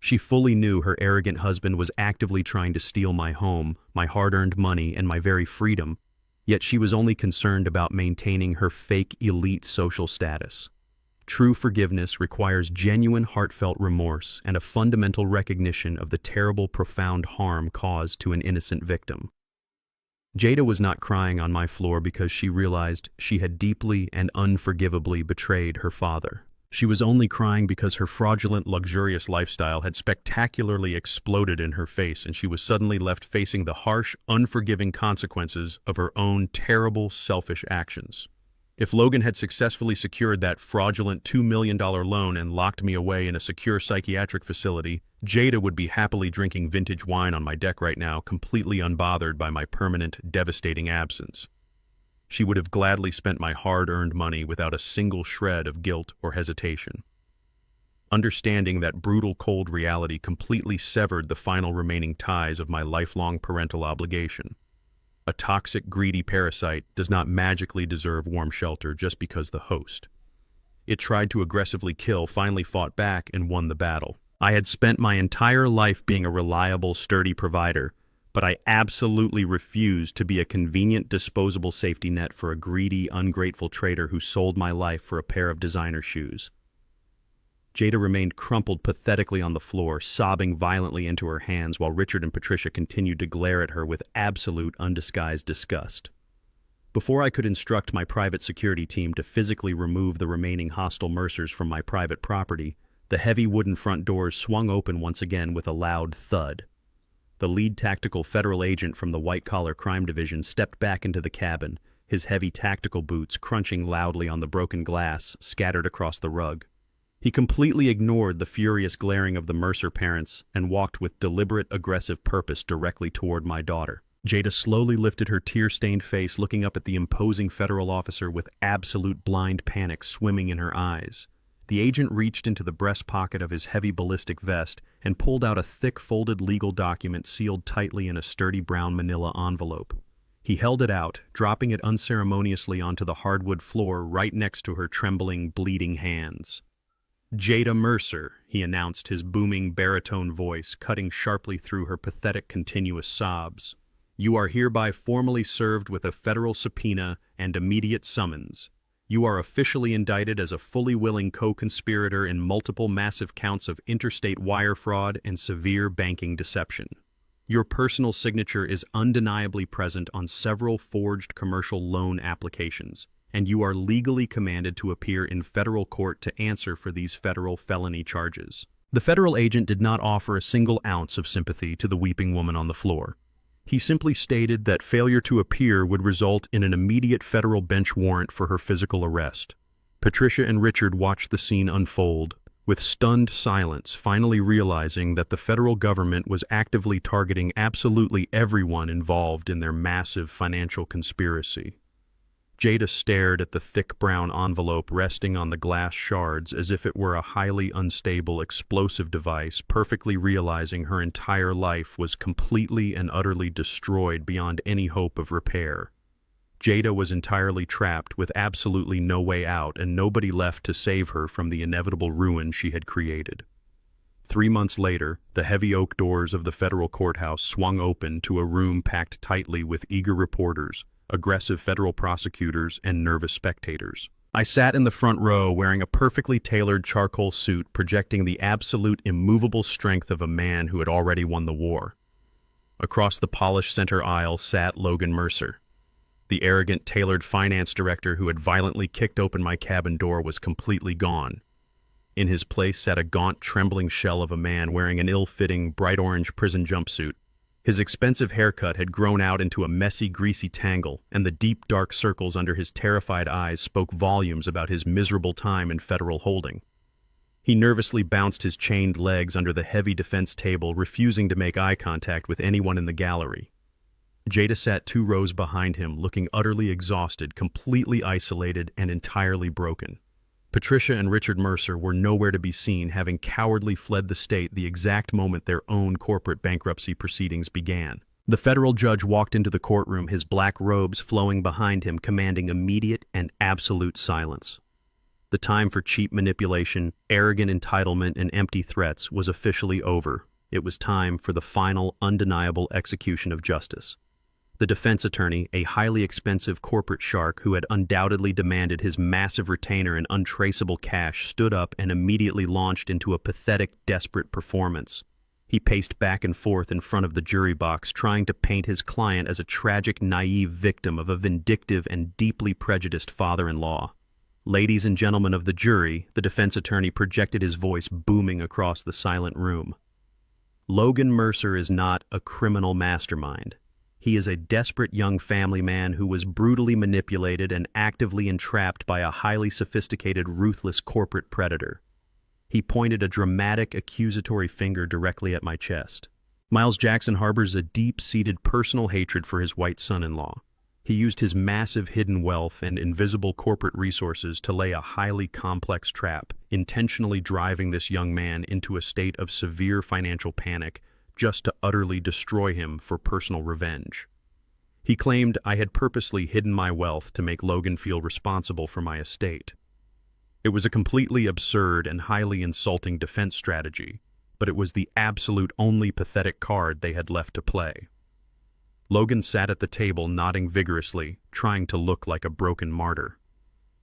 She fully knew her arrogant husband was actively trying to steal my home, my hard-earned money, and my very freedom, yet she was only concerned about maintaining her fake elite social status. True forgiveness requires genuine heartfelt remorse and a fundamental recognition of the terrible, profound harm caused to an innocent victim. Jada was not crying on my floor because she realized she had deeply and unforgivably betrayed her father. She was only crying because her fraudulent, luxurious lifestyle had spectacularly exploded in her face, and she was suddenly left facing the harsh, unforgiving consequences of her own terrible, selfish actions. If Logan had successfully secured that fraudulent $2 million loan and locked me away in a secure psychiatric facility, Jada would be happily drinking vintage wine on my deck right now, completely unbothered by my permanent, devastating absence. She would have gladly spent my hard-earned money without a single shred of guilt or hesitation. Understanding that brutal, cold reality completely severed the final remaining ties of my lifelong parental obligation. A toxic, greedy parasite does not magically deserve warm shelter just because the host. It tried to aggressively kill, finally fought back, and won the battle. I had spent my entire life being a reliable, sturdy provider, but I absolutely refused to be a convenient, disposable safety net for a greedy, ungrateful traitor who sold my life for a pair of designer shoes. Jada remained crumpled pathetically on the floor, sobbing violently into her hands while Richard and Patricia continued to glare at her with absolute, undisguised disgust. Before I could instruct my private security team to physically remove the remaining hostile Mercers from my private property, the heavy wooden front doors swung open once again with a loud thud. The lead tactical federal agent from the white-collar crime division stepped back into the cabin, his heavy tactical boots crunching loudly on the broken glass scattered across the rug. He completely ignored the furious glaring of the Mercer parents and walked with deliberate, aggressive purpose directly toward my daughter. Jada slowly lifted her tear-stained face, looking up at the imposing federal officer with absolute blind panic swimming in her eyes. The agent reached into the breast pocket of his heavy ballistic vest and pulled out a thick folded legal document sealed tightly in a sturdy brown manila envelope. He held it out, dropping it unceremoniously onto the hardwood floor right next to her trembling, bleeding hands. "Jada Mercer," he announced, his booming baritone voice cutting sharply through her pathetic continuous sobs. "You are hereby formally served with a federal subpoena and immediate summons. You are officially indicted as a fully willing co-conspirator in multiple massive counts of interstate wire fraud and severe banking deception. Your personal signature is undeniably present on several forged commercial loan applications, and you are legally commanded to appear in federal court to answer for these federal felony charges." The federal agent did not offer a single ounce of sympathy to the weeping woman on the floor. He simply stated that failure to appear would result in an immediate federal bench warrant for her physical arrest. Patricia and Richard watched the scene unfold, with stunned silence, finally realizing that the federal government was actively targeting absolutely everyone involved in their massive financial conspiracy. Jada stared at the thick brown envelope resting on the glass shards as if it were a highly unstable explosive device, perfectly realizing her entire life was completely and utterly destroyed beyond any hope of repair. Jada was entirely trapped with absolutely no way out and nobody left to save her from the inevitable ruin she had created. 3 months later, the heavy oak doors of the federal courthouse swung open to a room packed tightly with eager reporters, aggressive federal prosecutors, and nervous spectators. I sat in the front row wearing a perfectly tailored charcoal suit projecting the absolute immovable strength of a man who had already won the war. Across the polished center aisle sat Logan Mercer. The arrogant, tailored finance director who had violently kicked open my cabin door was completely gone. In his place sat a gaunt, trembling shell of a man wearing an ill-fitting, bright orange prison jumpsuit. His expensive haircut had grown out into a messy, greasy tangle, and the deep, dark circles under his terrified eyes spoke volumes about his miserable time in federal holding. He nervously bounced his chained legs under the heavy defense table, refusing to make eye contact with anyone in the gallery. Jada sat 2 rows behind him, looking utterly exhausted, completely isolated, and entirely broken. Patricia and Richard Mercer were nowhere to be seen, having cowardly fled the state the exact moment their own corporate bankruptcy proceedings began. The federal judge walked into the courtroom, his black robes flowing behind him, commanding immediate and absolute silence. The time for cheap manipulation, arrogant entitlement, and empty threats was officially over. It was time for the final, undeniable execution of justice. The defense attorney, a highly expensive corporate shark who had undoubtedly demanded his massive retainer and untraceable cash, stood up and immediately launched into a pathetic, desperate performance. He paced back and forth in front of the jury box, trying to paint his client as a tragic, naive victim of a vindictive and deeply prejudiced father-in-law. "Ladies and gentlemen of the jury," the defense attorney projected his voice booming across the silent room. "Logan Mercer is not a criminal mastermind. He is a desperate young family man who was brutally manipulated and actively entrapped by a highly sophisticated, ruthless corporate predator." He pointed a dramatic, accusatory finger directly at my chest. "Miles Jackson harbors a deep-seated personal hatred for his white son-in-law. He used his massive hidden wealth and invisible corporate resources to lay a highly complex trap, intentionally driving this young man into a state of severe financial panic just to utterly destroy him for personal revenge. He claimed I had purposely hidden my wealth to make Logan feel responsible for my estate. It was a completely absurd and highly insulting defense strategy, but it was the absolute only pathetic card they had left to play. Logan sat at the table nodding vigorously, trying to look like a broken martyr.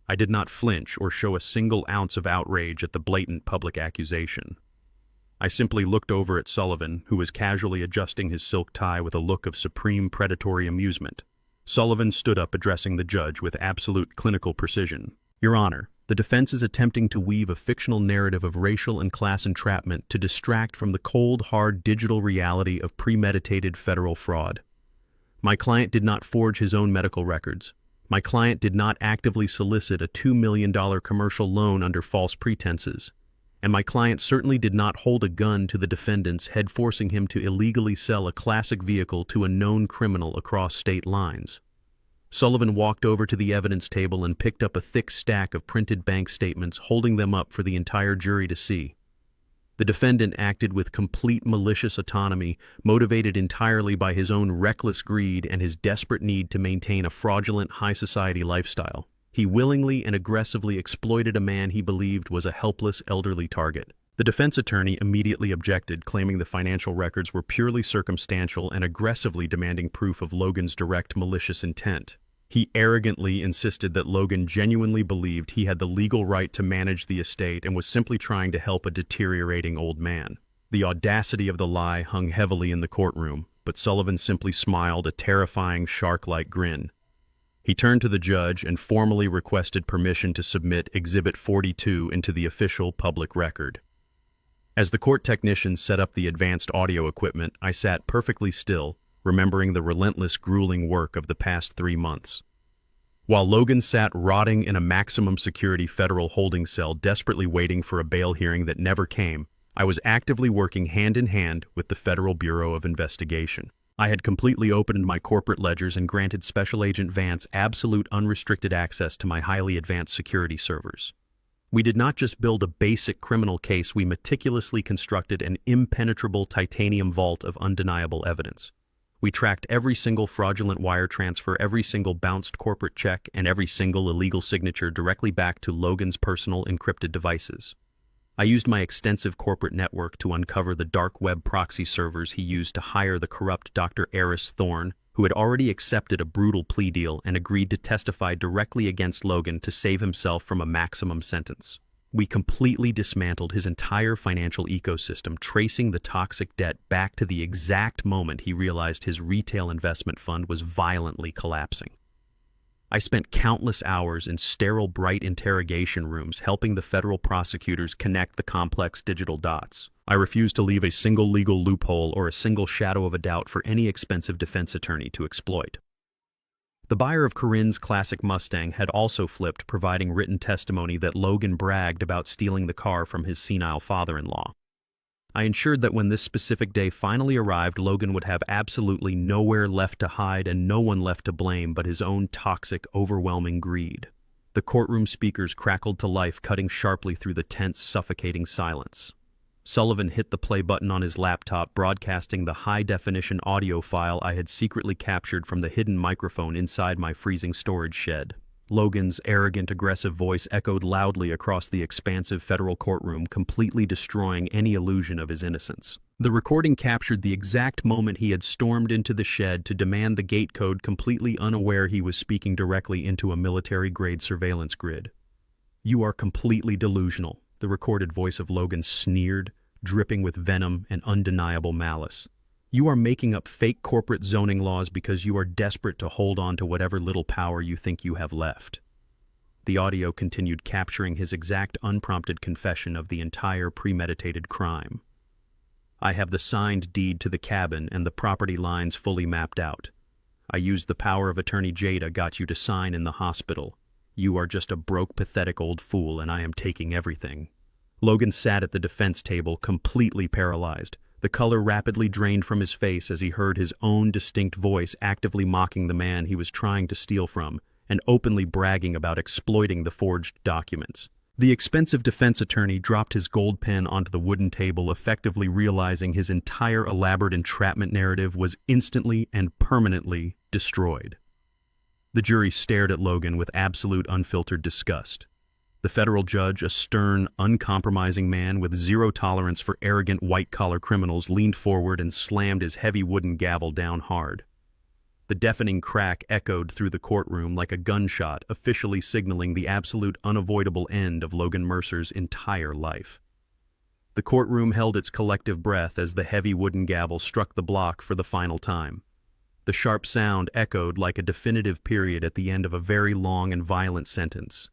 I did not flinch or show a single ounce of outrage at the blatant public accusation. I simply looked over at Sullivan, who was casually adjusting his silk tie with a look of supreme predatory amusement. Sullivan stood up, addressing the judge with absolute clinical precision. "Your Honor, the defense is attempting to weave a fictional narrative of racial and class entrapment to distract from the cold, hard digital reality of premeditated federal fraud. My client did not forge his own medical records. My client did not actively solicit a $2 million commercial loan under false pretenses. And my client certainly did not hold a gun to the defendant's head, forcing him to illegally sell a classic vehicle to a known criminal across state lines." Sullivan walked over to the evidence table and picked up a thick stack of printed bank statements, holding them up for the entire jury to see. The defendant acted with complete malicious autonomy, motivated entirely by his own reckless greed and his desperate need to maintain a fraudulent high society lifestyle. He willingly and aggressively exploited a man he believed was a helpless elderly target. The defense attorney immediately objected, claiming the financial records were purely circumstantial and aggressively demanding proof of Logan's direct malicious intent. He arrogantly insisted that Logan genuinely believed he had the legal right to manage the estate and was simply trying to help a deteriorating old man. The audacity of the lie hung heavily in the courtroom, but Sullivan simply smiled a terrifying shark-like grin. He turned to the judge and formally requested permission to submit Exhibit 42 into the official public record. As the court technicians set up the advanced audio equipment, I sat perfectly still, remembering the relentless, grueling work of the past 3 months. While Logan sat rotting in a maximum security federal holding cell, desperately waiting for a bail hearing that never came, I was actively working hand in hand with the Federal Bureau of Investigation. I had completely opened my corporate ledgers and granted Special Agent Vance absolute unrestricted access to my highly advanced security servers. We did not just build a basic criminal case, we meticulously constructed an impenetrable titanium vault of undeniable evidence. We tracked every single fraudulent wire transfer, every single bounced corporate check, and every single illegal signature directly back to Logan's personal encrypted devices. I used my extensive corporate network to uncover the dark web proxy servers he used to hire the corrupt Dr. Eris Thorne, who had already accepted a brutal plea deal and agreed to testify directly against Logan to save himself from a maximum sentence. We completely dismantled his entire financial ecosystem, tracing the toxic debt back to the exact moment he realized his retail investment fund was violently collapsing. I spent countless hours in sterile, bright interrogation rooms helping the federal prosecutors connect the complex digital dots. I refused to leave a single legal loophole or a single shadow of a doubt for any expensive defense attorney to exploit. The buyer of Corinne's classic Mustang had also flipped, providing written testimony that Logan bragged about stealing the car from his senile father-in-law. I ensured that when this specific day finally arrived, Logan would have absolutely nowhere left to hide and no one left to blame but his own toxic, overwhelming greed. The courtroom speakers crackled to life, cutting sharply through the tense, suffocating silence. Sullivan hit the play button on his laptop, broadcasting the high-definition audio file I had secretly captured from the hidden microphone inside my freezing storage shed. Logan's arrogant, aggressive voice echoed loudly across the expansive federal courtroom, completely destroying any illusion of his innocence. The recording captured the exact moment he had stormed into the shed to demand the gate code, completely unaware he was speaking directly into a military-grade surveillance grid. "You are completely delusional," the recorded voice of Logan sneered, dripping with venom and undeniable malice. "You are making up fake corporate zoning laws because you are desperate to hold on to whatever little power you think you have left." The audio continued, capturing his exact unprompted confession of the entire premeditated crime. "I have the signed deed to the cabin and the property lines fully mapped out. I used the power of attorney Jada got you to sign in the hospital. You are just a broke, pathetic old fool, and I am taking everything." Logan sat at the defense table, completely paralyzed. The color rapidly drained from his face as he heard his own distinct voice actively mocking the man he was trying to steal from and openly bragging about exploiting the forged documents. The expensive defense attorney dropped his gold pen onto the wooden table, effectively realizing his entire elaborate entrapment narrative was instantly and permanently destroyed. The jury stared at Logan with absolute unfiltered disgust. The federal judge, a stern, uncompromising man with zero tolerance for arrogant white-collar criminals, leaned forward and slammed his heavy wooden gavel down hard. The deafening crack echoed through the courtroom like a gunshot, officially signaling the absolute unavoidable end of Logan Mercer's entire life. The courtroom held its collective breath as the heavy wooden gavel struck the block for the final time. The sharp sound echoed like a definitive period at the end of a very long and violent sentence.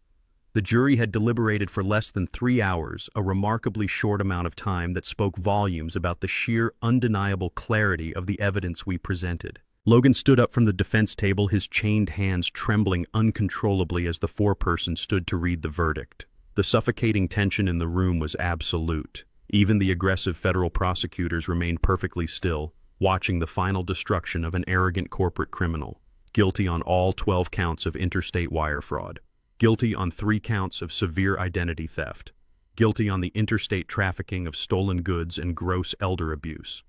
The jury had deliberated for less than 3 hours, a remarkably short amount of time that spoke volumes about the sheer, undeniable clarity of the evidence we presented. Logan stood up from the defense table, his chained hands trembling uncontrollably as the foreperson stood to read the verdict. The suffocating tension in the room was absolute. Even the aggressive federal prosecutors remained perfectly still, watching the final destruction of an arrogant corporate criminal, guilty on all 12 counts of interstate wire fraud. Guilty on 3 counts of severe identity theft. Guilty on the interstate trafficking of stolen goods and gross elder abuse.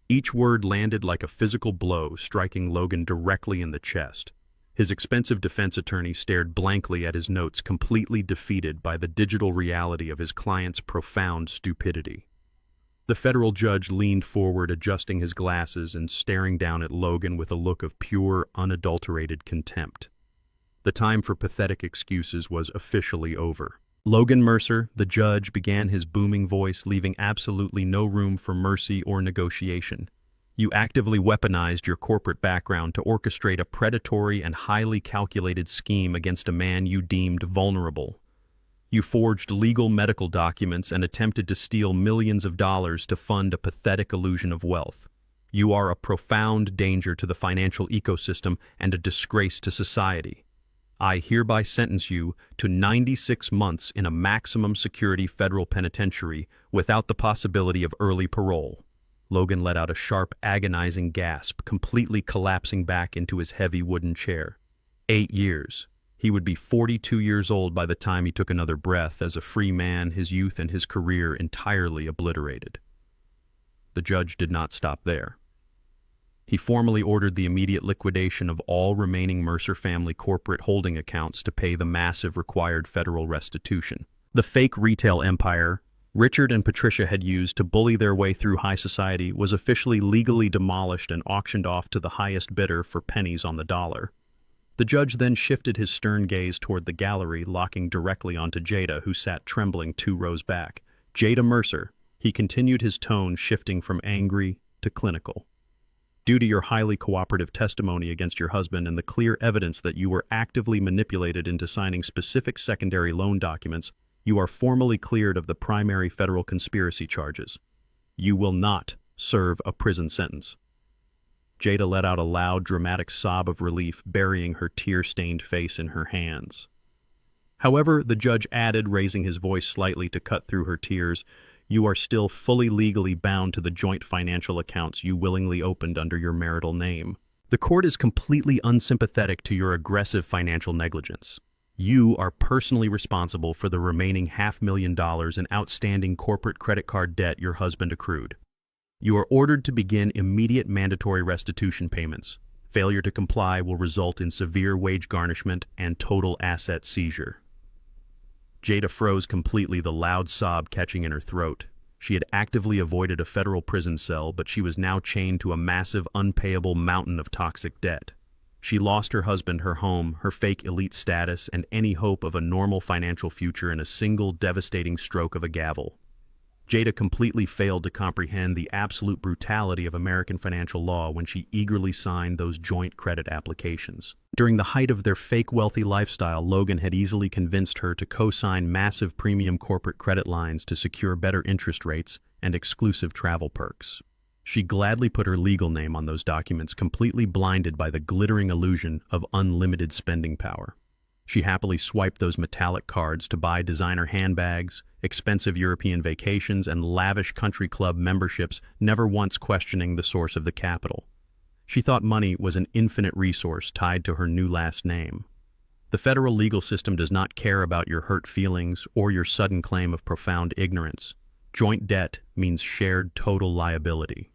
Each word landed like a physical blow, striking Logan directly in the chest. His expensive defense attorney stared blankly at his notes, completely defeated by the digital reality of his client's profound stupidity. The federal judge leaned forward, adjusting his glasses and staring down at Logan with a look of pure, unadulterated contempt. The time for pathetic excuses was officially over. "Logan Mercer," the judge began, his booming voice leaving absolutely no room for mercy or negotiation. "You actively weaponized your corporate background to orchestrate a predatory and highly calculated scheme against a man you deemed vulnerable. You forged legal medical documents and attempted to steal millions of dollars to fund a pathetic illusion of wealth. You are a profound danger to the financial ecosystem and a disgrace to society. I hereby sentence you to 96 months in a maximum security federal penitentiary without the possibility of early parole." Logan let out a sharp, agonizing gasp, completely collapsing back into his heavy wooden chair. 8 years. He would be 42 years old by the time he took another breath, as a free man, his youth and his career entirely obliterated. The judge did not stop there. He formally ordered the immediate liquidation of all remaining Mercer family corporate holding accounts to pay the massive required federal restitution. The fake retail empire Richard and Patricia had used to bully their way through high society was officially legally demolished and auctioned off to the highest bidder for pennies on the dollar. The judge then shifted his stern gaze toward the gallery, locking directly onto Jada, who sat trembling 2 rows back. "Jada Mercer," he continued, his tone shifting from angry to clinical. "Due to your highly cooperative testimony against your husband and the clear evidence that you were actively manipulated into signing specific secondary loan documents, you are formally cleared of the primary federal conspiracy charges. You will not serve a prison sentence." Jada let out a loud, dramatic sob of relief, burying her tear-stained face in her hands. However, the judge added, raising his voice slightly to cut through her tears, "You are still fully legally bound to the joint financial accounts you willingly opened under your marital name. The court is completely unsympathetic to your aggressive financial negligence. You are personally responsible for the remaining $500,000 in outstanding corporate credit card debt your husband accrued. You are ordered to begin immediate mandatory restitution payments, Failure to comply will result in severe wage garnishment and total asset seizure. Jada froze completely, the loud sob catching in her throat. She had actively avoided a federal prison cell, but she was now chained to a massive, unpayable mountain of toxic debt. She lost her husband, her home, her fake elite status, and any hope of a normal financial future in a single devastating stroke of a gavel. Jada completely failed to comprehend the absolute brutality of American financial law when she eagerly signed those joint credit applications. During the height of their fake wealthy lifestyle, Logan had easily convinced her to co-sign massive premium corporate credit lines to secure better interest rates and exclusive travel perks. She gladly put her legal name on those documents, completely blinded by the glittering illusion of unlimited spending power. She happily swiped those metallic cards to buy designer handbags, expensive European vacations, and lavish country club memberships, never once questioning the source of the capital. She thought money was an infinite resource tied to her new last name. The federal legal system does not care about your hurt feelings or your sudden claim of profound ignorance. Joint debt means shared total liability.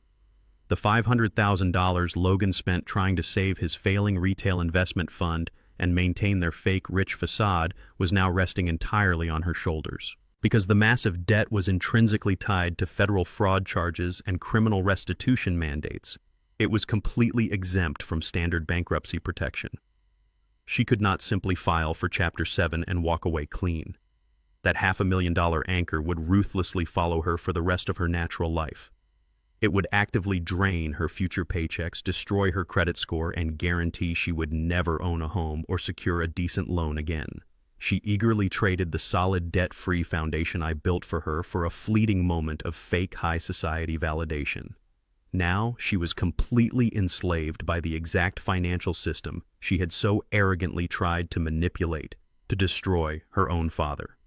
The $500,000 Logan spent trying to save his failing retail investment fund and maintain their fake rich facade was now resting entirely on her shoulders. Because the massive debt was intrinsically tied to federal fraud charges and criminal restitution mandates, it was completely exempt from standard bankruptcy protection. She could not simply file for Chapter 7 and walk away clean. That $500,000 anchor would ruthlessly follow her for the rest of her natural life. It would actively drain her future paychecks, destroy her credit score, and guarantee she would never own a home or secure a decent loan again. She eagerly traded the solid debt-free foundation I built for her for a fleeting moment of fake high society validation. Now she was completely enslaved by the exact financial system she had so arrogantly tried to manipulate to destroy her own father.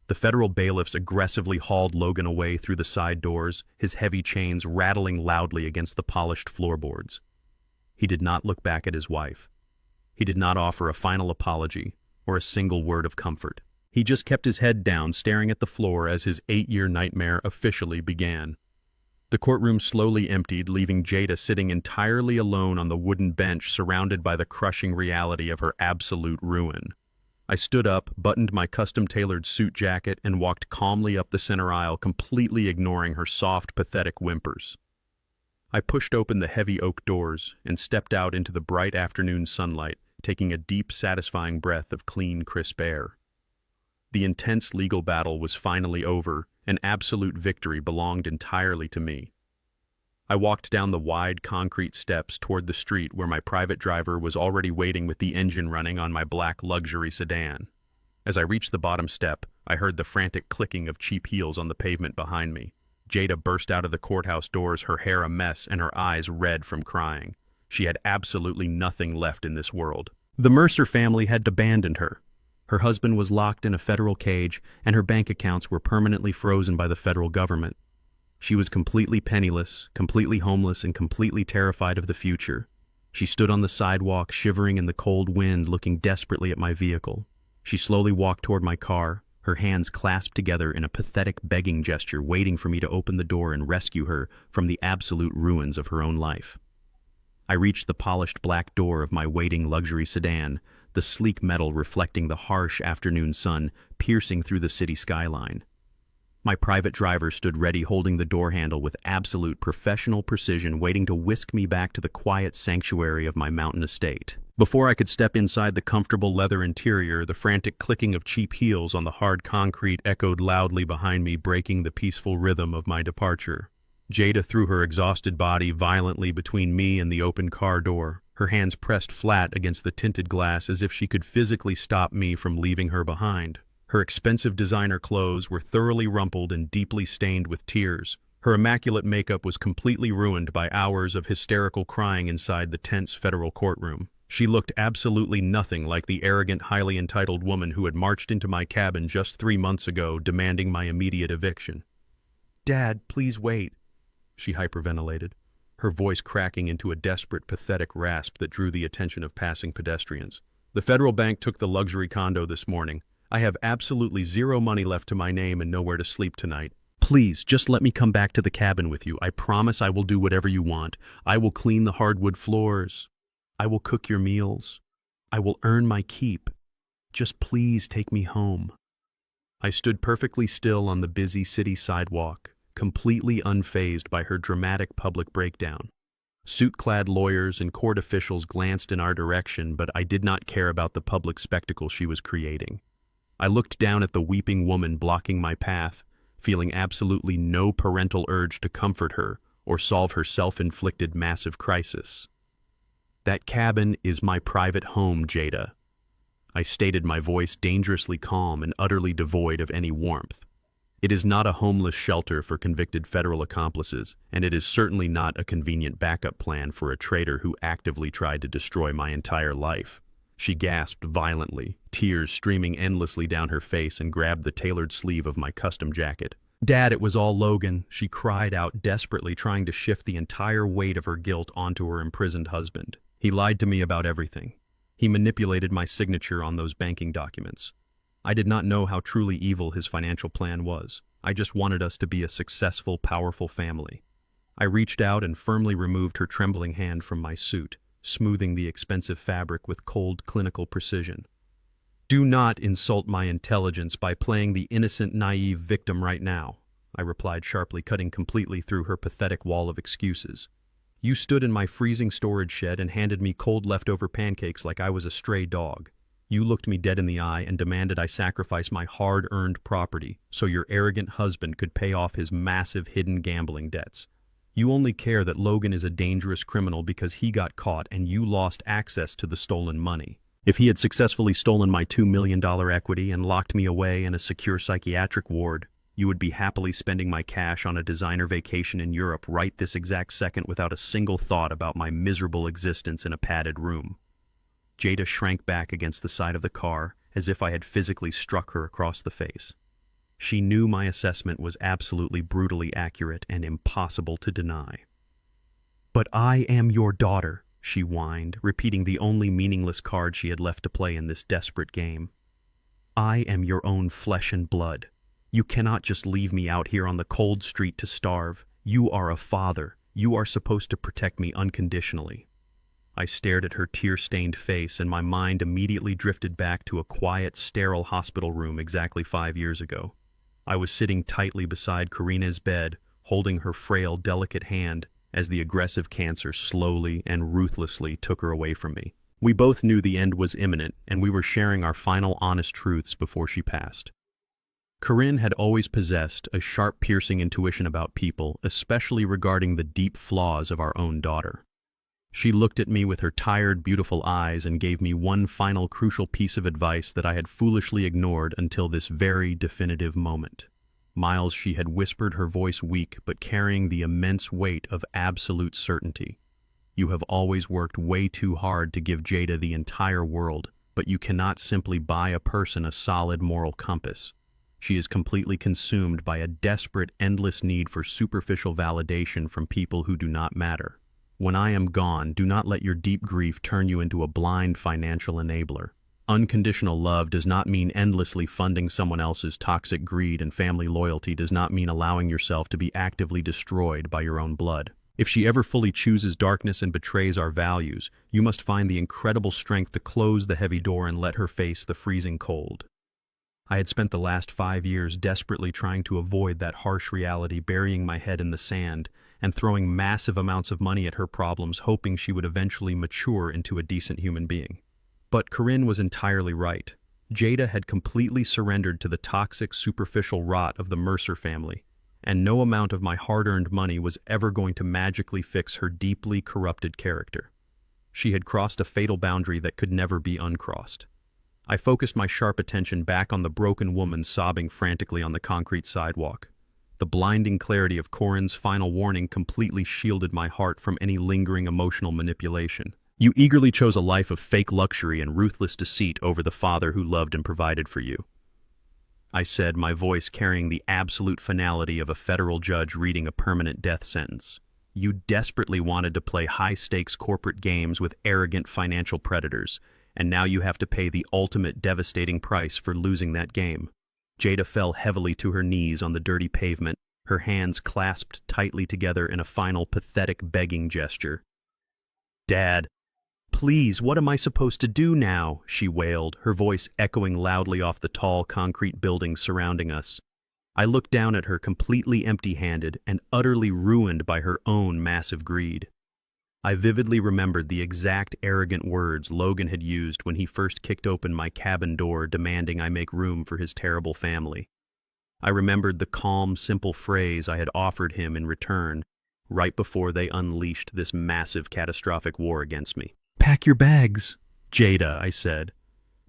The federal bailiffs aggressively hauled Logan away through the side doors, his heavy chains rattling loudly against the polished floorboards. He did not look back at his wife. He did not offer a final apology or a single word of comfort. He just kept his head down, staring at the floor as his 8-year nightmare officially began. The courtroom slowly emptied, leaving Jada sitting entirely alone on the wooden bench, surrounded by the crushing reality of her absolute ruin. I stood up, buttoned my custom-tailored suit jacket, and walked calmly up the center aisle, completely ignoring her soft, pathetic whimpers. I pushed open the heavy oak doors and stepped out into the bright afternoon sunlight, taking a deep, satisfying breath of clean, crisp air. The intense legal battle was finally over, and absolute victory belonged entirely to me. I walked down the wide concrete steps toward the street where my private driver was already waiting with the engine running on my black luxury sedan. As I reached the bottom step, I heard the frantic clicking of cheap heels on the pavement behind me. Jada burst out of the courthouse doors, her hair a mess and her eyes red from crying. She had absolutely nothing left in this world. The Mercer family had abandoned her. Her husband was locked in a federal cage, and her bank accounts were permanently frozen by the federal government. She was completely penniless, completely homeless, and completely terrified of the future. She stood on the sidewalk, shivering in the cold wind, looking desperately at my vehicle. She slowly walked toward my car, her hands clasped together in a pathetic begging gesture, waiting for me to open the door and rescue her from the absolute ruins of her own life. I reached the polished black door of my waiting luxury sedan, the sleek metal reflecting the harsh afternoon sun piercing through the city skyline. My private driver stood ready, holding the door handle with absolute professional precision, waiting to whisk me back to the quiet sanctuary of my mountain estate. Before I could step inside the comfortable leather interior, the frantic clicking of cheap heels on the hard concrete echoed loudly behind me, breaking the peaceful rhythm of my departure. Jada threw her exhausted body violently between me and the open car door, her hands pressed flat against the tinted glass as if she could physically stop me from leaving her behind. Her expensive designer clothes were thoroughly rumpled and deeply stained with tears. Her immaculate makeup was completely ruined by hours of hysterical crying inside the tense federal courtroom. She looked absolutely nothing like the arrogant, highly entitled woman who had marched into my cabin just 3 months ago, demanding my immediate eviction. "Dad, please wait," she hyperventilated, her voice cracking into a desperate, pathetic rasp that drew the attention of passing pedestrians. "The federal bank took the luxury condo this morning. I have absolutely zero money left to my name and nowhere to sleep tonight. Please, just let me come back to the cabin with you. I promise I will do whatever you want. I will clean the hardwood floors." I will cook your meals. I will earn my keep. Just please take me home. I stood perfectly still on the busy city sidewalk, completely unfazed by her dramatic public breakdown. Suit-clad lawyers and court officials glanced in our direction, but I did not care about the public spectacle she was creating. I looked down at the weeping woman blocking my path, feeling absolutely no parental urge to comfort her or solve her self-inflicted massive crisis. That cabin is my private home, Jada. I stated, my voice dangerously calm and utterly devoid of any warmth. It is not a homeless shelter for convicted federal accomplices, and it is certainly not a convenient backup plan for a traitor who actively tried to destroy my entire life. She gasped violently, tears streaming endlessly down her face, and grabbed the tailored sleeve of my custom jacket. "Dad, it was all Logan," she cried out, desperately trying to shift the entire weight of her guilt onto her imprisoned husband. "He lied to me about everything. He manipulated my signature on those banking documents. I did not know how truly evil his financial plan was. I just wanted us to be a successful, powerful family." I reached out and firmly removed her trembling hand from my suit, smoothing the expensive fabric with cold, clinical precision. "Do not insult my intelligence by playing the innocent, naive victim right now," I replied sharply, cutting completely through her pathetic wall of excuses. "You stood in my freezing storage shed and handed me cold leftover pancakes like I was a stray dog. You looked me dead in the eye and demanded I sacrifice my hard-earned property so your arrogant husband could pay off his massive hidden gambling debts. You only care that Logan is a dangerous criminal because he got caught and you lost access to the stolen money. If he had successfully stolen my $2 million equity and locked me away in a secure psychiatric ward, you would be happily spending my cash on a designer vacation in Europe right this exact second without a single thought about my miserable existence in a padded room." Jada shrank back against the side of the car as if I had physically struck her across the face. She knew my assessment was absolutely brutally accurate and impossible to deny. "But I am your daughter," she whined, repeating the only meaningless card she had left to play in this desperate game. "I am your own flesh and blood. You cannot just leave me out here on the cold street to starve. You are a father. You are supposed to protect me unconditionally." I stared at her tear-stained face, and my mind immediately drifted back to a quiet, sterile hospital room exactly 5 years ago. I was sitting tightly beside Karina's bed, holding her frail, delicate hand as the aggressive cancer slowly and ruthlessly took her away from me. We both knew the end was imminent, and we were sharing our final honest truths before she passed. Corinne had always possessed a sharp, piercing intuition about people, especially regarding the deep flaws of our own daughter. She looked at me with her tired, beautiful eyes and gave me one final crucial piece of advice that I had foolishly ignored until this very definitive moment. "Miles," she had whispered, her voice weak but carrying the immense weight of absolute certainty, "you have always worked way too hard to give Jada the entire world, but you cannot simply buy a person a solid moral compass. She is completely consumed by a desperate, endless need for superficial validation from people who do not matter. When I am gone, do not let your deep grief turn you into a blind financial enabler. Unconditional love does not mean endlessly funding someone else's toxic greed, and family loyalty does not mean allowing yourself to be actively destroyed by your own blood. If she ever fully chooses darkness and betrays our values, you must find the incredible strength to close the heavy door and let her face the freezing cold." I had spent the last 5 years desperately trying to avoid that harsh reality, burying my head in the sand and throwing massive amounts of money at her problems, hoping she would eventually mature into a decent human being. But Corinne was entirely right. Jada had completely surrendered to the toxic, superficial rot of the Mercer family, and no amount of my hard-earned money was ever going to magically fix her deeply corrupted character. She had crossed a fatal boundary that could never be uncrossed. I focused my sharp attention back on the broken woman sobbing frantically on the concrete sidewalk. The blinding clarity of Corinne's final warning completely shielded my heart from any lingering emotional manipulation. "You eagerly chose a life of fake luxury and ruthless deceit over the father who loved and provided for you," I said, my voice carrying the absolute finality of a federal judge reading a permanent death sentence. "You desperately wanted to play high-stakes corporate games with arrogant financial predators, and now you have to pay the ultimate devastating price for losing that game." Jada fell heavily to her knees on the dirty pavement, her hands clasped tightly together in a final pathetic begging gesture. "Dad, "Please, what am I supposed to do now?" she wailed, her voice echoing loudly off the tall concrete buildings surrounding us. I looked down at her completely empty-handed and utterly ruined by her own massive greed. I vividly remembered the exact arrogant words Logan had used when he first kicked open my cabin door demanding I make room for his terrible family. I remembered the calm, simple phrase I had offered him in return, right before they unleashed this massive, catastrophic war against me. "Pack your bags, Jada," I said,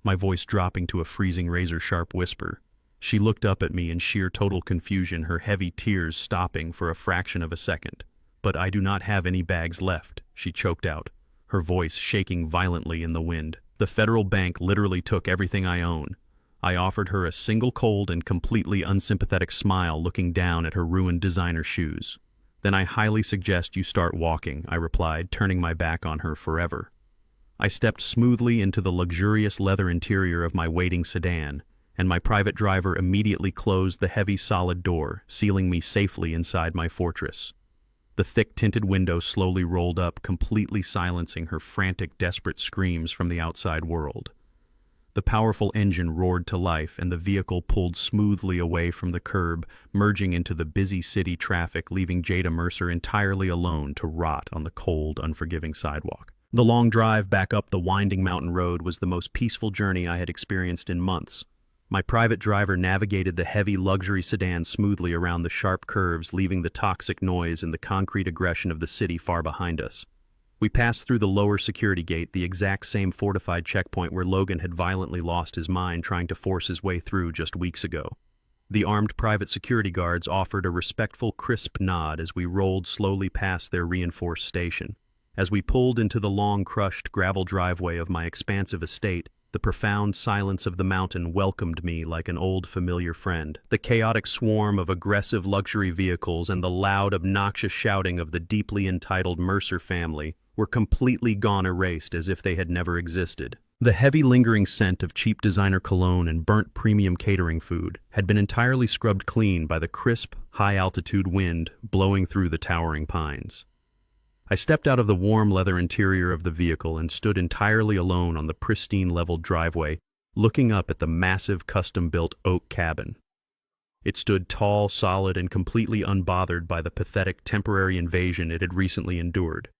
my voice dropping to a freezing razor-sharp whisper. She looked up at me in sheer total confusion, her heavy tears stopping for a fraction of a second. "But I do not have any bags left," she choked out, her voice shaking violently in the wind. "The federal bank literally took everything I own." I offered her a single cold and completely unsympathetic smile, looking down at her ruined designer shoes. "Then I highly suggest you start walking," I replied, turning my back on her forever. I stepped smoothly into the luxurious leather interior of my waiting sedan, and my private driver immediately closed the heavy solid door, sealing me safely inside my fortress. The thick tinted window slowly rolled up, completely silencing her frantic, desperate screams from the outside world. The powerful engine roared to life, and the vehicle pulled smoothly away from the curb, merging into the busy city traffic, leaving Jada Mercer entirely alone to rot on the cold, unforgiving sidewalk. The long drive back up the winding mountain road was the most peaceful journey I had experienced in months. My private driver navigated the heavy luxury sedan smoothly around the sharp curves, leaving the toxic noise and the concrete aggression of the city far behind us. We passed through the lower security gate, the exact same fortified checkpoint where Logan had violently lost his mind trying to force his way through just weeks ago. The armed private security guards offered a respectful, crisp nod as we rolled slowly past their reinforced station. As we pulled into the long, crushed gravel driveway of my expansive estate, the profound silence of the mountain welcomed me like an old familiar friend. The chaotic swarm of aggressive luxury vehicles and the loud, obnoxious shouting of the deeply entitled Mercer family were completely gone, erased as if they had never existed. The heavy lingering scent of cheap designer cologne and burnt premium catering food had been entirely scrubbed clean by the crisp, high-altitude wind blowing through the towering pines. I stepped out of the warm leather interior of the vehicle and stood entirely alone on the pristine leveled driveway, looking up at the massive custom-built oak cabin. It stood tall, solid, and completely unbothered by the pathetic temporary invasion it had recently endured.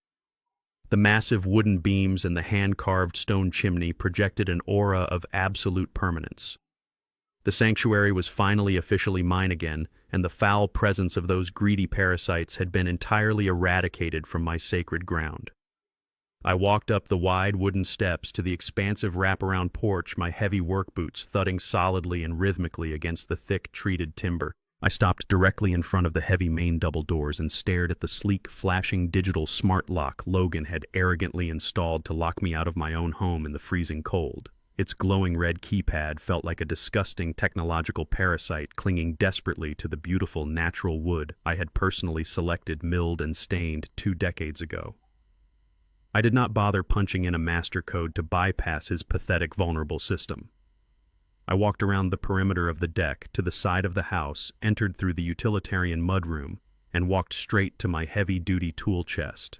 The massive wooden beams and the hand-carved stone chimney projected an aura of absolute permanence. The sanctuary was finally officially mine again, and the foul presence of those greedy parasites had been entirely eradicated from my sacred ground. I walked up the wide wooden steps to the expansive wraparound porch, my heavy work boots thudding solidly and rhythmically against the thick, treated timber. I stopped directly in front of the heavy main double doors and stared at the sleek, flashing digital smart lock Logan had arrogantly installed to lock me out of my own home in the freezing cold. Its glowing red keypad felt like a disgusting technological parasite clinging desperately to the beautiful natural wood I had personally selected, milled, and stained 2 decades ago. I did not bother punching in a master code to bypass his pathetic, vulnerable system. I walked around the perimeter of the deck to the side of the house, entered through the utilitarian mudroom, and walked straight to my heavy-duty tool chest.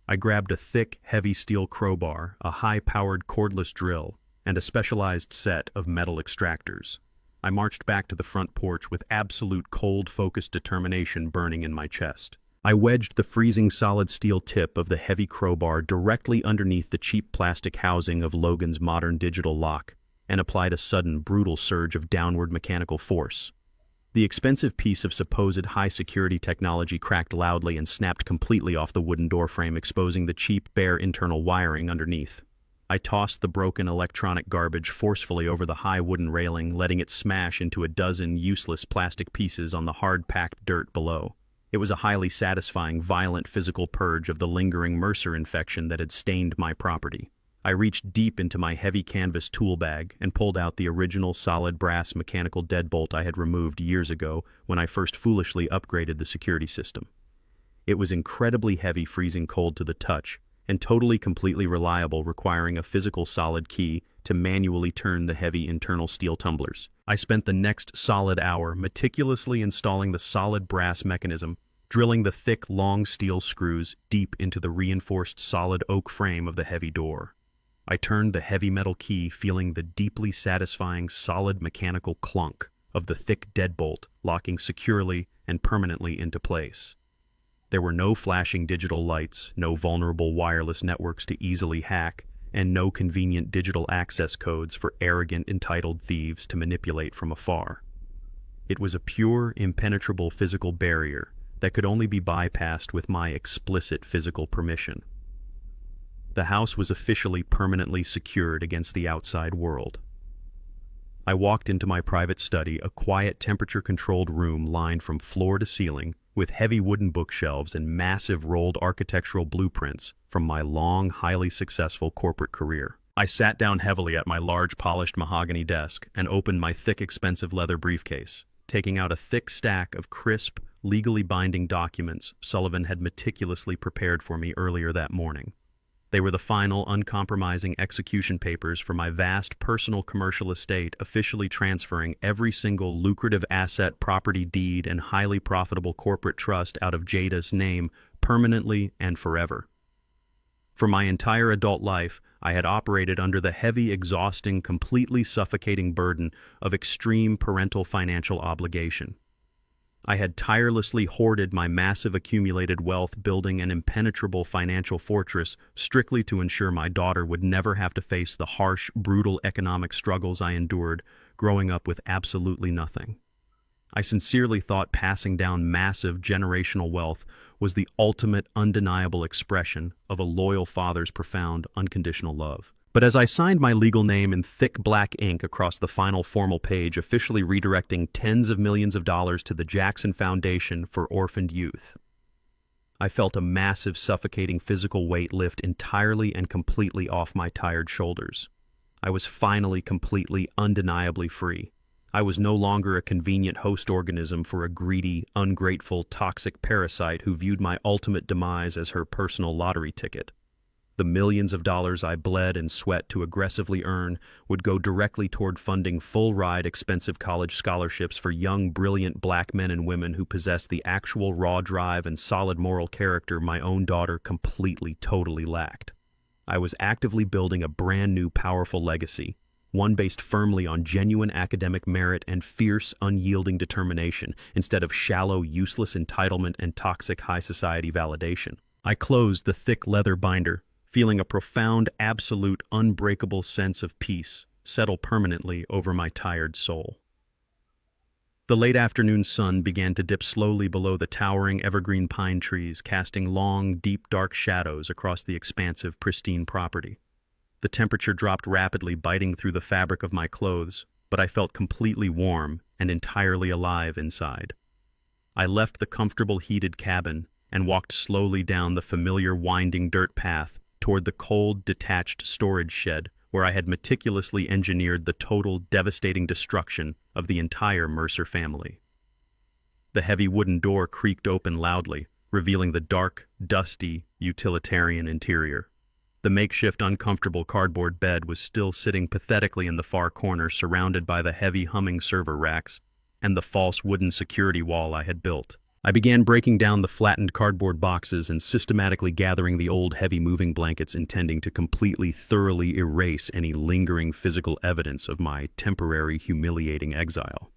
I grabbed a thick, heavy steel crowbar, a high-powered cordless drill, and a specialized set of metal extractors. I marched back to the front porch with absolute cold-focused determination burning in my chest. I wedged the freezing solid steel tip of the heavy crowbar directly underneath the cheap plastic housing of Logan's modern digital lock, and applied a sudden, brutal surge of downward mechanical force. The expensive piece of supposed high-security technology cracked loudly and snapped completely off the wooden doorframe, exposing the cheap, bare internal wiring underneath. I tossed the broken electronic garbage forcefully over the high wooden railing, letting it smash into a dozen useless plastic pieces on the hard-packed dirt below. It was a highly satisfying, violent physical purge of the lingering Mercer infection that had stained my property. I reached deep into my heavy canvas tool bag and pulled out the original solid brass mechanical deadbolt I had removed years ago when I first foolishly upgraded the security system. It was incredibly heavy, freezing cold to the touch, and totally completely reliable, requiring a physical solid key to manually turn the heavy internal steel tumblers. I spent the next solid hour meticulously installing the solid brass mechanism, drilling the thick, long steel screws deep into the reinforced solid oak frame of the heavy door. I turned the heavy metal key, feeling the deeply satisfying solid mechanical clunk of the thick deadbolt locking securely and permanently into place. There were no flashing digital lights, no vulnerable wireless networks to easily hack, and no convenient digital access codes for arrogant, entitled thieves to manipulate from afar. It was a pure, impenetrable physical barrier that could only be bypassed with my explicit physical permission. The house was officially permanently secured against the outside world. I walked into my private study, a quiet, temperature-controlled room lined from floor to ceiling with heavy wooden bookshelves and massive rolled architectural blueprints from my long, highly successful corporate career. I sat down heavily at my large, polished mahogany desk and opened my thick, expensive leather briefcase, taking out a thick stack of crisp, legally binding documents Sullivan had meticulously prepared for me earlier that morning. They were the final, uncompromising execution papers for my vast personal commercial estate, officially transferring every single lucrative asset, property deed, and highly profitable corporate trust out of Jada's name permanently and forever. For my entire adult life, I had operated under the heavy, exhausting, completely suffocating burden of extreme parental financial obligation. I had tirelessly hoarded my massive accumulated wealth, building an impenetrable financial fortress strictly to ensure my daughter would never have to face the harsh, brutal economic struggles I endured growing up with absolutely nothing. I sincerely thought passing down massive generational wealth was the ultimate, undeniable expression of a loyal father's profound, unconditional love. But as I signed my legal name in thick black ink across the final formal page, officially redirecting tens of millions of dollars to the Jackson Foundation for Orphaned Youth, I felt a massive, suffocating physical weight lift entirely and completely off my tired shoulders. I was finally completely, undeniably free. I was no longer a convenient host organism for a greedy, ungrateful, toxic parasite who viewed my ultimate demise as her personal lottery ticket. The millions of dollars I bled and sweat to aggressively earn would go directly toward funding full-ride, expensive college scholarships for young, brilliant black men and women who possessed the actual raw drive and solid moral character my own daughter completely, totally lacked. I was actively building a brand new, powerful legacy, one based firmly on genuine academic merit and fierce, unyielding determination, instead of shallow, useless entitlement and toxic high society validation. I closed the thick leather binder, feeling a profound, absolute, unbreakable sense of peace settle permanently over my tired soul. The late afternoon sun began to dip slowly below the towering evergreen pine trees, casting long, deep, dark shadows across the expansive, pristine property. The temperature dropped rapidly, biting through the fabric of my clothes, but I felt completely warm and entirely alive inside. I left the comfortable, heated cabin and walked slowly down the familiar, winding dirt path toward the cold, detached storage shed where I had meticulously engineered the total, devastating destruction of the entire Mercer family. The heavy wooden door creaked open loudly, revealing the dark, dusty, utilitarian interior. The makeshift, uncomfortable cardboard bed was still sitting pathetically in the far corner, surrounded by the heavy, humming server racks and the false wooden security wall I had built. I began breaking down the flattened cardboard boxes and systematically gathering the old, heavy moving blankets, intending to completely, thoroughly erase any lingering physical evidence of my temporary, humiliating exile.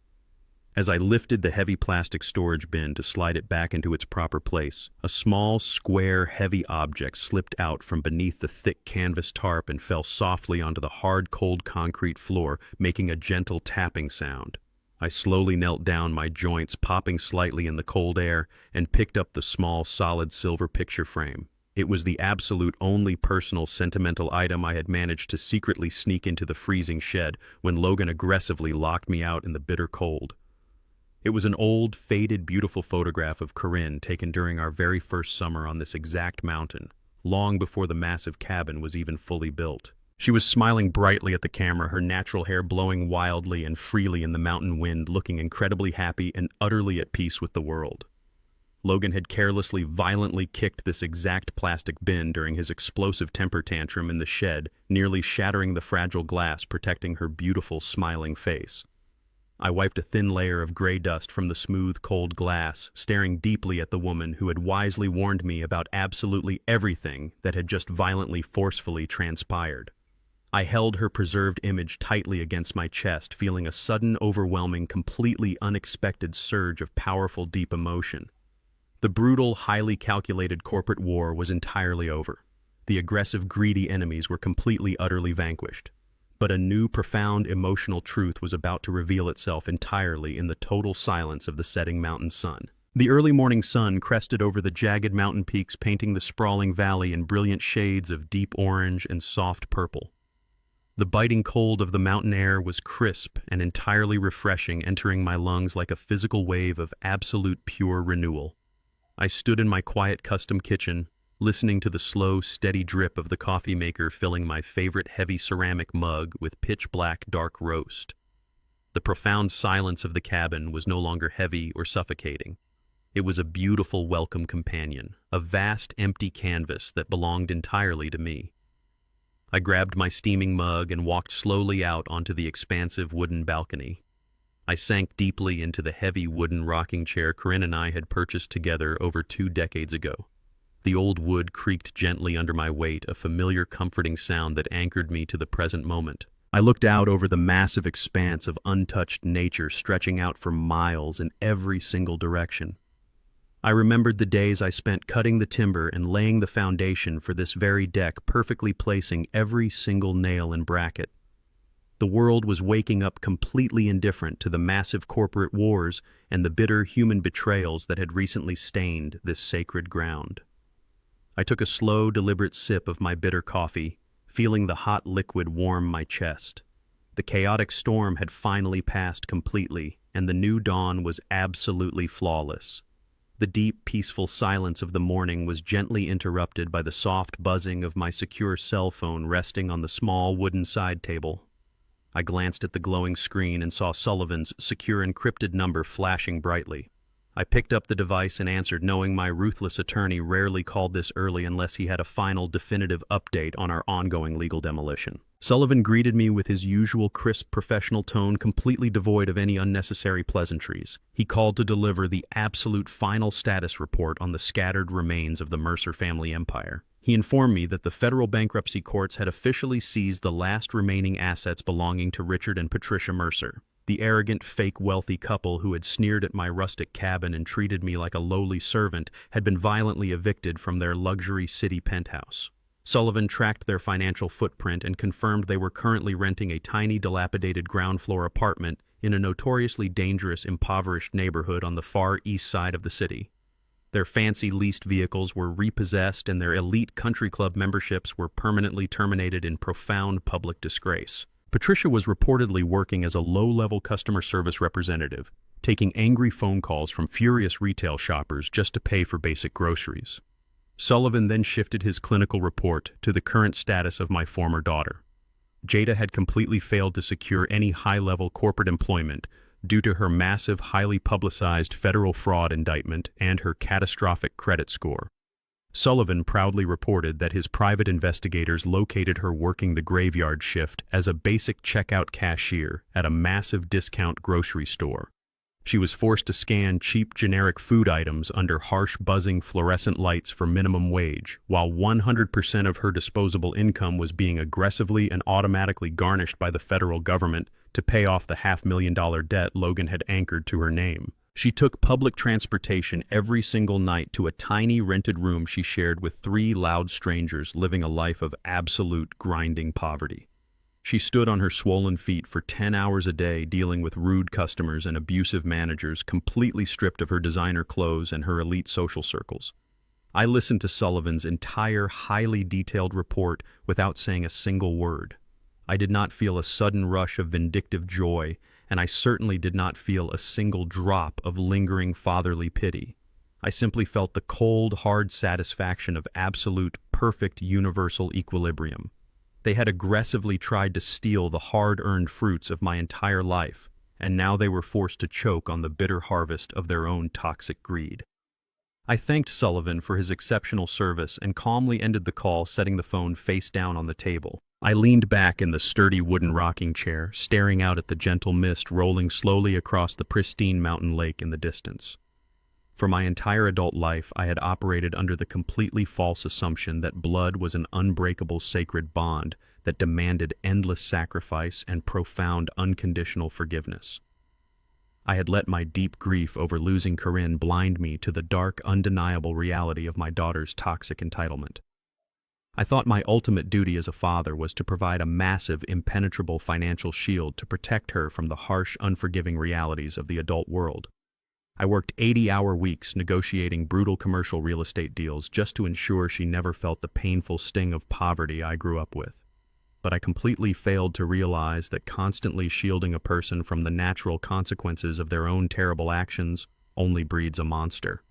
As I lifted the heavy plastic storage bin to slide it back into its proper place, a small, square, heavy object slipped out from beneath the thick canvas tarp and fell softly onto the hard, cold concrete floor, making a gentle tapping sound. I slowly knelt down, my joints popping slightly in the cold air, and picked up the small, solid silver picture frame. It was the absolute only personal, sentimental item I had managed to secretly sneak into the freezing shed when Logan aggressively locked me out in the bitter cold. It was an old, faded, beautiful photograph of Corinne taken during our very first summer on this exact mountain, long before the massive cabin was even fully built. She was smiling brightly at the camera, her natural hair blowing wildly and freely in the mountain wind, looking incredibly happy and utterly at peace with the world. Logan had carelessly, violently kicked this exact plastic bin during his explosive temper tantrum in the shed, nearly shattering the fragile glass protecting her beautiful, smiling face. I wiped a thin layer of gray dust from the smooth, cold glass, staring deeply at the woman who had wisely warned me about absolutely everything that had just violently, forcefully transpired. I held her preserved image tightly against my chest, feeling a sudden, overwhelming, completely unexpected surge of powerful, deep emotion. The brutal, highly calculated corporate war was entirely over. The aggressive, greedy enemies were completely, utterly vanquished. But a new, profound, emotional truth was about to reveal itself entirely in the total silence of the setting mountain sun. The early morning sun crested over the jagged mountain peaks, painting the sprawling valley in brilliant shades of deep orange and soft purple. The biting cold of the mountain air was crisp and entirely refreshing, entering my lungs like a physical wave of absolute pure renewal. I stood in my quiet custom kitchen, listening to the slow, steady drip of the coffee maker filling my favorite heavy ceramic mug with pitch-black dark roast. The profound silence of the cabin was no longer heavy or suffocating. It was a beautiful, welcome companion, a vast, empty canvas that belonged entirely to me. I grabbed my steaming mug and walked slowly out onto the expansive wooden balcony. I sank deeply into the heavy wooden rocking chair Corinne and I had purchased together over 2 decades ago. The old wood creaked gently under my weight, a familiar, comforting sound that anchored me to the present moment. I looked out over the massive expanse of untouched nature stretching out for miles in every single direction. I remembered the days I spent cutting the timber and laying the foundation for this very deck, perfectly placing every single nail and bracket. The world was waking up completely indifferent to the massive corporate wars and the bitter human betrayals that had recently stained this sacred ground. I took a slow, deliberate sip of my bitter coffee, feeling the hot liquid warm my chest. The chaotic storm had finally passed completely, and the new dawn was absolutely flawless. The deep, peaceful silence of the morning was gently interrupted by the soft buzzing of my secure cell phone resting on the small wooden side table. I glanced at the glowing screen and saw Sullivan's secure encrypted number flashing brightly. I picked up the device and answered, knowing my ruthless attorney rarely called this early unless he had a final, definitive update on our ongoing legal demolition. Sullivan greeted me with his usual crisp, professional tone, completely devoid of any unnecessary pleasantries. He called to deliver the absolute final status report on the scattered remains of the Mercer family empire. He informed me that the federal bankruptcy courts had officially seized the last remaining assets belonging to Richard and Patricia Mercer. The arrogant, fake wealthy couple who had sneered at my rustic cabin and treated me like a lowly servant had been violently evicted from their luxury city penthouse. Sullivan tracked their financial footprint and confirmed they were currently renting a tiny, dilapidated ground-floor apartment in a notoriously dangerous, impoverished neighborhood on the far east side of the city. Their fancy leased vehicles were repossessed and their elite country club memberships were permanently terminated in profound public disgrace. Patricia was reportedly working as a low-level customer service representative, taking angry phone calls from furious retail shoppers just to pay for basic groceries. Sullivan then shifted his clinical report to the current status of my former daughter. Jada had completely failed to secure any high-level corporate employment due to her massive, highly publicized federal fraud indictment and her catastrophic credit score. Sullivan proudly reported that his private investigators located her working the graveyard shift as a basic checkout cashier at a massive discount grocery store. She was forced to scan cheap generic food items under harsh buzzing fluorescent lights for minimum wage, while 100% of her disposable income was being aggressively and automatically garnished by the federal government to pay off the $500,000 debt Logan had anchored to her name. She took public transportation every single night to a tiny rented room she shared with 3 loud strangers living a life of absolute grinding poverty. She stood on her swollen feet for 10 hours a day dealing with rude customers and abusive managers, completely stripped of her designer clothes and her elite social circles. I listened to Sullivan's entire, highly detailed report without saying a single word. I did not feel a sudden rush of vindictive joy, and I certainly did not feel a single drop of lingering fatherly pity. I simply felt the cold, hard satisfaction of absolute, perfect, universal equilibrium. They had aggressively tried to steal the hard-earned fruits of my entire life, and now they were forced to choke on the bitter harvest of their own toxic greed. I thanked Sullivan for his exceptional service and calmly ended the call, setting the phone face down on the table. I leaned back in the sturdy wooden rocking chair, staring out at the gentle mist rolling slowly across the pristine mountain lake in the distance. For my entire adult life, I had operated under the completely false assumption that blood was an unbreakable sacred bond that demanded endless sacrifice and profound unconditional forgiveness. I had let my deep grief over losing Corinne blind me to the dark, undeniable reality of my daughter's toxic entitlement. I thought my ultimate duty as a father was to provide a massive, impenetrable financial shield to protect her from the harsh, unforgiving realities of the adult world. I worked 80-hour weeks negotiating brutal commercial real estate deals just to ensure she never felt the painful sting of poverty I grew up with. But I completely failed to realize that constantly shielding a person from the natural consequences of their own terrible actions only breeds a monster.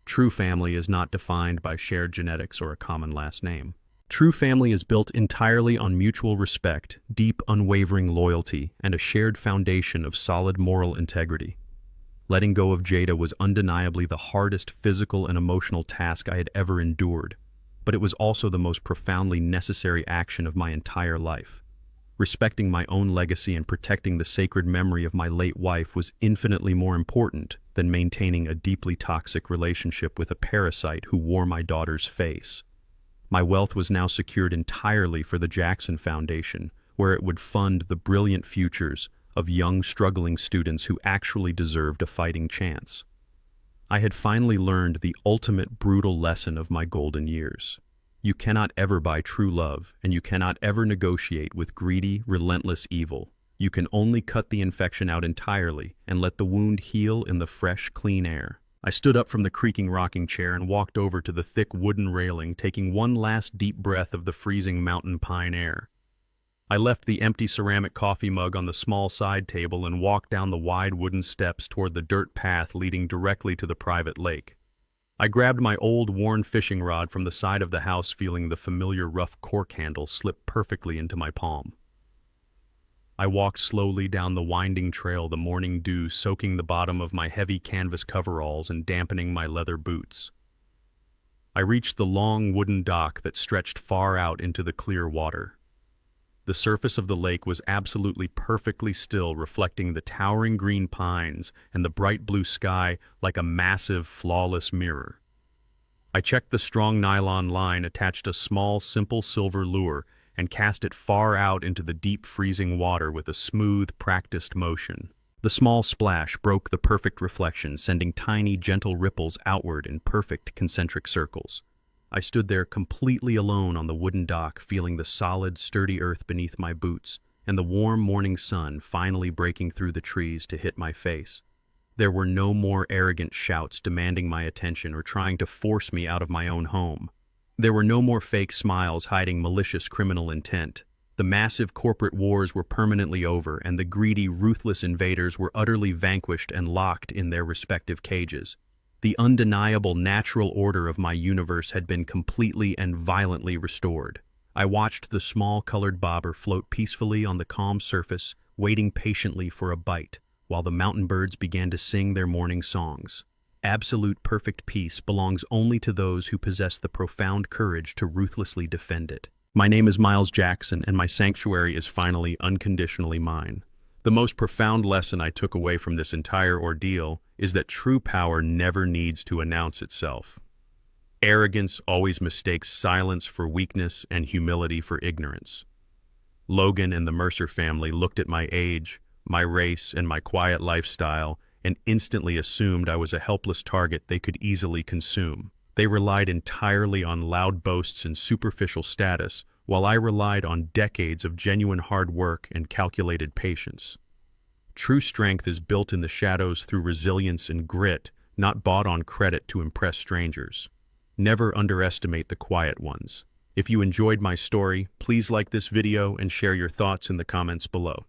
True family is not defined by shared genetics or a common last name. True family is built entirely on mutual respect, deep, unwavering loyalty, and a shared foundation of solid moral integrity. Letting go of Jada was undeniably the hardest physical and emotional task I had ever endured, but it was also the most profoundly necessary action of my entire life. Respecting my own legacy and protecting the sacred memory of my late wife was infinitely more important than maintaining a deeply toxic relationship with a parasite who wore my daughter's face. My wealth was now secured entirely for the Jackson Foundation, where it would fund the brilliant futures of young, struggling students who actually deserved a fighting chance. I had finally learned the ultimate brutal lesson of my golden years. You cannot ever buy true love, and you cannot ever negotiate with greedy, relentless evil. You can only cut the infection out entirely and let the wound heal in the fresh, clean air. I stood up from the creaking rocking chair and walked over to the thick wooden railing, taking one last deep breath of the freezing mountain pine air. I left the empty ceramic coffee mug on the small side table and walked down the wide wooden steps toward the dirt path leading directly to the private lake. I grabbed my old, worn fishing rod from the side of the house, feeling the familiar rough cork handle slip perfectly into my palm. I walked slowly down the winding trail, the morning dew soaking the bottom of my heavy canvas coveralls and dampening my leather boots. I reached the long wooden dock that stretched far out into the clear water. The surface of the lake was absolutely perfectly still, reflecting the towering green pines and the bright blue sky like a massive, flawless mirror. I checked the strong nylon line, attached a small, simple silver lure, and cast it far out into the deep, freezing water with a smooth, practiced motion. The small splash broke the perfect reflection, sending tiny, gentle ripples outward in perfect concentric circles. I stood there completely alone on the wooden dock, feeling the solid, sturdy earth beneath my boots and the warm morning sun finally breaking through the trees to hit my face. There were no more arrogant shouts demanding my attention or trying to force me out of my own home. There were no more fake smiles hiding malicious criminal intent. The massive corporate wars were permanently over, and the greedy, ruthless invaders were utterly vanquished and locked in their respective cages. The undeniable natural order of my universe had been completely and violently restored. I watched the small colored bobber float peacefully on the calm surface, waiting patiently for a bite, while the mountain birds began to sing their morning songs. Absolute perfect peace belongs only to those who possess the profound courage to ruthlessly defend it. My name is Miles Jackson, and my sanctuary is finally unconditionally mine. The most profound lesson I took away from this entire ordeal is that true power never needs to announce itself. Arrogance always mistakes silence for weakness and humility for ignorance. Logan and the Mercer family looked at my age, my race, and my quiet lifestyle and instantly assumed I was a helpless target they could easily consume. They relied entirely on loud boasts and superficial status, while I relied on decades of genuine hard work and calculated patience. True strength is built in the shadows through resilience and grit, not bought on credit to impress strangers. Never underestimate the quiet ones. If you enjoyed my story, please like this video and share your thoughts in the comments below.